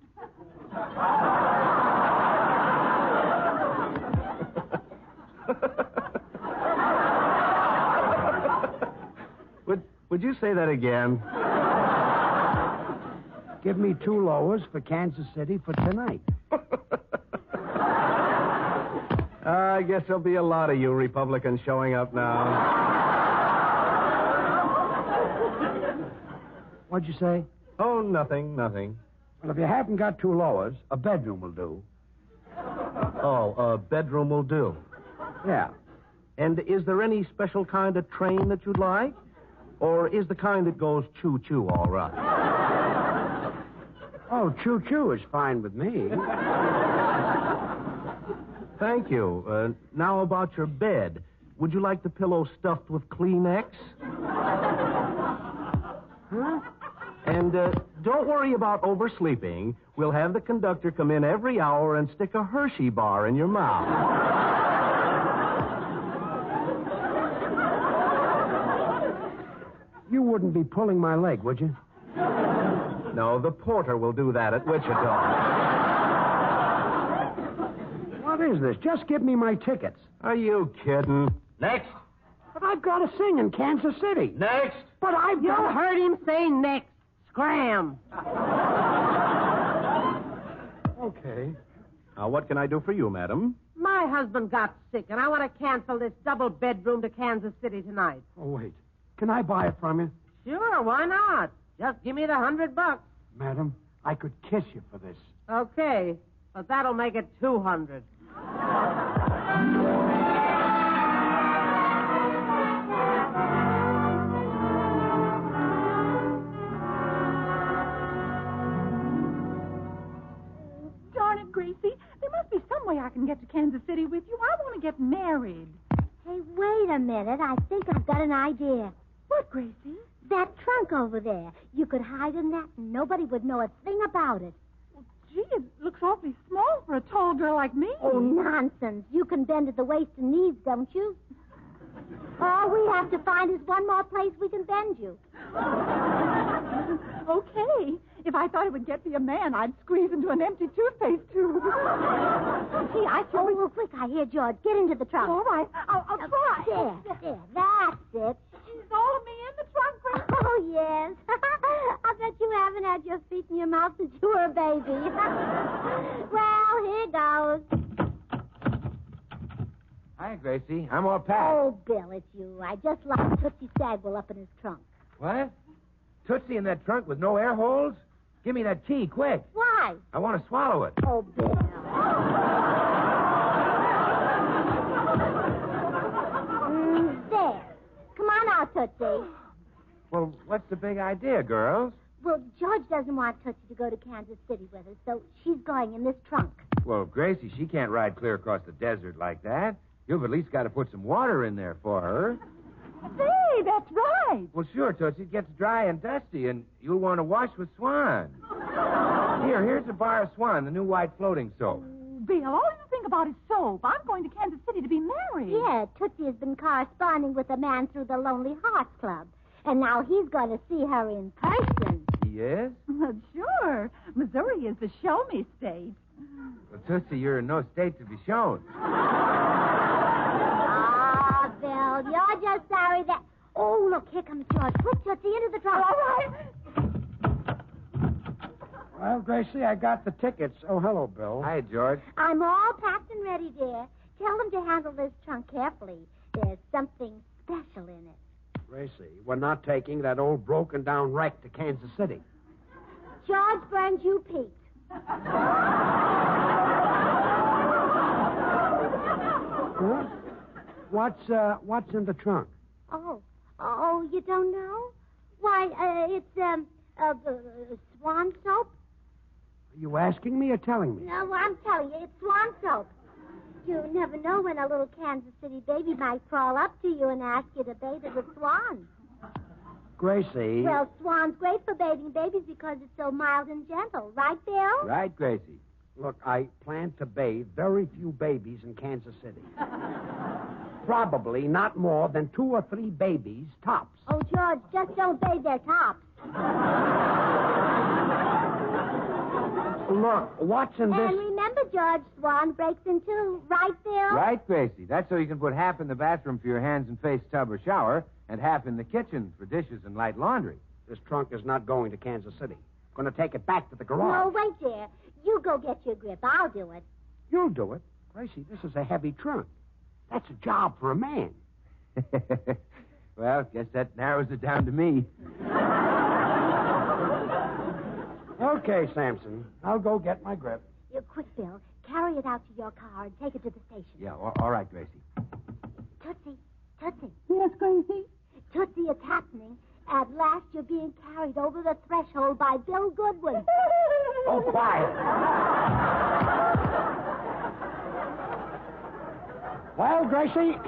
[SPEAKER 3] Would you say that again?
[SPEAKER 23] Give me 2 lowers for Kansas City for tonight.
[SPEAKER 3] I guess there'll be a lot of you Republicans showing up now.
[SPEAKER 23] What'd you say?
[SPEAKER 3] Oh, nothing.
[SPEAKER 23] Well, if you haven't got 2 lowers, a bedroom will do.
[SPEAKER 3] Oh, a bedroom will do.
[SPEAKER 23] Yeah.
[SPEAKER 3] And is there any special kind of train that you'd like? Or is the kind that goes choo-choo all right?
[SPEAKER 23] Oh, choo-choo is fine with me.
[SPEAKER 3] Thank you. Now about your bed. Would you like the pillow stuffed with Kleenex?
[SPEAKER 23] Huh?
[SPEAKER 3] And don't worry about oversleeping. We'll have the conductor come in every hour and stick a Hershey bar in your mouth.
[SPEAKER 23] You wouldn't be pulling my leg, would you?
[SPEAKER 3] No, the porter will do that at Wichita.
[SPEAKER 23] What is this? Just give me my tickets.
[SPEAKER 3] Are you kidding? Next.
[SPEAKER 23] But I've got to sing in Kansas City.
[SPEAKER 3] Next.
[SPEAKER 23] But I've got
[SPEAKER 20] You heard him say next. Scram.
[SPEAKER 3] Okay. Now, what can I do for you, madam?
[SPEAKER 8] My husband got sick, and I want to cancel this double bedroom to Kansas City tonight.
[SPEAKER 23] Oh, wait. Can I buy it from you?
[SPEAKER 8] Sure, why not? Just give me the $100.
[SPEAKER 23] Madam, I could kiss you for this.
[SPEAKER 8] Okay, but that'll make it 200.
[SPEAKER 11] Darn it, Gracie. There must be some way I can get to Kansas City with you. I want to get married.
[SPEAKER 22] Hey, wait a minute. I think I've got an idea.
[SPEAKER 11] What, Gracie?
[SPEAKER 22] That trunk over there. You could hide in that and nobody would know a thing about it.
[SPEAKER 11] Well, gee, it looks awfully small for a tall girl like me.
[SPEAKER 22] Oh, nonsense. You can bend at the waist and knees, don't you? All we have to find is one more place we can bend you.
[SPEAKER 11] Okay. If I thought it would get me a man, I'd squeeze into an empty toothpaste tube. Gee, I sure...
[SPEAKER 22] Oh, quick. I hear George. Get into the trunk.
[SPEAKER 11] All right. I'll try.
[SPEAKER 22] There. That's it.
[SPEAKER 11] Is all of me in the trunk, Gracie?
[SPEAKER 22] Oh, yes. I bet you haven't had your feet in your mouth since you were a baby. Well, here goes.
[SPEAKER 5] Hi, Gracie. I'm all packed.
[SPEAKER 22] Oh, Bill, it's you. I just locked Tootsie Stagwell up in his trunk.
[SPEAKER 5] What? Tootsie in that trunk with no air holes? Give me that key, quick.
[SPEAKER 22] Why?
[SPEAKER 5] I want to swallow it.
[SPEAKER 22] Oh, Bill. There. Come on out, Tootsie.
[SPEAKER 5] Well, what's the big idea, girls?
[SPEAKER 22] Well, George doesn't want Tootsie to go to Kansas City with us, so she's going in this trunk.
[SPEAKER 5] Well, Gracie, she can't ride clear across the desert like that. You've at least got to put some water in there for her.
[SPEAKER 11] Say, that's right.
[SPEAKER 5] Well, sure, Tootsie. It gets dry and dusty, and you'll want to wash with Swan. Here's a bar of Swan, the new white floating soap.
[SPEAKER 11] Bill, all you think about is soap. I'm going to Kansas City to be married.
[SPEAKER 22] Yeah, Tootsie has been corresponding with a man through the Lonely Hearts Club, and now he's going to see her in person.
[SPEAKER 5] Yes?
[SPEAKER 11] Well, sure. Missouri is the show-me state.
[SPEAKER 5] Well, Tootsie, you're in no state to be shown.
[SPEAKER 22] Ah, Bill, you're just sorry that... Oh, look, here comes George. Quick, Tootsie, into the trunk.
[SPEAKER 11] All right.
[SPEAKER 23] Well, Gracie, I got the tickets. Oh, hello, Bill.
[SPEAKER 5] Hi, George.
[SPEAKER 22] I'm all packed and ready, dear. Tell them to handle this trunk carefully. There's something special in it.
[SPEAKER 23] Gracie, we're not taking that old broken-down wreck to Kansas City.
[SPEAKER 22] George Burns, you peaked.
[SPEAKER 23] Huh? What's in the trunk?
[SPEAKER 22] Oh, you don't know? Why, it's, swan soap.
[SPEAKER 23] Are you asking me or telling me?
[SPEAKER 22] No, I'm telling you, it's swan soap. You never know when a little Kansas City baby might crawl up to you and ask you to bathe it with swans.
[SPEAKER 23] Gracie.
[SPEAKER 22] Well, swan's great for bathing babies because it's so mild and gentle. Right, Bill?
[SPEAKER 5] Right, Gracie.
[SPEAKER 23] Look, I plan to bathe very few babies in Kansas City. Probably not more than 2 or 3 babies, tops.
[SPEAKER 22] Oh, George, just don't bathe their tops.
[SPEAKER 23] Look, what's in this?
[SPEAKER 22] And remember, George, swan breaks in two. Right, Bill?
[SPEAKER 5] Right, Gracie. That's so you can put half in the bathroom for your hands and face tub or shower, and half in the kitchen for dishes and light laundry.
[SPEAKER 23] This trunk is not going to Kansas City. Going to take it back to the garage.
[SPEAKER 22] No, wait there. You go get your grip. I'll do it.
[SPEAKER 23] You'll do it. Gracie, this is a heavy trunk. That's a job for a man.
[SPEAKER 5] Well, guess that narrows it down to me.
[SPEAKER 23] Okay, Samson. I'll go get my grip.
[SPEAKER 22] You quick, Bill. Carry it out to your car and take it to the station.
[SPEAKER 5] Yeah, all right, Gracie.
[SPEAKER 22] Tootsie. Tootsie.
[SPEAKER 11] Yes, Gracie?
[SPEAKER 22] Tootsie, it's happening. At last, you're being carried over the threshold by Bill Goodwin.
[SPEAKER 23] Oh, quiet. Well, Gracie,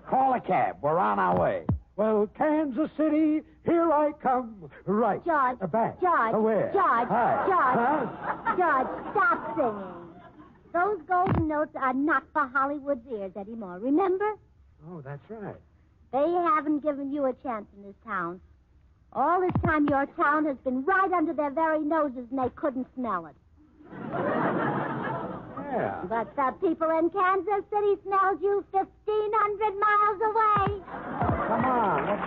[SPEAKER 23] call a cab. We're on our way. Well, Kansas City, here I come. Right.
[SPEAKER 22] George.
[SPEAKER 23] Back.
[SPEAKER 22] George.
[SPEAKER 23] Where?
[SPEAKER 22] George.
[SPEAKER 23] Hi.
[SPEAKER 22] George.
[SPEAKER 23] Huh?
[SPEAKER 22] George, stop singing. Those golden notes are not for Hollywood's ears anymore. Remember?
[SPEAKER 23] Oh, that's right.
[SPEAKER 22] They haven't given you a chance in this town. All this time, your town has been right under their very noses, and they couldn't smell it.
[SPEAKER 23] Yeah.
[SPEAKER 22] But the people in Kansas City smells you 1,500 miles away.
[SPEAKER 23] Come on.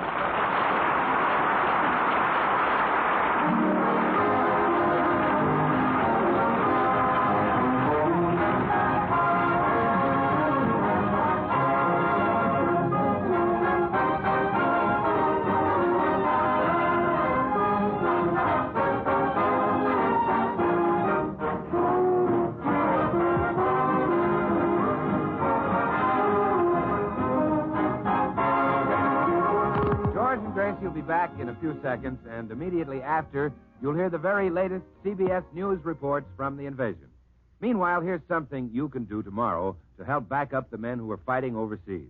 [SPEAKER 5] You'll be back in a few seconds, and immediately after, you'll hear the very latest CBS News reports from the invasion. Meanwhile, here's something you can do tomorrow to help back up the men who are fighting overseas.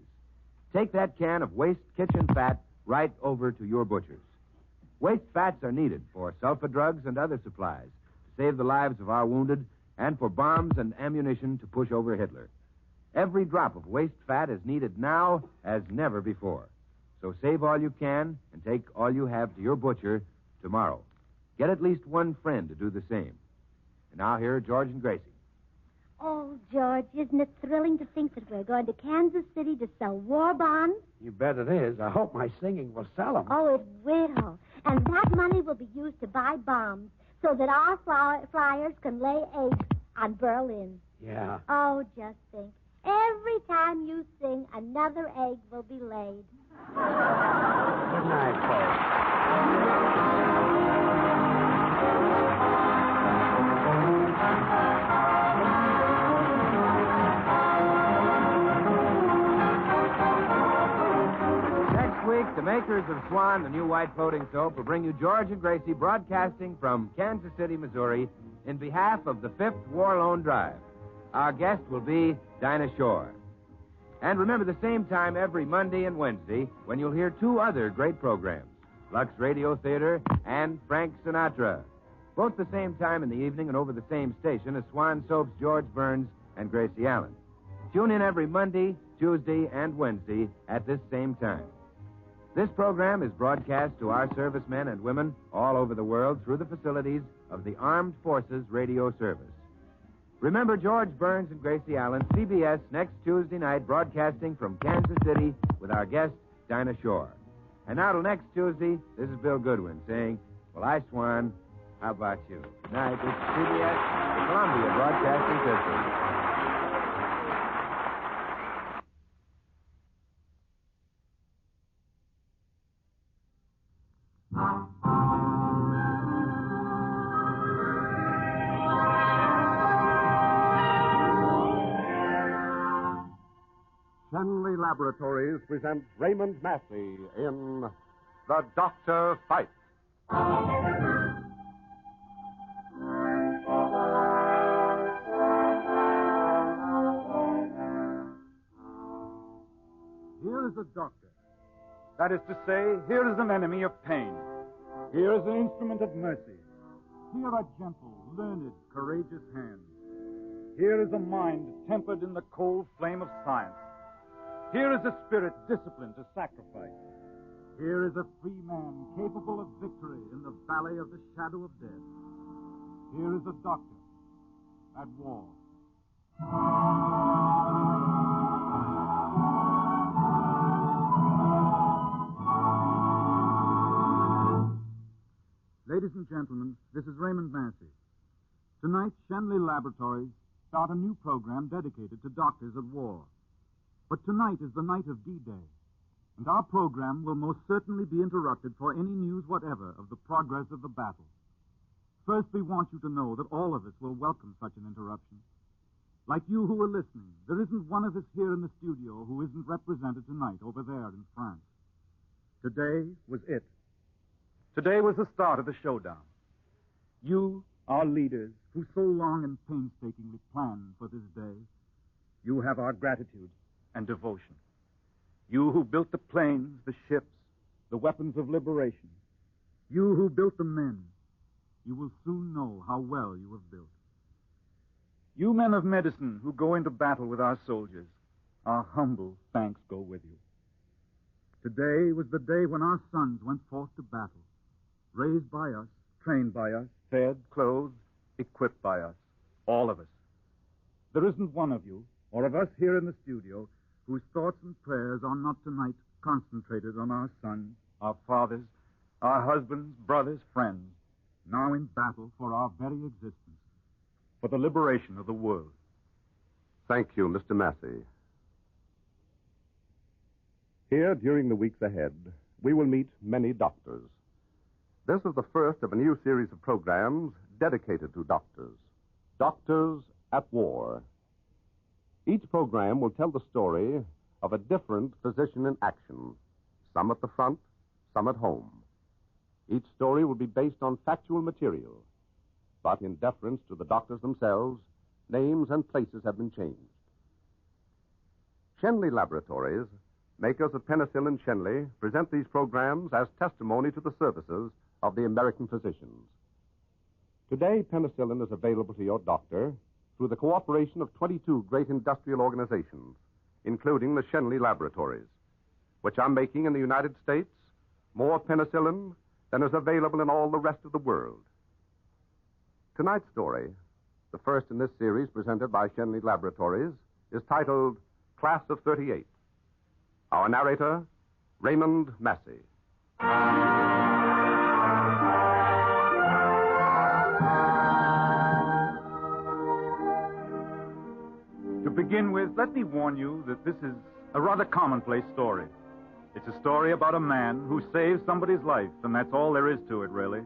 [SPEAKER 5] Take that can of waste kitchen fat right over to your butcher's. Waste fats are needed for sulfa drugs and other supplies to save the lives of our wounded and for bombs and ammunition to push over Hitler. Every drop of waste fat is needed now as never before. So save all you can and take all you have to your butcher tomorrow. Get at least one friend to do the same. And now here are George and Gracie.
[SPEAKER 22] Oh, George, isn't it thrilling to think that we're going to Kansas City to sell war bonds?
[SPEAKER 23] You bet it is. I hope my singing will sell them.
[SPEAKER 22] Oh, it will. And that money will be used to buy bombs so that our flyers can lay eggs on Berlin.
[SPEAKER 23] Yeah.
[SPEAKER 22] Oh, just think. Every time you sing, another egg will be laid.
[SPEAKER 23] Good night, folks.
[SPEAKER 5] Next week, the makers of Swan, the new white floating soap, will bring you George and Gracie broadcasting from Kansas City, Missouri, in behalf of the 5th War Loan Drive. Our guest will be Dinah Shore. And remember the same time every Monday and Wednesday when you'll hear 2 other great programs, Lux Radio Theater and Frank Sinatra. Both the same time in the evening and over the same station as Swan Soap's George Burns and Gracie Allen. Tune in every Monday, Tuesday, and Wednesday at this same time. This program is broadcast to our servicemen and women all over the world through the facilities of the Armed Forces Radio Service. Remember George Burns and Gracie Allen, CBS, next Tuesday night, broadcasting from Kansas City with our guest, Dinah Shore. And now till next Tuesday, this is Bill Goodwin saying, well, I, Swan, How about you? Good night. This is CBS, the Columbia Broadcasting System.
[SPEAKER 12] Shenley Laboratories presents Raymond Massey in The Doctor Fights.
[SPEAKER 7] Here is a doctor. That is to say, here is an enemy of pain. Here is an instrument of mercy. Here are gentle, learned, courageous hands. Here is a mind tempered in the cold flame of science. Here is a spirit disciplined to sacrifice. Here is a free man capable of victory in the valley of the shadow of death. Here is a doctor at war. Ladies and gentlemen, this is Raymond Massey. Tonight, Shenley Laboratories start a new program dedicated to doctors at war. But tonight is the night of D-Day, and our program will most certainly be interrupted for any news whatever of the progress of the battle. First, we want you to know that all of us will welcome such an interruption. Like you who are listening, there isn't one of us here in the studio who isn't represented tonight over there in France. Today was it. Today was the start of the showdown. You, our leaders, who so long and painstakingly planned for this day, you have our gratitude and devotion. You who built the planes, the ships, the weapons of liberation. You who built the men, you will soon know how well you have built. You men of medicine who go into battle with our soldiers, our humble thanks go with you. Today was the day when our sons went forth to battle, raised by us, trained by us, fed, clothed, equipped by us, all of us. There isn't one of you, or of us here in the studio, whose thoughts and prayers are not tonight concentrated on our sons, our fathers, our husbands, brothers, friends, now in battle for our very existence, for the liberation of the world.
[SPEAKER 12] Thank you, Mr. Massey. Here, during the weeks ahead, we will meet many doctors. This is the first of a new series of programs dedicated to doctors. Doctors at War. Each program will tell the story of a different physician in action, some at the front, some at home. Each story will be based on factual material, but in deference to the doctors themselves, names and places have been changed. Shenley Laboratories, makers of penicillin Shenley, present these programs as testimony to the services of the American physicians. Today, penicillin is available to your doctor through the cooperation of 22 great industrial organizations, including the Shenley Laboratories, which are making in the United States more penicillin than is available in all the rest of the world. Tonight's story, the first in this series presented by Shenley Laboratories, is titled Class of 38. Our narrator, Raymond Massey.
[SPEAKER 7] To begin with, let me warn you that this is a rather commonplace story. It's a story about a man who saves somebody's life, and that's all there is to it, really.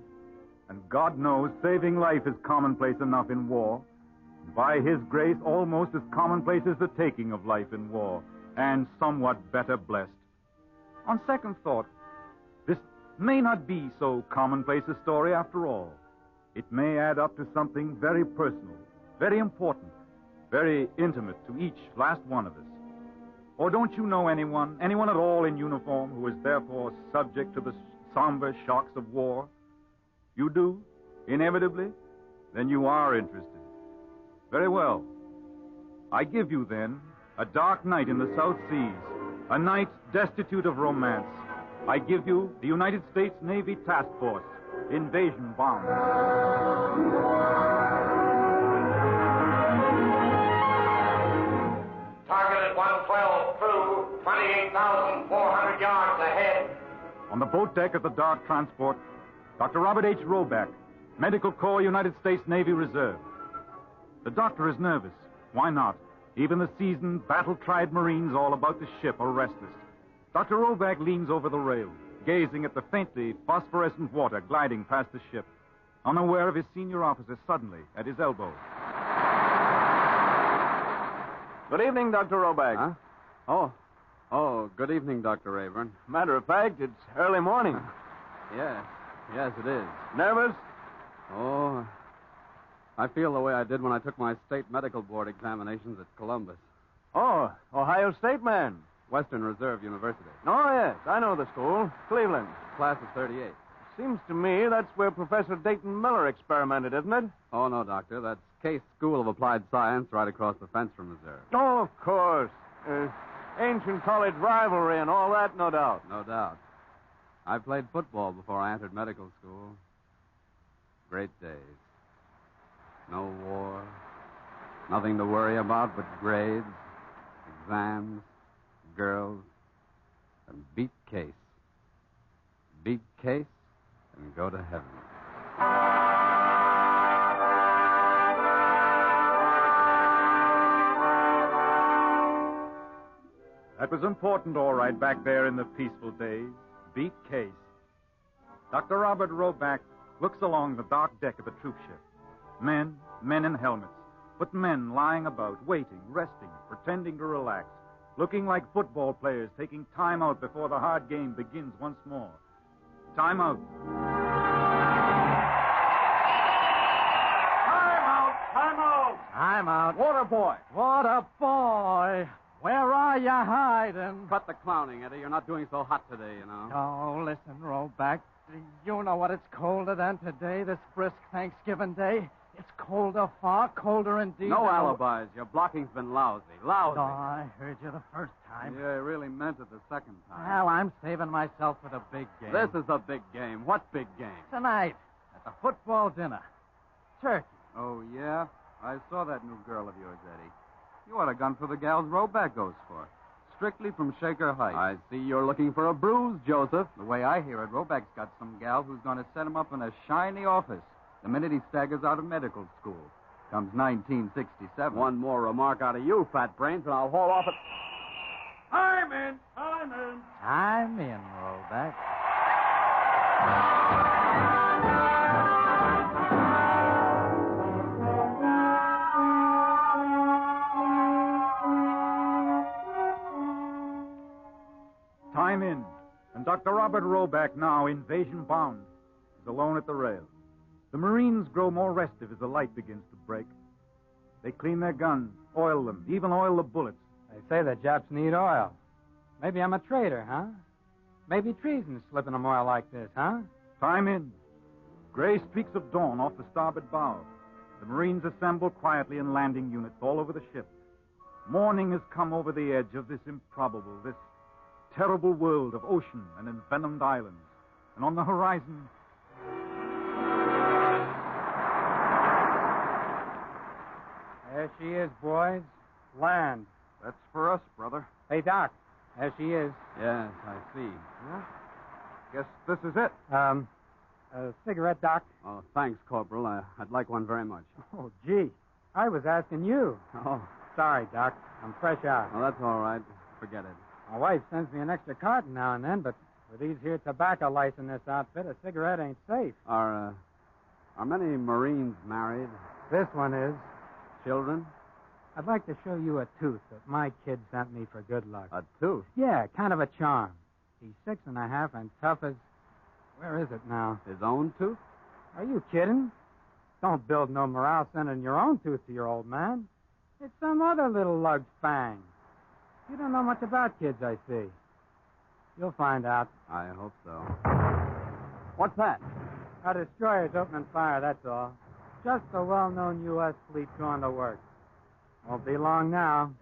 [SPEAKER 7] And God knows saving life is commonplace enough in war. By His grace, almost as commonplace as the taking of life in war, and somewhat better blessed. On second thought, this may not be so commonplace a story after all. It may add up to something very personal, very important, very intimate to each last one of us. Or don't you know anyone at all in uniform who is therefore subject to the somber shocks of war? You do, inevitably? Then you are interested. Very well. I give you, then, a dark night in the South Seas, a night destitute of romance. I give you the United States Navy Task Force, Invasion Bound.
[SPEAKER 14] Target at 112 through, 28,400 yards ahead.
[SPEAKER 7] On the boat deck of the Dark Transport, Dr. Robert H. Roback,
[SPEAKER 2] Medical Corps, United States Navy Reserve. The doctor is nervous. Why not? Even the seasoned, battle-tried Marines all about the ship are restless. Dr. Roback leans over the rail, gazing at the faintly phosphorescent water gliding past the ship, unaware of his senior officer suddenly at his elbow.
[SPEAKER 16] Good evening, Dr. Roback.
[SPEAKER 19] Huh? Oh, good evening, Dr. Rayburn.
[SPEAKER 16] Matter of fact, it's early morning.
[SPEAKER 19] Yes, it is.
[SPEAKER 16] Nervous?
[SPEAKER 19] Oh, I feel the way I did when I took my state medical board examinations at Columbus.
[SPEAKER 16] Oh, Ohio State man.
[SPEAKER 19] Western Reserve University.
[SPEAKER 16] Oh, yes, I know the school. Cleveland.
[SPEAKER 19] Class of 38.
[SPEAKER 16] Seems to me that's where Professor Dayton Miller experimented, isn't it?
[SPEAKER 19] Oh, no, Doctor. That's Case School of Applied Science right across the fence from Reserve.
[SPEAKER 16] Oh, of course. Ancient college rivalry and all that, no doubt.
[SPEAKER 19] No doubt. I played football before I entered medical school. Great days. No war. Nothing to worry about but grades, exams, girls, and beat Case. Beat Case and go to heaven.
[SPEAKER 2] That was important, all right, back there in the peaceful days. Beat Case. Dr. Robert Roback looks along the dark deck of a troop ship. Men in helmets, but men lying about, waiting, resting, pretending to relax, looking like football players taking time out before the hard game begins once more. Time out.
[SPEAKER 16] I'm out. Water boy.
[SPEAKER 19] What a boy! Where are you hiding? Cut the clowning, Eddie. You're not doing so hot today, you know.
[SPEAKER 24] Oh, listen, Roback. You know what it's colder than today, this brisk Thanksgiving Day? It's colder, far colder indeed.
[SPEAKER 19] No alibis. Your blocking's been lousy. Lousy.
[SPEAKER 24] Oh, I heard you the first time.
[SPEAKER 19] Yeah, I really meant it the second time.
[SPEAKER 24] Well, I'm saving myself for the big game.
[SPEAKER 19] This is a big game. What big game?
[SPEAKER 24] Tonight, at the football dinner. Turkey.
[SPEAKER 19] Oh, yeah? I saw that new girl of yours, Eddie. You ought to gone for the gals Roback goes for. Strictly from Shaker Heights. I see you're looking for a bruise, Joseph. The way I hear it, Roback's got some gal who's going to set him up in a shiny office the minute he staggers out of medical school. Comes 1967. One more remark out of you, fat brains, and I'll haul off it.
[SPEAKER 16] I'm in.
[SPEAKER 24] I'm in, Roback.
[SPEAKER 2] Time in, and Dr. Robert Roback, now invasion bound, is alone at the rail. The Marines grow more restive as the light begins to break. They clean their guns, oil them, even oil the bullets.
[SPEAKER 24] They say the Japs need oil. Maybe I'm a traitor, huh? Maybe treason's slipping them oil like this, huh?
[SPEAKER 2] Time in. Gray streaks of dawn off the starboard bow. The Marines assemble quietly in landing units all over the ship. Morning has come over the edge of this improbable, this terrible world of ocean and envenomed islands. And on the horizon...
[SPEAKER 24] There she is, boys. Land.
[SPEAKER 16] That's for us, brother.
[SPEAKER 24] Hey, Doc. There she is.
[SPEAKER 19] Yes, I see.
[SPEAKER 16] Yeah? Guess this is it.
[SPEAKER 24] A cigarette, Doc?
[SPEAKER 19] Oh, thanks, Corporal. I'd like one very much.
[SPEAKER 24] Oh, gee. I was asking you.
[SPEAKER 19] Oh.
[SPEAKER 24] Sorry, Doc. I'm fresh out.
[SPEAKER 19] Oh, that's all right. Forget it.
[SPEAKER 24] My wife sends me an extra carton now and then, but with these here tobacco lights in this outfit, a cigarette ain't safe.
[SPEAKER 19] Are many Marines married?
[SPEAKER 24] This one is.
[SPEAKER 19] Children?
[SPEAKER 24] I'd like to show you a tooth that my kid sent me for good luck.
[SPEAKER 19] A tooth?
[SPEAKER 24] Yeah, kind of a charm. He's 6.5 and tough as... Where is it now?
[SPEAKER 19] His own tooth?
[SPEAKER 24] Are you kidding? Don't build no morale sending your own tooth to your old man. It's some other little lug's fang. You don't know much about kids, I see. You'll find out.
[SPEAKER 19] I hope so. What's that?
[SPEAKER 24] Our destroyer's opening fire, that's all. Just a well-known U.S. fleet going to work. Won't be long now.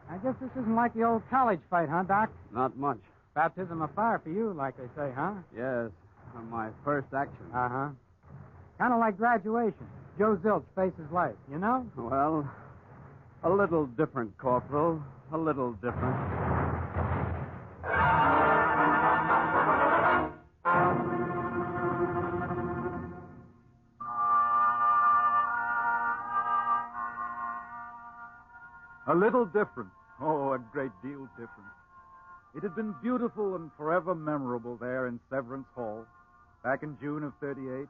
[SPEAKER 24] I guess this isn't like the old college fight, huh, Doc?
[SPEAKER 19] Not much.
[SPEAKER 24] Baptism of fire for you, like they say, huh?
[SPEAKER 19] Yes, my first action.
[SPEAKER 24] Uh-huh. Kind of like graduation. Joe Zilch faces life, you know?
[SPEAKER 19] Well, a little different, Corporal. A little different.
[SPEAKER 2] A little different. Oh, a great deal different. It had been beautiful and forever memorable there in Severance Hall, back in June of 38,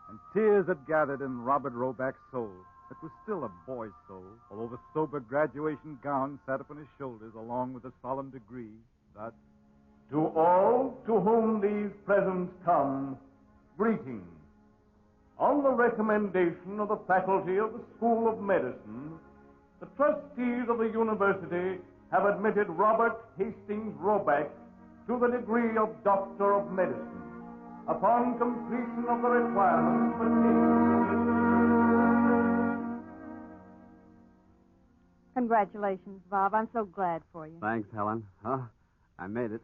[SPEAKER 2] and tears had gathered in Robert Roback's soul. It was still a boy's soul, although the sober graduation gown sat upon his shoulders along with a solemn degree that...
[SPEAKER 7] To all to whom these presents come, greetings. On the recommendation of the faculty of the School of Medicine, the trustees of the university have admitted Robert Hastings Roback to the degree of Doctor of Medicine upon completion of the requirements pertaining to
[SPEAKER 4] Congratulations, Bob. I'm so glad for you.
[SPEAKER 19] Thanks, Helen. I made it.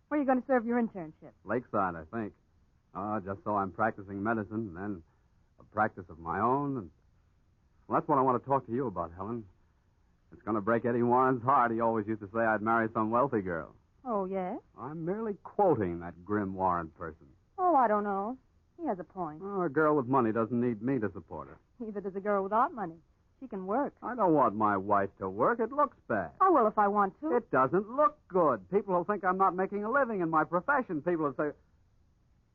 [SPEAKER 4] Where are you going to serve your internship?
[SPEAKER 19] Lakeside, I think. Just so I'm practicing medicine, and then a practice of my own. And well, that's what I want to talk to you about, Helen. It's going to break Eddie Warren's heart. He always used to say I'd marry some wealthy girl.
[SPEAKER 4] Oh, yes?
[SPEAKER 19] I'm merely quoting that grim Warren person.
[SPEAKER 4] Oh, I don't know. He has a point.
[SPEAKER 19] Oh, a girl with money doesn't need me to support her.
[SPEAKER 4] Neither does a girl without money. She can work.
[SPEAKER 19] I don't want my wife to work. It looks bad.
[SPEAKER 4] I will if I want to.
[SPEAKER 19] It doesn't look good. People will think I'm not making a living in my profession. People will say...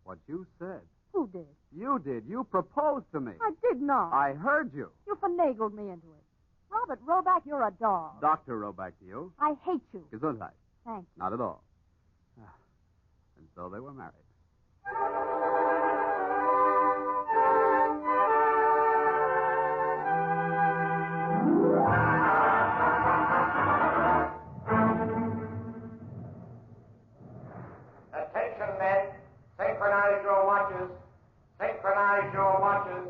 [SPEAKER 19] What you said.
[SPEAKER 4] Who did?
[SPEAKER 19] You did. You proposed to me.
[SPEAKER 4] I did not.
[SPEAKER 19] I heard you.
[SPEAKER 4] You finagled me into it. Robert Roback, you're a dog.
[SPEAKER 19] Dr. Roback to you.
[SPEAKER 4] I hate you.
[SPEAKER 19] Gesundheit.
[SPEAKER 4] Thanks.
[SPEAKER 19] Not at all. And so they were married.
[SPEAKER 14] Attention, men. Synchronize your watches. Synchronize your watches.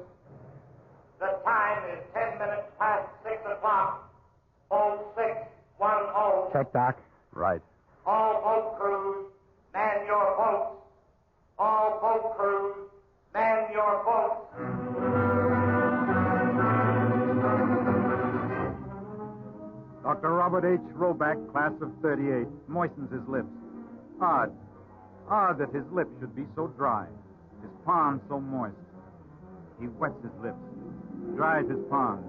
[SPEAKER 14] The time is 10 minutes past 6 o'clock. 0610.
[SPEAKER 23] Check, Doc.
[SPEAKER 19] Right.
[SPEAKER 14] All boat crews, man your boats. All boat crews, man your boats.
[SPEAKER 2] Dr. Robert H. Roback, class of 38, moistens his lips. Odd that his lips should be so dry, his palms so moist. He wets his lips, dries his palms.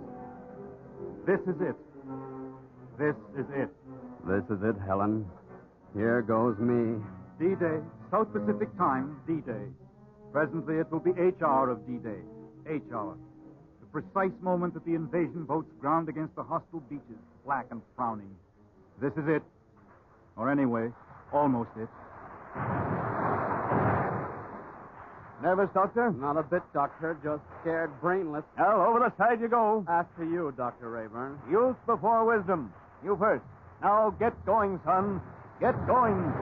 [SPEAKER 2] This is it. This is it.
[SPEAKER 19] This is it, Helen. Here goes me.
[SPEAKER 2] D-Day, South Pacific Time, D-Day. Presently it will be H-hour of D-Day. H-hour. The precise moment that the invasion boats ground against the hostile beaches, black and frowning. This is it. Or anyway, almost it.
[SPEAKER 19] Nervous, Doctor? Not a bit, Doctor. Just scared brainless.
[SPEAKER 16] Well, over the side you go.
[SPEAKER 19] After you, Dr. Rayburn.
[SPEAKER 16] Youth before wisdom. You first. Now get going, son. Get going.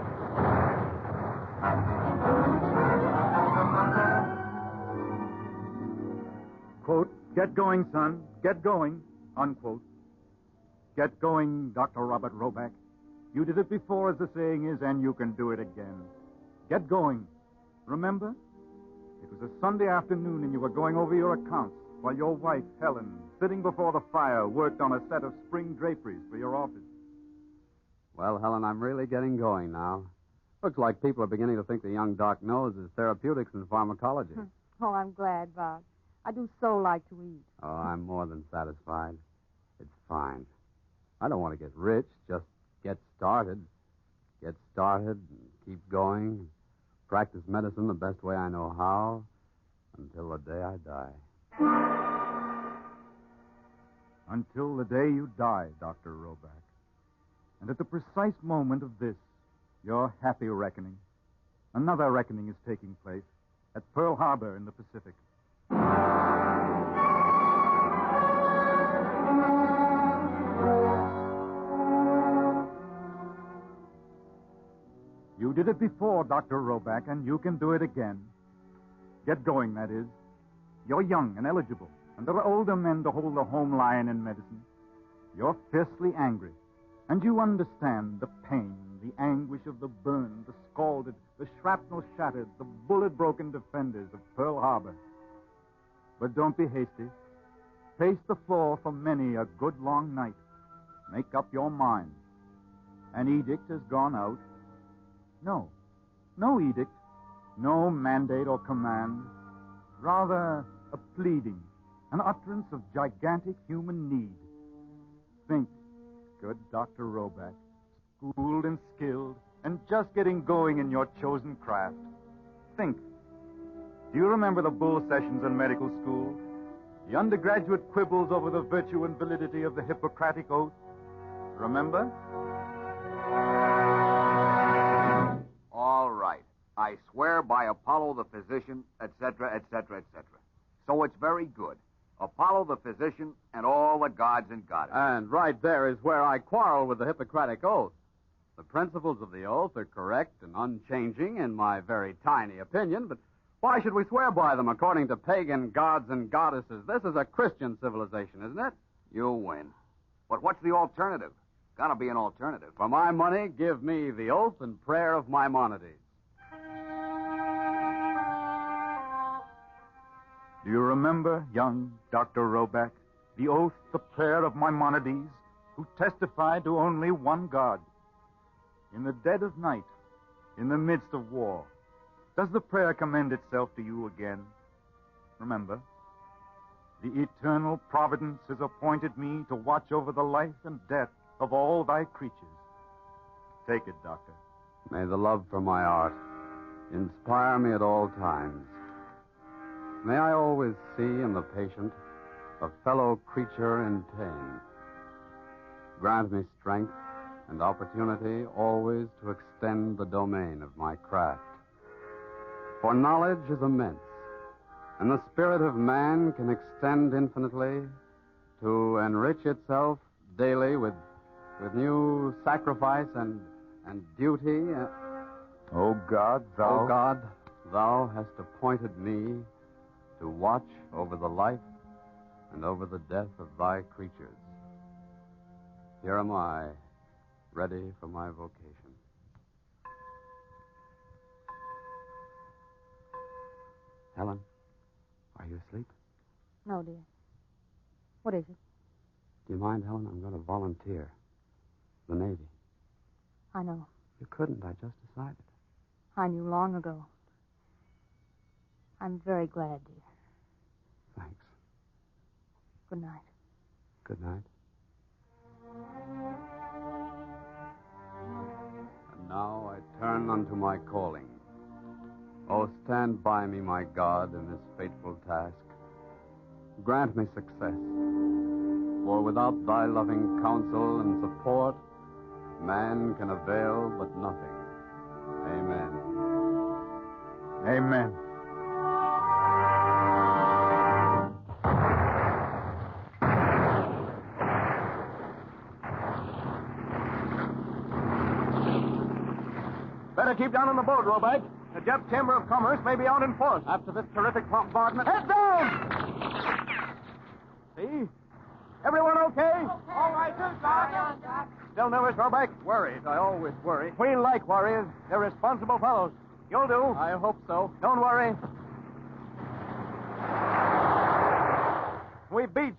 [SPEAKER 2] Quote, get going, son. Get going. Unquote. Get going, Dr. Robert Roback. You did it before, as the saying is, and you can do it again. Get going. Remember? It was a Sunday afternoon, and you were going over your accounts while your wife, Helen, sitting before the fire, worked on a set of spring draperies for your office.
[SPEAKER 19] Well, Helen, I'm really getting going now. Looks like people are beginning to think the young doc knows his therapeutics and pharmacology.
[SPEAKER 4] Oh, I'm glad, Bob. I do so like to eat.
[SPEAKER 19] Oh, I'm more than satisfied. It's fine. I don't want to get rich, just get started. Get started and keep going. Practice medicine the best way I know how until the day I die.
[SPEAKER 2] Until the day you die, Dr. Roback. And at the precise moment of this, your happy reckoning, another reckoning is taking place at Pearl Harbor in the Pacific. You did it before, Dr. Roback, and you can do it again. Get going, that is. You're young and eligible, and there are older men to hold the home line in medicine. You're fiercely angry, and you understand the pain, the anguish of the burned, the scalded, the shrapnel-shattered, the bullet-broken defenders of Pearl Harbor. But don't be hasty. Pace the floor for many a good long night. Make up your mind. An edict has gone out. No edict, no mandate or command. Rather a pleading, an utterance of gigantic human need. Think, good Dr. Roback, schooled and skilled, and just getting going in your chosen craft. Think. Do you remember the bull sessions in medical school? The undergraduate quibbles over the virtue and validity of the Hippocratic Oath? Remember?
[SPEAKER 13] All right. I swear by Apollo the physician, etc., etc., etc. So it's very good. Apollo the physician and all the gods and goddesses.
[SPEAKER 19] And right there is where I quarrel with the Hippocratic Oath. The principles of the oath are correct and unchanging in my very tiny opinion, but why should we swear by them according to pagan gods and goddesses? This is a Christian civilization, isn't it?
[SPEAKER 13] You win. But what's the alternative? Gotta be an alternative.
[SPEAKER 19] For my money, give me the oath and prayer of Maimonides.
[SPEAKER 2] Do you remember, young Dr. Roback, the oath, the prayer of Maimonides, who testified to only one God? In the dead of night, in the midst of war, does the prayer commend itself to you again? Remember, the eternal providence has appointed me to watch over the life and death of all thy creatures. Take it, Doctor.
[SPEAKER 19] May the love for my art inspire me at all times. May I always see in the patient a fellow creature in pain. Grant me strength and opportunity always to extend the domain of my craft. For knowledge is immense, and the spirit of man can extend infinitely to enrich itself daily with new sacrifice and duty.
[SPEAKER 2] O God, thou...
[SPEAKER 19] O God, thou hast appointed me to watch over the life and over the death of thy creatures. Here am I, ready for my vocation. Helen, are you asleep?
[SPEAKER 4] No, dear. What is it?
[SPEAKER 19] Do you mind, Helen? I'm going to volunteer. The Navy.
[SPEAKER 4] I know.
[SPEAKER 19] You couldn't. I just decided.
[SPEAKER 4] I knew long ago. I'm very glad, dear.
[SPEAKER 19] Thanks.
[SPEAKER 4] Good night.
[SPEAKER 19] Good night. And now I turn unto my calling. Oh, stand by me, my God, in this fateful task. Grant me success. For without thy loving counsel and support, man can avail but nothing. Amen.
[SPEAKER 2] Amen.
[SPEAKER 16] Better keep down on the boat, Roback. The Jap Chamber of Commerce may be out in force. After this terrific bombardment... Head down! See? Everyone okay?
[SPEAKER 14] All right, Doc.
[SPEAKER 16] Still nervous, Roback?
[SPEAKER 19] Worried. I always worry.
[SPEAKER 16] We like warriors. They're responsible fellows. You'll do.
[SPEAKER 19] I hope so.
[SPEAKER 16] Don't worry. We beached.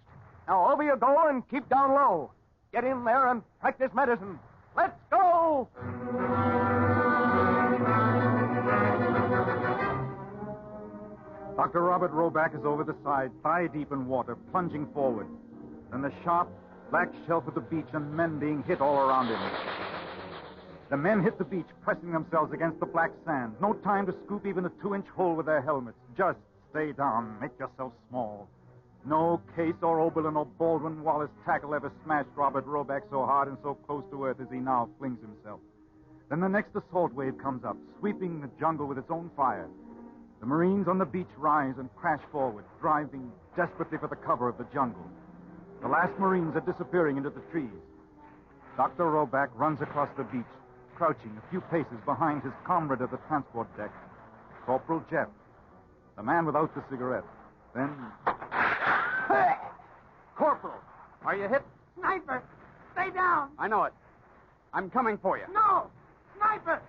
[SPEAKER 16] Now over you go and keep down low. Get in there and practice medicine. Let's go!
[SPEAKER 2] Dr. Robert Roback is over the side, thigh deep in water, plunging forward. Then the sharp, black shelf of the beach and men being hit all around him. The men hit the beach, pressing themselves against the black sand. No time to scoop even a 2-inch hole with their helmets. Just stay down. Make yourself small. No Case or Oberlin or Baldwin Wallace tackle ever smashed Robert Roback so hard and so close to earth as he now flings himself. Then the next assault wave comes up, sweeping the jungle with its own fire. The Marines on the beach rise and crash forward, driving desperately for the cover of the jungle. The last Marines are disappearing into the trees. Dr. Roback runs across the beach, crouching a few paces behind his comrade at the transport deck, Corporal Jeff, the man without the cigarette. Then...
[SPEAKER 16] Hey! Corporal, are you hit?
[SPEAKER 14] Sniper, stay down.
[SPEAKER 19] I know it. I'm coming for you.
[SPEAKER 14] No, sniper,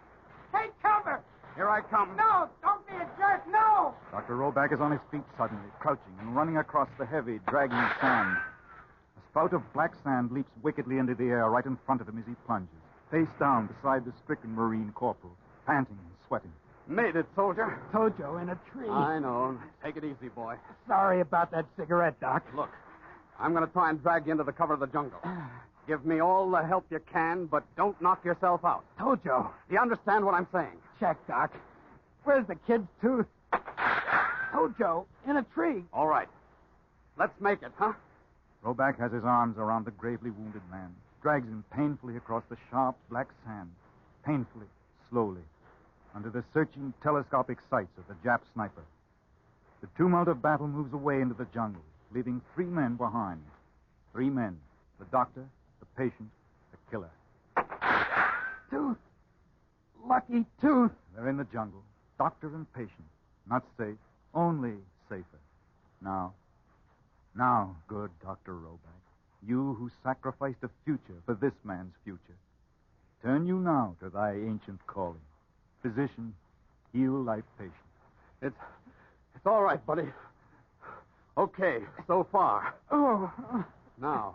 [SPEAKER 14] take cover.
[SPEAKER 19] Here I come.
[SPEAKER 14] No, don't be a jerk, no.
[SPEAKER 2] Dr. Roback is on his feet suddenly, crouching and running across the heavy, dragging sand. A spout of black sand leaps wickedly into the air right in front of him as he plunges, face down beside the stricken Marine corporal, panting and sweating.
[SPEAKER 19] Made it, soldier.
[SPEAKER 23] Tojo in a tree.
[SPEAKER 19] I know. Take it easy, boy.
[SPEAKER 23] Sorry about that cigarette, Doc.
[SPEAKER 19] Look, I'm going to try and drag you into the cover of the jungle.
[SPEAKER 16] Give me all the help you can, but don't knock yourself out.
[SPEAKER 23] Tojo.
[SPEAKER 16] Do you understand what I'm saying?
[SPEAKER 23] Check, Doc. Where's the kid's tooth? Tojo, in a tree.
[SPEAKER 16] All right. Let's make it, huh?
[SPEAKER 2] Roback has his arms around the gravely wounded man, drags him painfully across the sharp black sand, painfully, slowly, under the searching telescopic sights of the Jap sniper. The tumult of battle moves away into the jungle, leaving 3 men behind. 3 men, the doctor, the patient, the killer.
[SPEAKER 23] Tooth. Lucky tooth.
[SPEAKER 2] They're in the jungle, doctor and patient, not safe, only safer. Now, good Dr. Roback, you who sacrificed a future for this man's future, turn you now to thy ancient calling. Physician, heal thy patient.
[SPEAKER 16] It's all right, buddy. Okay, so far.
[SPEAKER 23] Oh.
[SPEAKER 16] Now.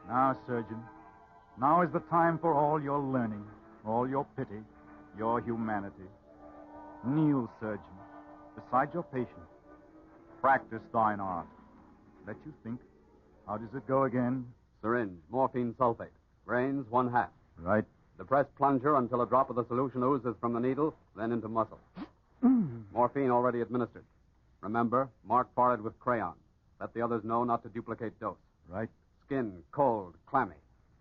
[SPEAKER 2] Now, surgeon, now is the time for all your learning, all your pity, your humanity. Kneel, surgeon, beside your patient. Practice thine art. Let you think. How does it go again?
[SPEAKER 19] Syringe, morphine sulfate. Grains, 1/2.
[SPEAKER 2] Right.
[SPEAKER 19] Depress plunger until a drop of the solution oozes from the needle, then into muscle. Morphine already administered. Remember, mark forehead with crayon. Let the others know not to duplicate dose.
[SPEAKER 2] Right.
[SPEAKER 19] Skin, cold, clammy.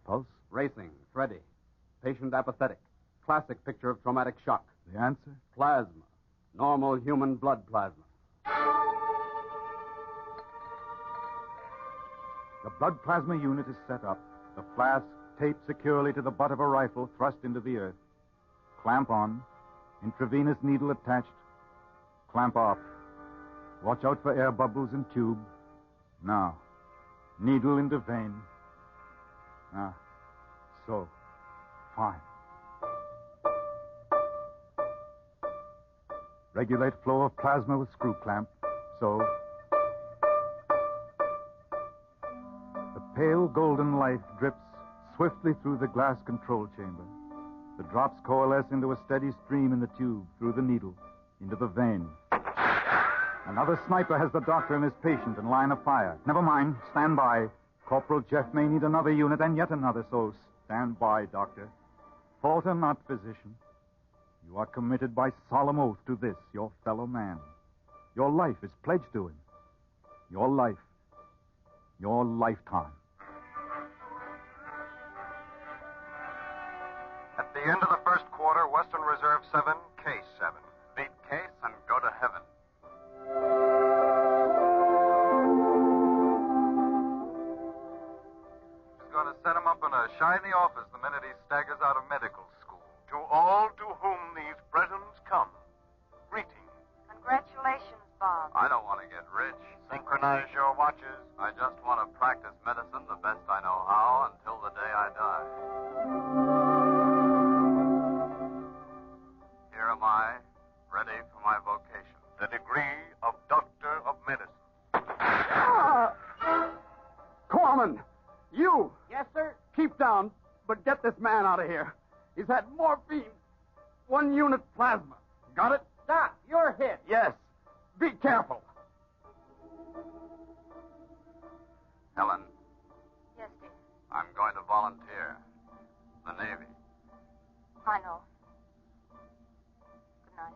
[SPEAKER 2] Pulse?
[SPEAKER 19] Racing, thready. Patient apathetic. Classic picture of traumatic shock.
[SPEAKER 2] The answer?
[SPEAKER 19] Plasma. Normal human blood plasma.
[SPEAKER 2] The blood plasma unit is set up. The flask taped securely to the butt of a rifle thrust into the earth. Clamp on. Intravenous needle attached. Clamp off. Watch out for air bubbles in tube. Now. Needle into vein. So. Fine. Regulate flow of plasma with screw clamp. So. The pale golden light drips swiftly through the glass control chamber. The drops coalesce into a steady stream in the tube, through the needle, into the vein. Another sniper has the doctor and his patient in line of fire. Never mind. Stand by. Corporal Jeff may need another unit and yet another, so stand by, doctor. Falter not, physician. You are committed by solemn oath to this, your fellow man. Your life is pledged to him. Your life. Your lifetime.
[SPEAKER 1] At the end of the first quarter, Western Reserve 7, Case 7. Beat Case and go to heaven. He's going to set him up in a shiny office the minute he staggers out of medical school. To all to whom these presents come, greetings.
[SPEAKER 4] Congratulations, Bob.
[SPEAKER 1] I don't want to get rich. Synchronize your watches. I just want to practice medicine the best I know how until the day I die. Here am I, ready for my vocation, the degree of Doctor of Medicine.
[SPEAKER 16] Corman! You!
[SPEAKER 8] Yes, sir?
[SPEAKER 16] Keep down, but get this man out of here. He's had morphine. 1 unit plasma. Got it?
[SPEAKER 8] Doc, you're hit.
[SPEAKER 16] Yes. Be careful.
[SPEAKER 1] Helen,
[SPEAKER 4] Yes, dear.
[SPEAKER 1] I'm going to volunteer. The Navy.
[SPEAKER 4] I know. Good night.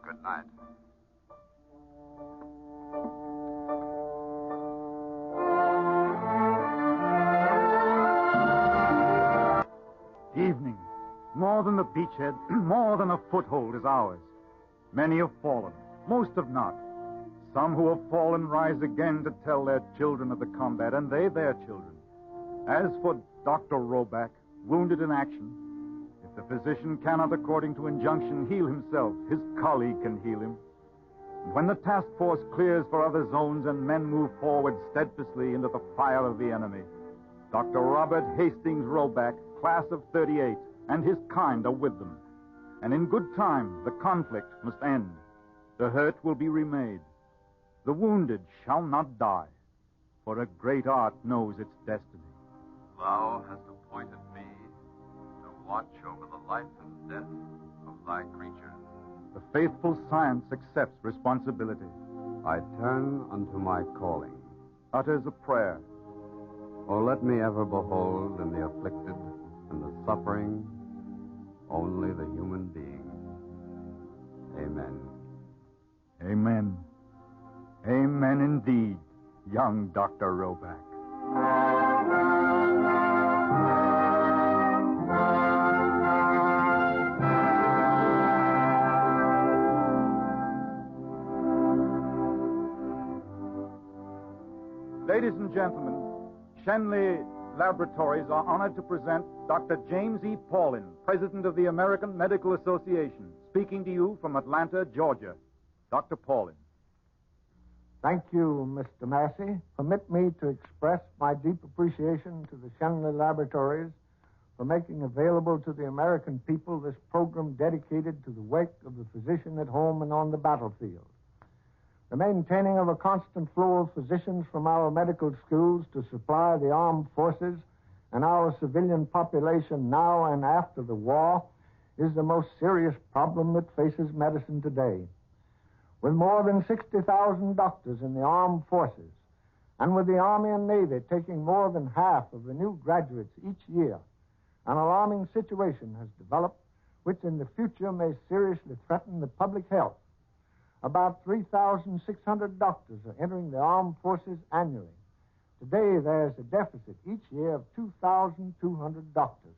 [SPEAKER 1] Good night.
[SPEAKER 2] Evening. More than the beachhead, more than a foothold is ours. Many have fallen. Most have not. Some who have fallen rise again to tell their children of the combat, and they their children. As for Dr. Roback, wounded in action, if the physician cannot, according to injunction, heal himself, his colleague can heal him. And when the task force clears for other zones and men move forward steadfastly into the fire of the enemy, Dr. Robert Hastings Roback, class of 38, and his kind are with them. And in good time, the conflict must end. The hurt will be remade. The wounded shall not die, for a great art knows its destiny.
[SPEAKER 1] Thou hast appointed me to watch over the life and death of thy creatures.
[SPEAKER 2] The faithful science accepts responsibility.
[SPEAKER 19] I turn unto my calling.
[SPEAKER 2] utters a prayer.
[SPEAKER 12] Oh, let me ever behold in the afflicted and the suffering only the human being. Amen.
[SPEAKER 2] Amen. Amen indeed, young Dr. Roback. Ladies and gentlemen, Shenley Laboratories are honored to present Dr. James E. Paulin, President of the American Medical Association, speaking to you from Atlanta, Georgia. Dr. Paulin.
[SPEAKER 23] Thank you, Mr. Massey. Permit me to express my deep appreciation to the Shenley Laboratories for making available to the American people this program dedicated to the work of the physician at home and on the battlefield. The maintaining of a constant flow of physicians from our medical schools to supply the armed forces and our civilian population now and after the war is the most serious problem that faces medicine today. With more than 60,000 doctors in the armed forces, and with the Army and Navy taking more than half of the new graduates each year, an alarming situation has developed which in the future may seriously threaten the public health. About 3,600 doctors are entering the armed forces annually. Today, there's a deficit each year of 2,200 doctors.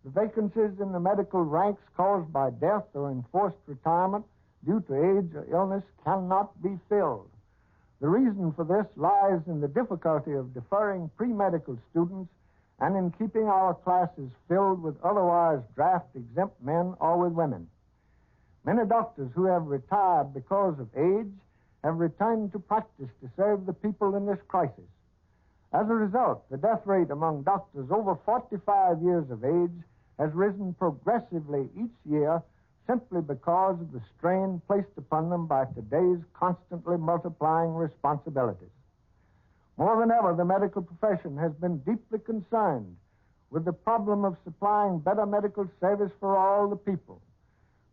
[SPEAKER 23] The vacancies in the medical ranks caused by death or enforced retirement due to age or illness cannot be filled. The reason for this lies in the difficulty of deferring pre-medical students and in keeping our classes filled with otherwise draft-exempt men or with women. Many doctors who have retired because of age have returned to practice to serve the people in this crisis. As a result, the death rate among doctors over 45 years of age has risen progressively each year simply because of the strain placed upon them by today's constantly multiplying responsibilities. More than ever, the medical profession has been deeply concerned with the problem of supplying better medical service for all the people.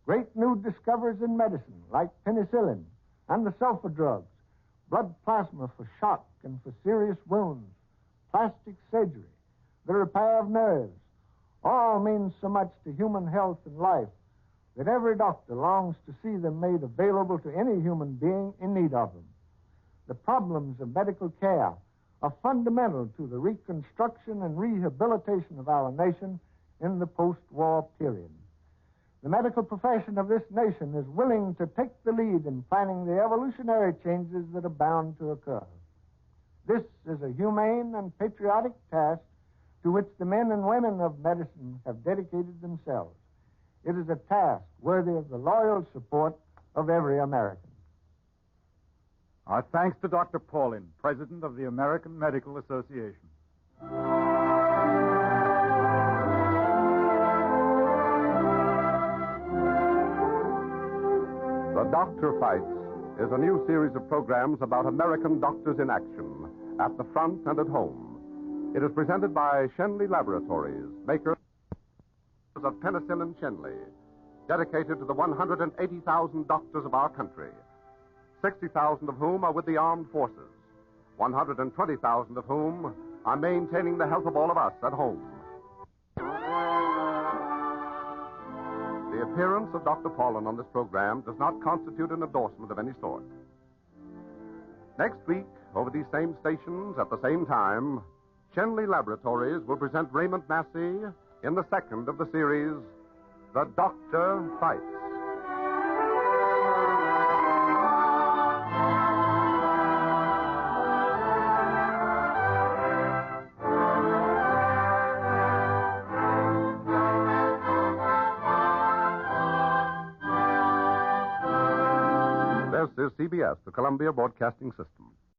[SPEAKER 23] Great new discoveries in medicine, like penicillin and the sulfur drugs, blood plasma for shock and for serious wounds, plastic surgery, the repair of nerves, all mean so much to human health and life that every doctor longs to see them made available to any human being in need of them. The problems of medical care are fundamental to the reconstruction and rehabilitation of our nation in the post-war period. The medical profession of this nation is willing to take the lead in planning the evolutionary changes that are bound to occur. This is a humane and patriotic task to which the men and women of medicine have dedicated themselves. It is a task worthy of the loyal support of every American.
[SPEAKER 2] Our thanks to Dr. Paulin, President of the American Medical Association.
[SPEAKER 12] The Doctor Fights is a new series of programs about American doctors in action, at the front and at home. It is presented by Shenley Laboratories, makers of penicillin Shenley, dedicated to the 180,000 doctors of our country, 60,000 of whom are with the armed forces, 120,000 of whom are maintaining the health of all of us at home. The appearance of Dr. Paulin on this program does not constitute an endorsement of any sort. Next week, over these same stations at the same time, Shenley Laboratories will present Raymond Massey in the second of the series, The Doctor Fights. This is CBS, the Columbia Broadcasting System.